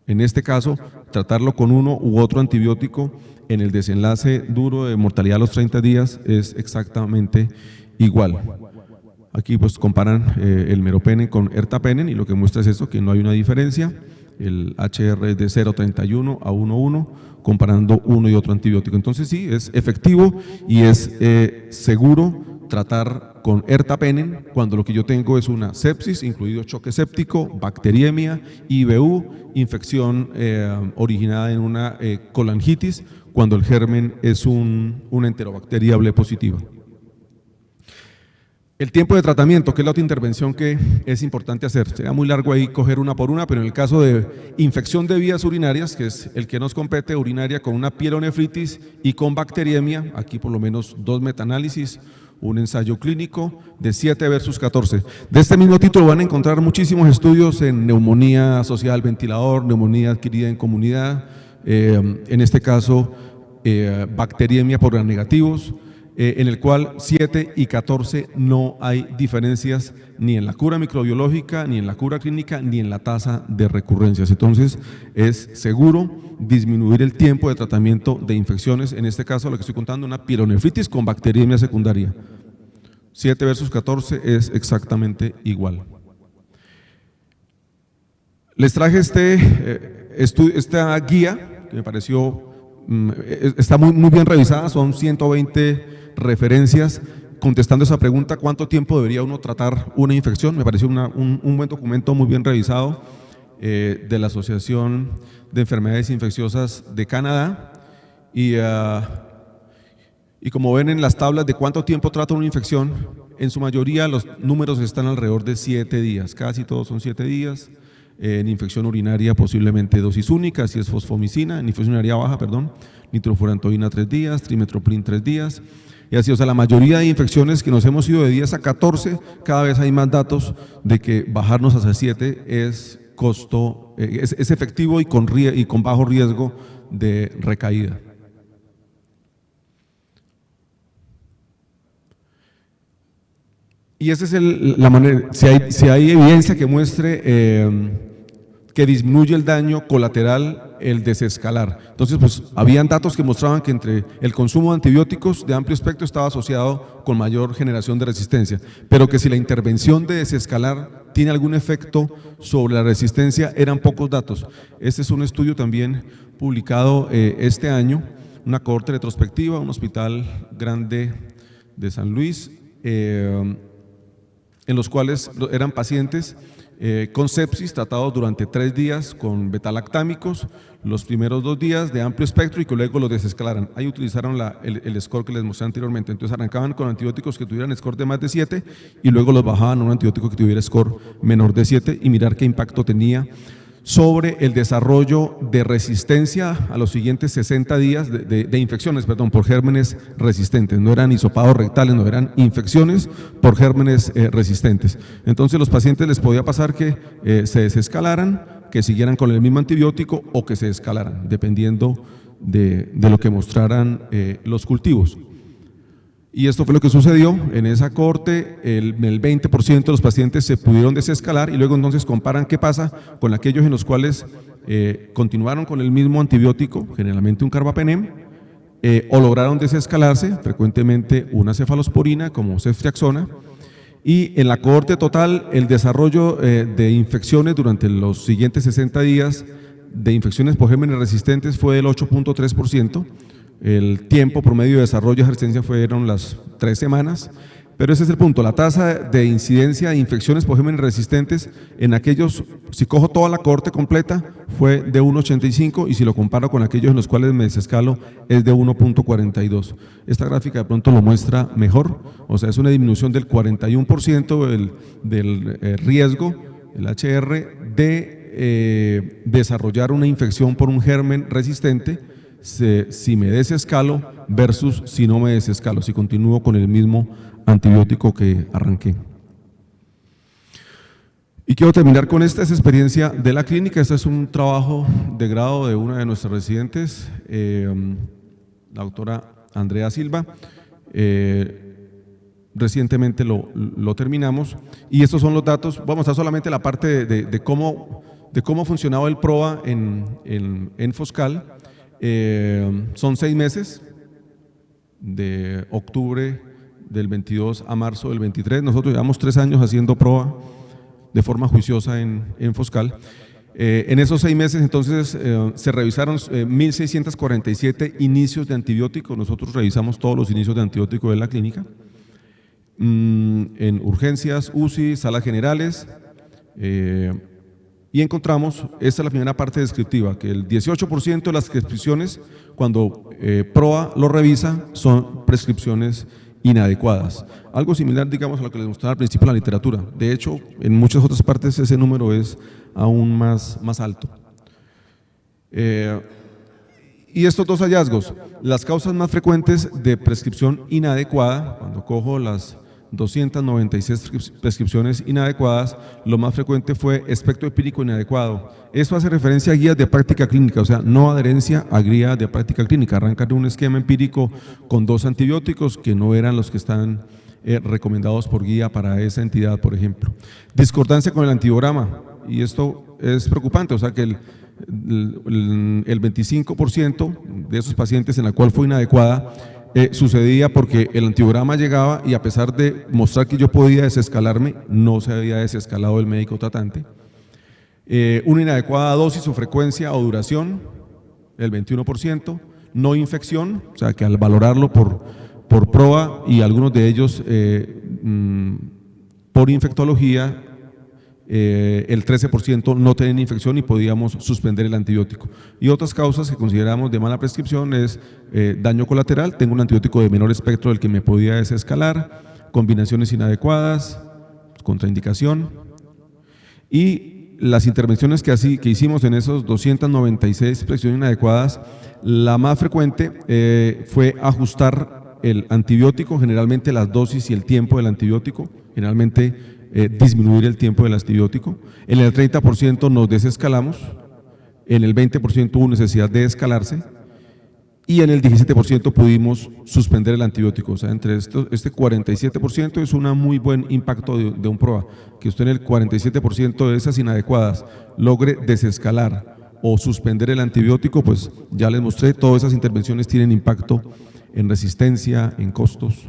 D: en este caso, tratarlo con uno u otro antibiótico en el desenlace duro de mortalidad a los 30 días es exactamente igual. Aquí pues comparan el meropenem con ertapenem y lo que muestra es eso, que no hay una diferencia. El HR es de 0,31 a 1,1, comparando uno y otro antibiótico. Entonces sí, es efectivo y es seguro tratar con ertapenem cuando lo que yo tengo es una sepsis, incluido choque séptico, bacteriemia, IBU, infección originada en una colangitis, cuando el germen es una enterobacteria B positiva. El tiempo de tratamiento, que es la otra intervención que es importante hacer. Sería muy largo ahí coger una por una, pero en el caso de infección de vías urinarias, que es el que nos compete, urinaria con una pielonefritis y con bacteriemia, aquí por lo menos 2 metaanálisis, un ensayo clínico de 7 versus 14. De este mismo título van a encontrar muchísimos estudios en neumonía asociada al ventilador, neumonía adquirida en comunidad, en este caso bacteriemia por gram negativos, en el cual 7 y 14 no hay diferencias ni en la cura microbiológica, ni en la cura clínica, ni en la tasa de recurrencias. Entonces es seguro disminuir el tiempo de tratamiento de infecciones, en este caso lo que estoy contando, una pielonefritis con bacteriemia secundaria. 7 versus 14 es exactamente igual. Les traje esta guía que me pareció, está muy bien revisada, son 120 referencias contestando esa pregunta, ¿cuánto tiempo debería uno tratar una infección? Me pareció un buen documento muy bien revisado de la Asociación de Enfermedades Infecciosas de Canadá y como ven en las tablas de cuánto tiempo trata una infección, en su mayoría los números están alrededor de 7 días, casi todos son 7 días. En infección urinaria posiblemente dosis única, si es fosfomicina, en infección urinaria baja, perdón, nitrofurantoína 3 días, trimetoprim 3 días, y así, o sea, la mayoría de infecciones que nos hemos ido de 10 a 14, cada vez hay más datos de que bajarnos hacia 7 es efectivo y con bajo riesgo de recaída. Y esa es la manera, si hay evidencia que muestre que disminuye el daño colateral el desescalar. Entonces, pues, habían datos que mostraban que entre el consumo de antibióticos de amplio espectro estaba asociado con mayor generación de resistencia, pero que si la intervención de desescalar tiene algún efecto sobre la resistencia, eran pocos datos. Este es un estudio también publicado este año, una cohorte retrospectiva, un hospital grande de San Luis, en los cuales eran pacientes con sepsis tratados durante 3 días con betalactámicos, los primeros 2 días de amplio espectro y que luego los desescalaran. Ahí utilizaron el score que les mostré anteriormente. Entonces arrancaban con antibióticos que tuvieran score de más de 7 y luego los bajaban a un antibiótico que tuviera score menor de 7 y mirar qué impacto tenía sobre el desarrollo de resistencia a los siguientes 60 días de infecciones, por gérmenes resistentes. No eran hisopados rectales, no eran infecciones por gérmenes resistentes. Entonces los pacientes les podía pasar que se desescalaran, que siguieran con el mismo antibiótico o que se escalaran, dependiendo de lo que mostraran los cultivos. Y esto fue lo que sucedió en esa cohorte, el 20% de los pacientes se pudieron desescalar y luego entonces comparan qué pasa con aquellos en los cuales continuaron con el mismo antibiótico, generalmente un carbapenem, o lograron desescalarse, frecuentemente una cefalosporina como ceftriaxona, y en la cohorte total el desarrollo de infecciones durante los siguientes 60 días de infecciones por gérmenes resistentes fue del 8.3%. El tiempo promedio de desarrollo de resistencia fueron las 3 semanas, Pero ese es el punto, la tasa de incidencia de infecciones por gérmenes resistentes en aquellos, si cojo toda la cohorte completa, fue de 1,85 y si lo comparo con aquellos en los cuales me desescalo es de 1,42. Esta gráfica de pronto lo muestra mejor, o sea, es una disminución del 41% del riesgo, el HR, de desarrollar una infección por un germen resistente si me desescalo versus si no me desescalo, si continúo con el mismo antibiótico que arranqué. Y quiero terminar con esta experiencia de la clínica. Este es un trabajo de grado de una de nuestras residentes, la doctora Andrea Silva. Recientemente lo terminamos y estos son los datos. Vamos a mostrar solamente la parte de cómo funcionaba el PROA en Foscal. Son 6 meses, de octubre del 22 a marzo del 23. Nosotros llevamos 3 años haciendo PROA de forma juiciosa en Foscal. En esos 6 meses entonces se revisaron 1.647 inicios de antibiótico. Nosotros revisamos todos los inicios de antibiótico de la clínica, en urgencias, UCI, salas generales, y encontramos, esta es la primera parte descriptiva, que el 18% de las prescripciones, cuando PROA lo revisa, son prescripciones inadecuadas. Algo similar, digamos, a lo que les mostraba al principio en la literatura. De hecho, en muchas otras partes ese número es aún más alto. Y estos dos hallazgos, las causas más frecuentes de prescripción inadecuada, cuando cojo las 296 prescripciones inadecuadas, lo más frecuente fue espectro empírico inadecuado. Eso hace referencia a guías de práctica clínica, o sea, no adherencia a guía de práctica clínica. Arrancar de un esquema empírico con 2 antibióticos que no eran los que están recomendados por guía para esa entidad, por ejemplo. Discordancia con el antibiograma, y esto es preocupante, o sea que el 25% de esos pacientes en la cual fue inadecuada sucedía porque el antibiograma llegaba y a pesar de mostrar que yo podía desescalarme, no se había desescalado el médico tratante. Una inadecuada dosis o frecuencia o duración, el 21%, no infección, o sea que al valorarlo por PROA y algunos de ellos por infectología, el 13% no tenían infección y podíamos suspender el antibiótico. Y otras causas que consideramos de mala prescripción es daño colateral, tengo un antibiótico de menor espectro del que me podía desescalar, combinaciones inadecuadas, contraindicación, y las intervenciones que hicimos en esos 296 prescripciones inadecuadas, la más frecuente fue ajustar el antibiótico, generalmente las dosis y el tiempo del antibiótico, generalmente disminuir el tiempo del antibiótico. En el 30% nos desescalamos, en el 20% hubo necesidad de escalarse y en el 17% pudimos suspender el antibiótico. O sea, entre este 47% es un muy buen impacto de un PROA, que usted en el 47% de esas inadecuadas logre desescalar o suspender el antibiótico, pues ya les mostré, todas esas intervenciones tienen impacto en resistencia, en costos.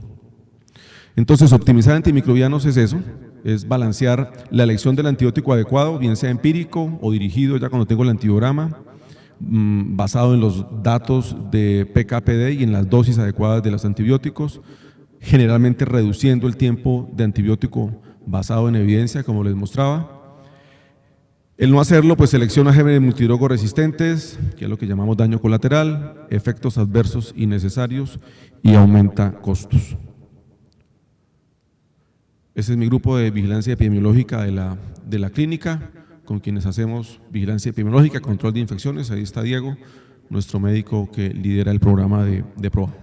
D: Entonces, optimizar antimicrobianos es eso, es balancear la elección del antibiótico adecuado, bien sea empírico o dirigido ya cuando tengo el antibiograma, basado en los datos de PK/PD y en las dosis adecuadas de los antibióticos, generalmente reduciendo el tiempo de antibiótico basado en evidencia, como les mostraba. El no hacerlo, pues selecciona gérmenes multidrogo resistentes, que es lo que llamamos daño colateral, efectos adversos innecesarios y aumenta costos. Ese es mi grupo de vigilancia epidemiológica de la clínica, con quienes hacemos vigilancia epidemiológica, control de infecciones. Ahí está Diego, nuestro médico que lidera el programa de PROA.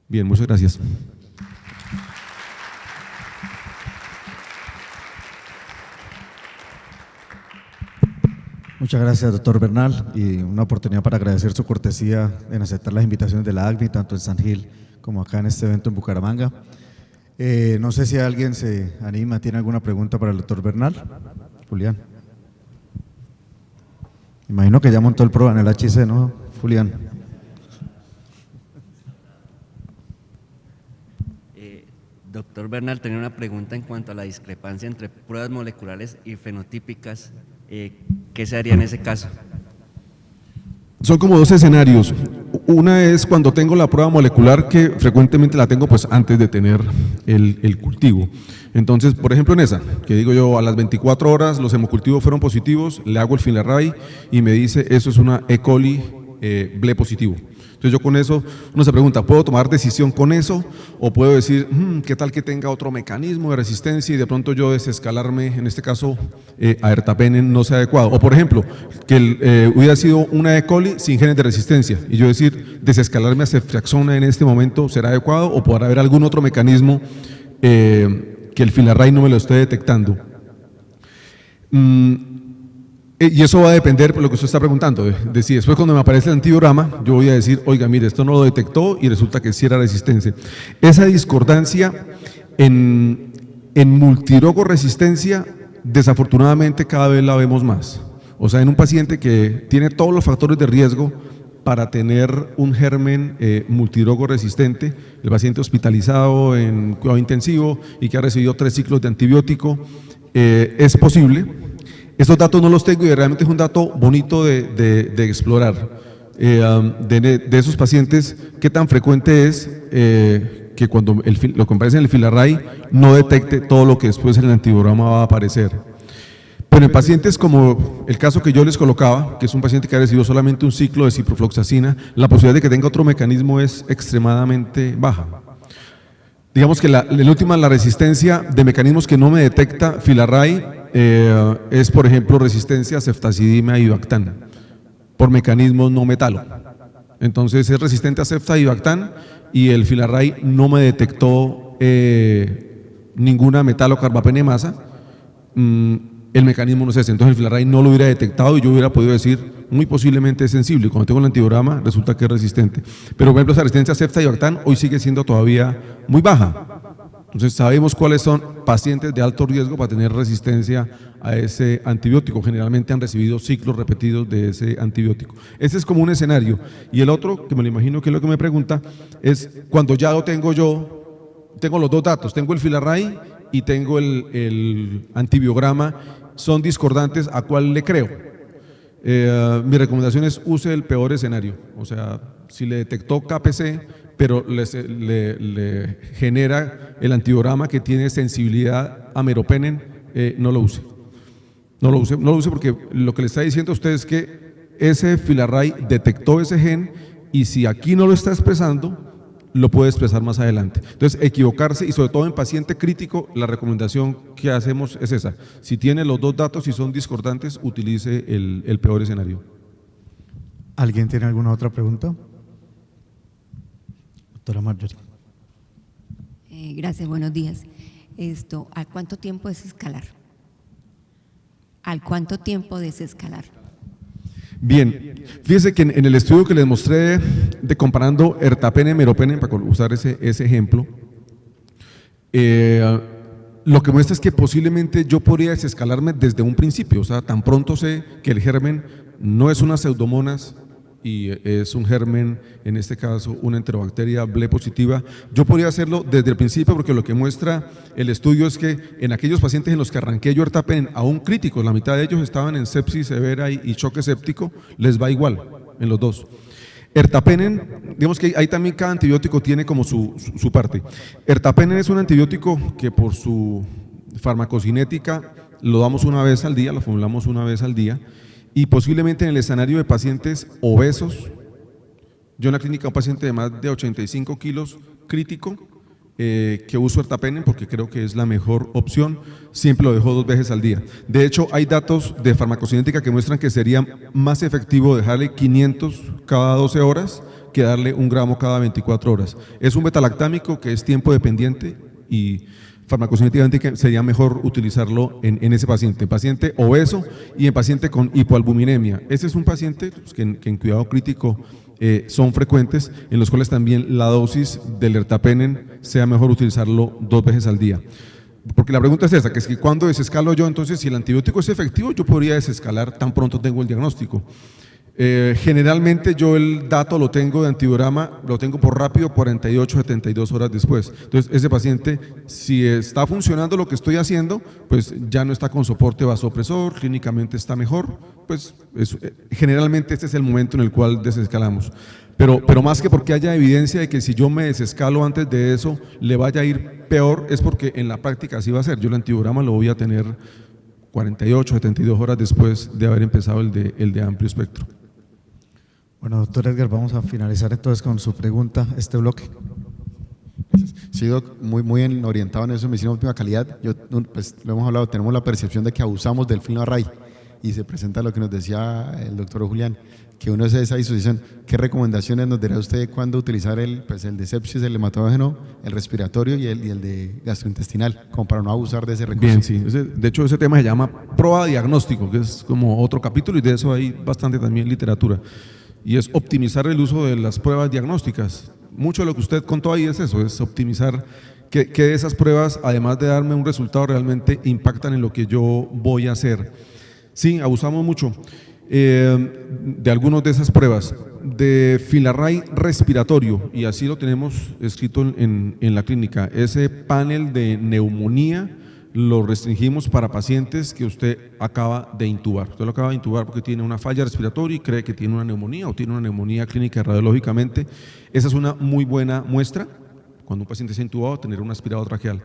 D: Bien, muchas gracias.
E: Muchas gracias, doctor Bernal, y una oportunidad para agradecer su cortesía en aceptar las invitaciones de la ACNI, tanto en San Gil como acá en este evento en Bucaramanga. No sé si alguien se anima, tiene alguna pregunta para el doctor Bernal. Julián. Imagino que ya montó el PROA en el HC, ¿no, Julián?
F: Doctor Bernal, tenía una pregunta en cuanto a la discrepancia entre pruebas moleculares y fenotípicas. ¿Qué se haría en ese caso?
D: Son como 2 escenarios. Una es cuando tengo la prueba molecular, que frecuentemente la tengo pues antes de tener el cultivo. Entonces, por ejemplo, en esa, que digo yo, a las 24 horas los hemocultivos fueron positivos, le hago el FILARRAI y me dice, eso es una E. coli ble positivo. Entonces yo con eso, uno se pregunta, ¿puedo tomar decisión con eso? O puedo decir, ¿qué tal que tenga otro mecanismo de resistencia y de pronto yo desescalarme, en este caso, a ertapenem no sea adecuado? O por ejemplo, que hubiera sido una E. coli sin genes de resistencia y yo decir, desescalarme a ceftriaxona en este momento, ¿será adecuado? O podrá haber algún otro mecanismo que el FILARRAI no me lo esté detectando. Y eso va a depender por lo que usted está preguntando, de si después cuando me aparece el antibiograma, yo voy a decir, oiga, mire, esto no lo detectó y resulta que sí era resistencia. Esa discordancia en multirogo resistencia, desafortunadamente cada vez la vemos más. O sea, en un paciente que tiene todos los factores de riesgo para tener un germen multirogo resistente, el paciente hospitalizado en cuidado intensivo y que ha recibido 3 ciclos de antibiótico, es posible. Estos datos no los tengo y realmente es un dato bonito de explorar. De esos pacientes, ¿qué tan frecuente es que cuando lo que aparece en el FILARRAI no detecte todo lo que después en el antibiograma va a aparecer? Pero en pacientes como el caso que yo les colocaba, que es un paciente que ha recibido solamente un ciclo de ciprofloxacina, la posibilidad de que tenga otro mecanismo es extremadamente baja. Digamos que en última, la resistencia de mecanismos que no me detecta FILARRAI es, por ejemplo, resistencia a ceftazidima y bactán, por mecanismos no metalo. Entonces es resistente a cefta y bactán y el FILARRAI no me detectó ninguna metalocarbapenemasa, el mecanismo no es ese. Entonces el FILARRAI no lo hubiera detectado y yo hubiera podido decir, muy posiblemente es sensible. Y cuando tengo el antibiograma resulta que es resistente. Pero por ejemplo, esa resistencia a cefta y bactán hoy sigue siendo todavía muy baja. Entonces sabemos cuáles son pacientes de alto riesgo para tener resistencia a ese antibiótico. Generalmente han recibido ciclos repetidos de ese antibiótico. Ese es como un escenario. Y el otro, que me lo imagino que es lo que me pregunta, es cuando ya lo tengo yo, tengo los dos datos, tengo el FILARRAI y tengo el antibiograma, son discordantes, ¿a cuál le creo? Mi recomendación es use el peor escenario. O sea, si le detectó KPC, pero le genera el antibiograma que tiene sensibilidad a meropenem, no lo use. No lo use porque lo que le está diciendo a usted es que ese FILARRAI detectó ese gen y si aquí no lo está expresando, lo puede expresar más adelante. Entonces, equivocarse y sobre todo en paciente crítico, la recomendación que hacemos es esa. Si tiene los dos datos y son discordantes, utilice el peor escenario.
E: ¿Alguien tiene alguna otra pregunta? Doctora Marjorie.
G: Gracias, buenos días. ¿A cuánto tiempo desescalar? ¿Al cuánto tiempo desescalar?
D: Bien, fíjese que en el estudio que les mostré de comparando ertapenem, meropenem, para usar ese ejemplo, lo que muestra es que posiblemente yo podría desescalarme desde un principio, o sea, tan pronto sé que el germen no es una pseudomonas y es un germen, en este caso una enterobacteria ble positiva, yo podría hacerlo desde el principio porque lo que muestra el estudio es que en aquellos pacientes en los que arranqué yo ertapenem, aún críticos, la mitad de ellos estaban en sepsis severa y choque séptico, les va igual en los dos. Ertapenem, digamos que ahí también cada antibiótico tiene como su parte. Ertapenem es un antibiótico que por su farmacocinética lo damos una vez al día, lo formulamos una vez al día, y posiblemente en el escenario de pacientes obesos, yo en la clínica un paciente de más de 85 kilos crítico, que uso ertapenem porque creo que es la mejor opción, siempre lo dejo 2 veces al día. De hecho, hay datos de farmacocinética que muestran que sería más efectivo dejarle 500 cada 12 horas que darle 1 gramo cada 24 horas. Es un betalactámico que es tiempo dependiente y farmacocinéticamente sería mejor utilizarlo en ese paciente obeso y en paciente con hipoalbuminemia. Ese es un paciente que en cuidado crítico son frecuentes, en los cuales también la dosis del ertapenem sea mejor utilizarlo 2 veces al día. Porque la pregunta es esta, que es que cuando desescalo yo, entonces si el antibiótico es efectivo, yo podría desescalar tan pronto tengo el diagnóstico. Generalmente yo el dato lo tengo de antibiograma, lo tengo por rápido 48, 72 horas después. Entonces ese paciente, si está funcionando lo que estoy haciendo, pues ya no está con soporte vasopresor, clínicamente está mejor, pues generalmente este es el momento en el cual desescalamos. Pero más que porque haya evidencia de que si yo me desescalo antes de eso le vaya a ir peor, es porque en la práctica así va a ser. Yo el antibiograma lo voy a tener 48, 72 horas después de haber empezado el de amplio espectro.
E: Bueno, doctor Edgar, vamos a finalizar entonces con su pregunta, este bloque.
C: Sí, Doc, muy orientado en eso, medicina de óptima calidad. Pues, lo hemos hablado, tenemos la percepción de que abusamos del film array y se presenta lo que nos decía el doctor Julián, que uno es de esa disposición. ¿Qué recomendaciones nos dirá usted cuándo utilizar el de sepsis, el hematógeno, el respiratorio y el de gastrointestinal, como para no abusar de ese recurso?
D: Bien, sí. De hecho, ese tema se llama prueba diagnóstico, que es como otro capítulo y de eso hay bastante también literatura. Y es optimizar el uso de las pruebas diagnósticas. Mucho de lo que usted contó ahí es eso, es optimizar que de esas pruebas, además de darme un resultado, realmente impactan en lo que yo voy a hacer. Sí, abusamos mucho de algunas de esas pruebas. De FILARRAY respiratorio, y así lo tenemos escrito en la clínica, ese panel de neumonía lo restringimos para pacientes que usted acaba de intubar. Usted lo acaba de intubar porque tiene una falla respiratoria y cree que tiene una neumonía o tiene una neumonía clínica radiológicamente. Esa es una muy buena muestra cuando un paciente se ha intubado, tener un aspirado traqueal.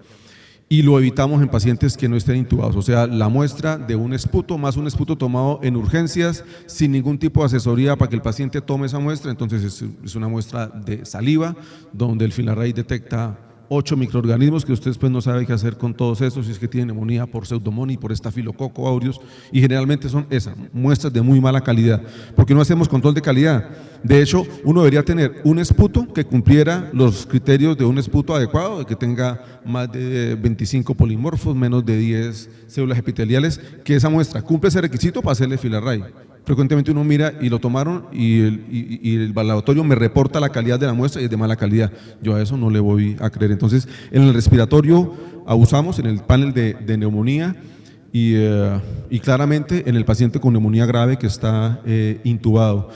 D: Y lo evitamos en pacientes que no estén intubados, o sea, la muestra de un esputo más un esputo tomado en urgencias sin ningún tipo de asesoría para que el paciente tome esa muestra. Entonces es una muestra de saliva donde el FILARRAY detecta 8 microorganismos que usted después no sabe qué hacer con todos esos, si es que tiene neumonía por pseudomonas, por estafilococo aureus, y generalmente son esas muestras de muy mala calidad, porque no hacemos control de calidad. De hecho, uno debería tener un esputo que cumpliera los criterios de un esputo adecuado, de que tenga más de 25 polimorfos, menos de 10 células epiteliales, que esa muestra cumple ese requisito para hacerle FILARRAY. Frecuentemente uno mira y lo tomaron y el laboratorio me reporta la calidad de la muestra y es de mala calidad. Yo a eso no le voy a creer. Entonces, en el respiratorio abusamos, en el panel de neumonía y claramente en el paciente con neumonía grave que está intubado.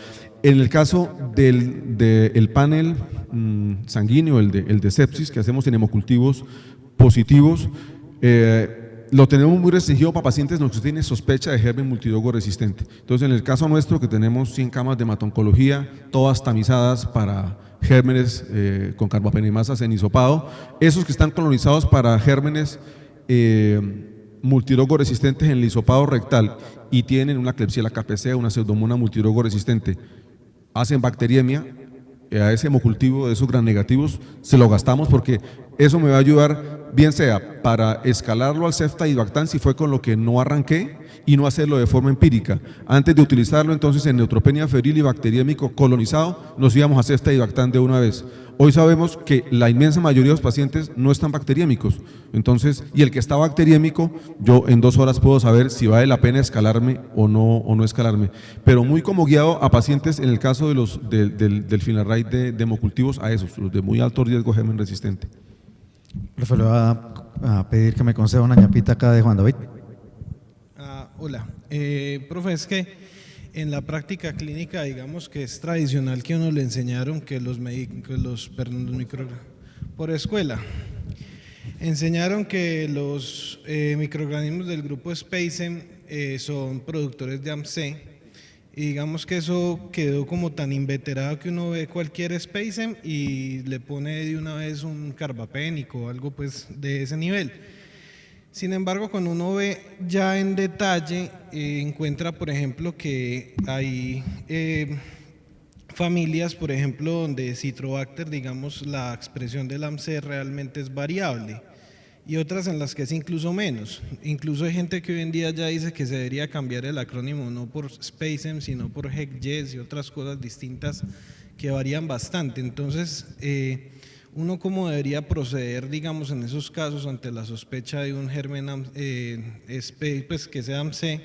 D: En el caso del panel sanguíneo, el de sepsis, que hacemos en hemocultivos positivos, lo tenemos muy restringido para pacientes en los que tienen sospecha de germen multidrogo resistente. Entonces, en el caso nuestro, que tenemos 100 camas de hematoncología, todas tamizadas para gérmenes con carbapenemasas en hisopado, esos que están colonizados para gérmenes multidrogo resistentes en el hisopado rectal y tienen una Klebsiella caspaea, una pseudomonas multidrogo resistente, hacen bacteriemia, a ese hemocultivo de esos gram negativos se lo gastamos porque eso me va a ayudar, bien sea para escalarlo al ceftazidimabtán si fue con lo que no arranqué y no hacerlo de forma empírica. Antes de utilizarlo entonces en neutropenia febril y bacteriémico colonizado, nos íbamos a ceftazidimabtán de una vez. Hoy sabemos que la inmensa mayoría de los pacientes no están bacteriémicos, entonces, y el que está bacteriémico, yo en 2 horas puedo saber si vale la pena escalarme o no escalarme, pero muy como guiado a pacientes, en el caso de del FILARRAY de hemocultivos, a esos, los de muy alto riesgo germen resistente.
E: Profe, le voy a pedir que me conceda una ñapita acá de Juan David.
A: Hola, profe, es que en la práctica clínica, digamos que es tradicional que uno le enseñaron que los por escuela, enseñaron que los microorganismos del grupo Speysem son productores de AMC, y digamos que eso quedó como tan inveterado que uno ve cualquier Speysem y le pone de una vez un carbapénico o algo pues de ese nivel. Sin embargo, cuando uno ve ya en detalle, encuentra, por ejemplo, que hay familias, por ejemplo, donde Citrobacter, digamos, la expresión del AMC realmente es variable, y otras en las que es incluso menos. Incluso hay gente que hoy en día ya dice que se debería cambiar el acrónimo no por Speysem, sino por HEC-YES y otras cosas distintas que varían bastante. Entonces, uno cómo debería proceder, digamos, en esos casos ante la sospecha de un germen pues que sea AMC,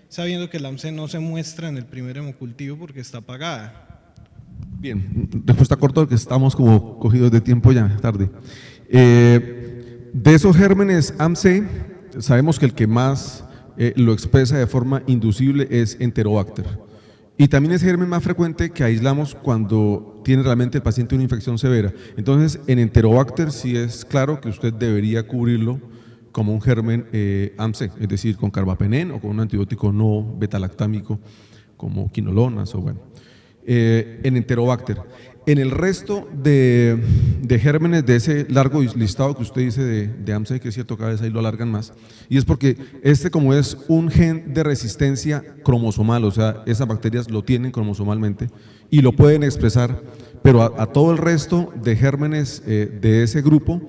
A: sabiendo que el AMC no se muestra en el primer hemocultivo porque está apagada.
D: Bien, respuesta corta porque estamos como cogidos de tiempo ya, tarde. De esos gérmenes AMC, sabemos que el que más lo expresa de forma inducible es Enterobacter. Y también es el germen más frecuente que aislamos cuando tiene realmente el paciente una infección severa. Entonces, en Enterobacter sí es claro que usted debería cubrirlo como un germen AMC, es decir, con carbapenén o con un antibiótico no betalactámico como quinolonas o bueno. en Enterobacter. En el resto de gérmenes de ese largo listado que usted dice de AMSA, que es cierto, cada vez ahí lo alargan más, y es porque como es un gen de resistencia cromosomal, o sea, esas bacterias lo tienen cromosomalmente y lo pueden expresar, pero a todo el resto de gérmenes de ese grupo,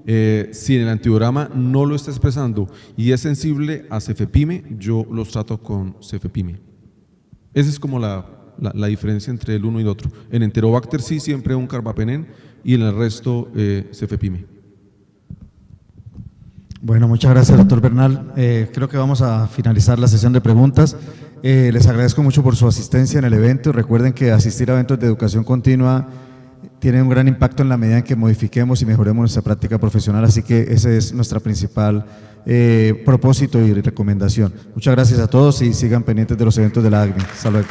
D: si en el antibiograma no lo está expresando y es sensible a cefepime, yo los trato con cefepime. Esa es como la diferencia entre el uno y el otro. En Enterobacter sí, siempre un carbapenen, y en el resto cefepime.
E: Bueno, muchas gracias, doctor Bernal. Creo que vamos a finalizar la sesión de preguntas. Les agradezco mucho por su asistencia en el evento. Recuerden que asistir a eventos de educación continua tiene un gran impacto en la medida en que modifiquemos y mejoremos nuestra práctica profesional, así que ese es nuestra principal propósito y recomendación. Muchas gracias a todos y sigan pendientes de los eventos de la ACNI. Hasta luego.